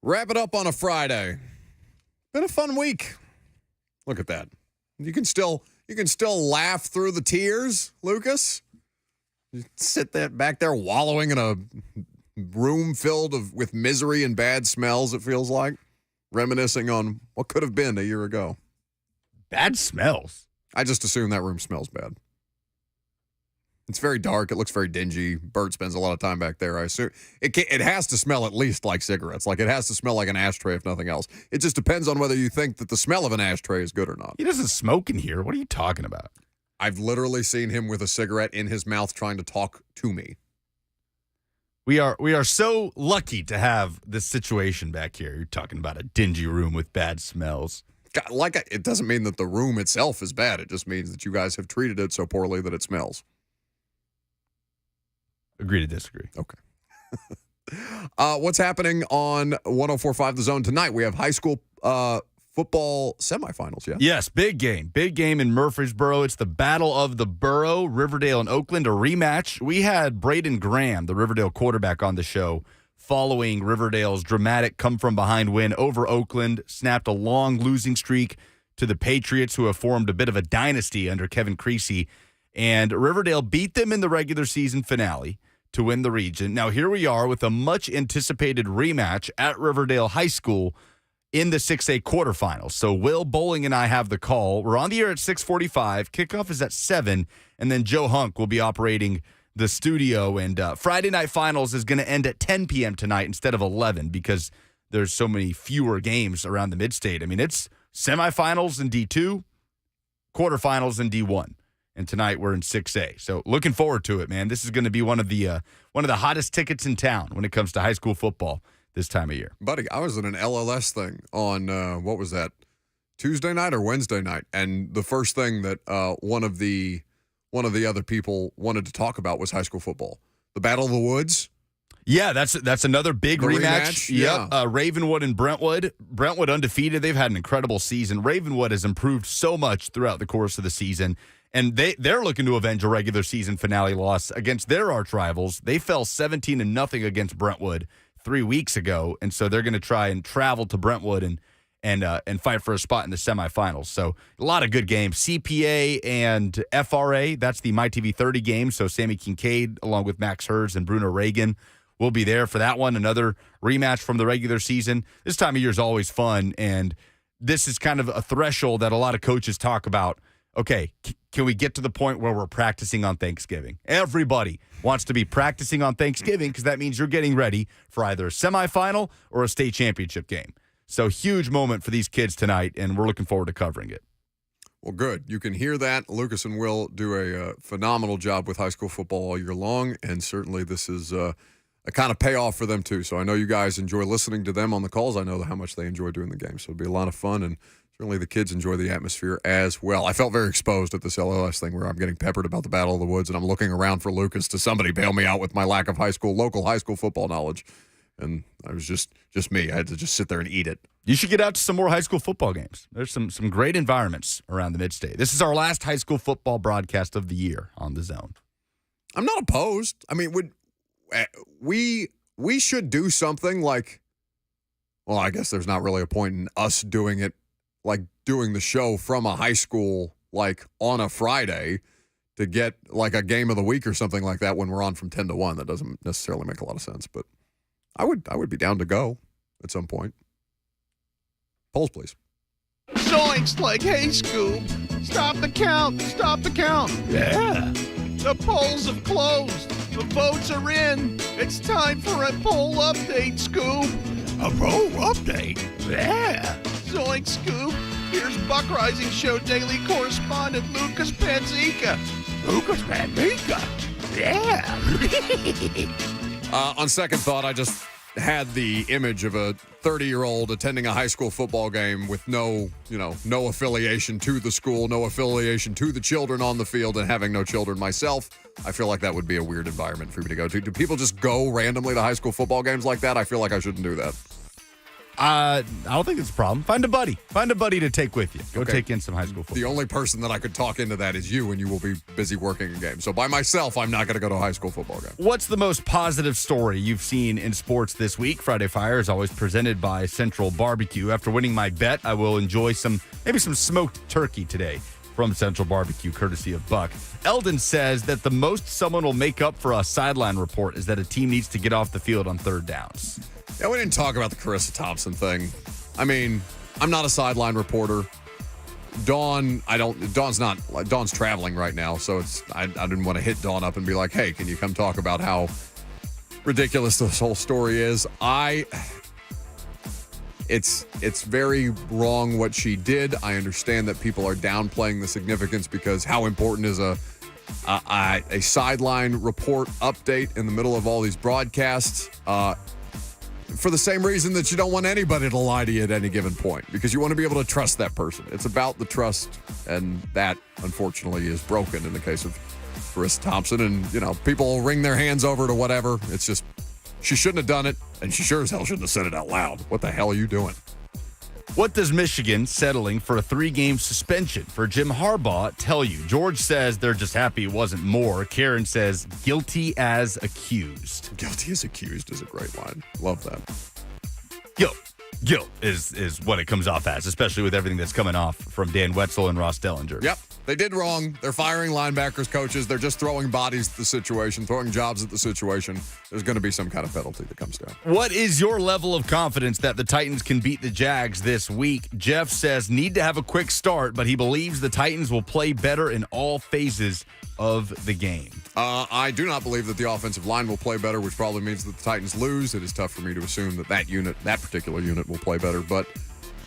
Wrap it up on a Friday. Been a fun week. Look at that. You can still laugh through the tears, Lucas. You sit there back there wallowing in a room filled with misery and bad smells, it feels like. Reminiscing on what could have been a year ago. Bad smells? I just assume that room smells bad. It's very dark. It looks very dingy. Bert spends a lot of time back there. I assume it has to smell at least like cigarettes. Like it has to smell like an ashtray, if nothing else. It just depends on whether you think that the smell of an ashtray is good or not. He doesn't smoke in here. What are you talking about? I've literally seen him with a cigarette in his mouth trying to talk to me. We are so lucky to have this situation back here. You're talking about a dingy room with bad smells. God, it doesn't mean that the room itself is bad. It just means that you guys have treated it so poorly that it smells. Agree to disagree. Okay. What's happening on 104.5 The Zone tonight? We have high school football semifinals, yeah? Yes, big game. Big game in Murfreesboro. It's the Battle of the Borough, Riverdale and Oakland, a rematch. We had Braden Graham, the Riverdale quarterback, on the show following Riverdale's dramatic come-from-behind win over Oakland, snapped a long losing streak to the Patriots, who have formed a bit of a dynasty under Kevin Creasy. And Riverdale beat them in the regular season finale to win the region. Now, here we are with a much-anticipated rematch at Riverdale High School in the 6A quarterfinals. So Will Bowling and I have the call. We're on the air at 6:45. Kickoff is at 7, and then Joe Hunk will be operating the studio. And Friday Night Finals is going to end at 10 p.m. tonight instead of 11 because there's so many fewer games around the Mid-State. I mean, it's semifinals in D2, quarterfinals in D1. And tonight we're in 6A. So looking forward to it, man. This is going to be one of the hottest tickets in town when it comes to high school football this time of year. Buddy, I was in an LLS thing on, what was that, Tuesday night or Wednesday night? And the first thing that one of the other people wanted to talk about was high school football. The Battle of the Woods. Yeah, that's another big rematch. Yeah. Ravenwood and Brentwood. Brentwood undefeated. They've had an incredible season. Ravenwood has improved so much throughout the course of the season. And they're looking to avenge a regular season finale loss against their arch rivals. They fell 17-0 against Brentwood 3 weeks ago, and so they're going to try and travel to Brentwood and fight for a spot in the semifinals. So a lot of good games. CPA and FRA, that's the MyTV 30 game. So Sammy Kincaid, along with Max Hers and Bruno Reagan, will be there for that one. Another rematch from the regular season. This time of year is always fun, and this is kind of a threshold that a lot of coaches talk about. Okay, can we get to the point where we're practicing on Thanksgiving? Everybody wants to be practicing on Thanksgiving because that means you're getting ready for either a semifinal or a state championship game. So huge moment for these kids tonight, and we're looking forward to covering it. Well, good. You can hear that. Lucas and Will do a phenomenal job with high school football all year long, and certainly this is a kind of payoff for them too. So I know you guys enjoy listening to them on the calls. I know how much they enjoy doing the game. So it'll be a lot of fun, and certainly the kids enjoy the atmosphere as well. I felt very exposed at this LLS thing where I'm getting peppered about the Battle of the Woods, and I'm looking around for Lucas to somebody bail me out with my lack of local high school football knowledge. And I was just me. I had to just sit there and eat it. You should get out to some more high school football games. There's some great environments around the Mid-State. This is our last high school football broadcast of the year on The Zone. I'm not opposed. I mean, we should do something like, well, I guess there's not really a point in us doing it, like doing the show from a high school, like on a Friday to get like a game of the week or something like that when we're on from 10 to 1. That doesn't necessarily make a lot of sense, but I would be down to go at some point. Polls, please. Zoinks like, hey, Scoop, stop the count, stop the count. Yeah. The polls have closed. The votes are in. It's time for a poll update, Scoop. A poll update? Yeah. Zoinks, Scoop. Here's Buck Rising Show daily correspondent Lucas Panzica. Lucas Panzica? Yeah. On second thought, I just had the image of a 30-year-old attending a high school football game with no affiliation to the school, no affiliation to the children on the field, and having no children myself. I feel like that would be a weird environment for me to go to. Do people just go randomly to high school football games like that? I feel like I shouldn't do that. I don't think it's a problem. Find a buddy. Find a buddy to take with you. Go take in some high school football. The only person that I could talk into that is you, and you will be busy working a game. So by myself, I'm not going to go to a high school football game. What's the most positive story you've seen in sports this week? Friday Fire is always presented by Central Barbecue. After winning my bet, I will enjoy maybe some smoked turkey today from Central Barbecue, courtesy of Buck. Eldon says that the most someone will make up for a sideline report is that a team needs to get off the field on third downs. Yeah, we didn't talk about the Carissa Thompson thing. I mean, I'm not a sideline reporter. Dawn's traveling right now, so I didn't want to hit Dawn up and be like, hey, can you come talk about how ridiculous this whole story is? It's very wrong what she did. I understand that people are downplaying the significance because how important is a sideline report update in the middle of all these broadcasts? For the same reason that you don't want anybody to lie to you at any given point, because you want to be able to trust that person. It's about the trust, and that, unfortunately, is broken in the case of Carissa Thompson. And, people will wring their hands over to whatever. It's just, she shouldn't have done it, and she sure as hell shouldn't have said it out loud. What the hell are you doing? What does Michigan settling for a 3-game suspension for Jim Harbaugh tell you? George says they're just happy it wasn't more. Karen says guilty as accused. Guilty as accused is a great line. Love that. Guilt is what it comes off as, especially with everything that's coming off from Dan Wetzel and Ross Dellinger. Yep. They did wrong. They're firing linebackers, coaches. They're just throwing bodies at the situation, throwing jobs at the situation. There's going to be some kind of penalty that comes down. What is your level of confidence that the Titans can beat the Jags this week? Jeff says need to have a quick start, but he believes the Titans will play better in all phases of the game. I do not believe that the offensive line will play better, which probably means that the Titans lose. It is tough for me to assume that that particular unit will play better, but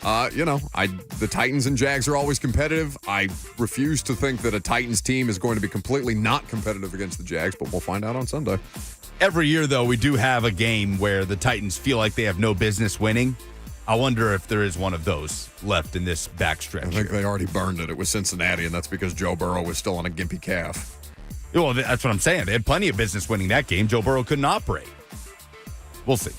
the Titans and Jags are always competitive. I refuse to think that a Titans team is going to be completely not competitive against the Jags, but we'll find out on Sunday. Every year, though, we do have a game where the Titans feel like they have no business winning. I wonder if there is one of those left in this backstretch. I think they already burned it. It was Cincinnati, and that's because Joe Burrow was still on a gimpy calf. Well, that's what I'm saying. They had plenty of business winning that game. Joe Burrow couldn't operate. We'll see.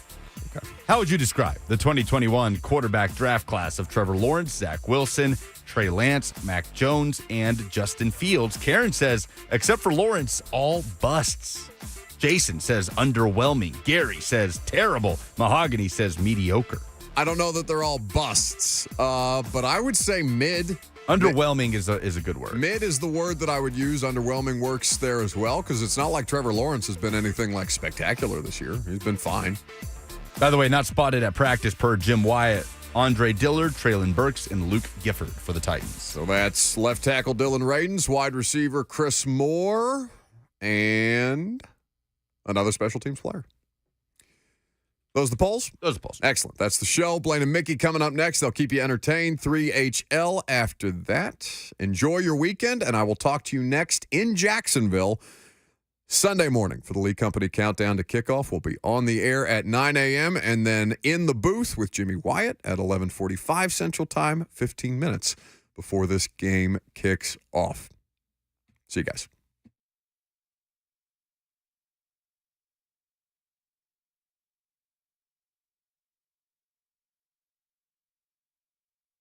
Okay. How would you describe the 2021 quarterback draft class of Trevor Lawrence, Zach Wilson, Trey Lance, Mac Jones, and Justin Fields? Karen says, except for Lawrence, all busts. Jason says underwhelming. Gary says terrible. Mahogany says mediocre. I don't know that they're all busts, but I would say mid. Underwhelming is a good word. Mid is the word that I would use. Underwhelming works there as well, because it's not like Trevor Lawrence has been anything like spectacular this year. He's been fine. By the way, not spotted at practice per Jim Wyatt, Andre Dillard, Traylon Burks, and Luke Gifford for the Titans. So that's left tackle Dylan Radins, wide receiver Chris Moore, and another special teams player. Those the polls? Those the polls. Excellent. That's the show. Blaine and Mickey coming up next. They'll keep you entertained. 3HL after that. Enjoy your weekend, and I will talk to you next in Jacksonville Sunday morning for the Lee Company Countdown to Kickoff. We'll be on the air at 9 a.m. and then in the booth with Jimmy Wyatt at 11:45 Central Time, 15 minutes before this game kicks off. See you guys.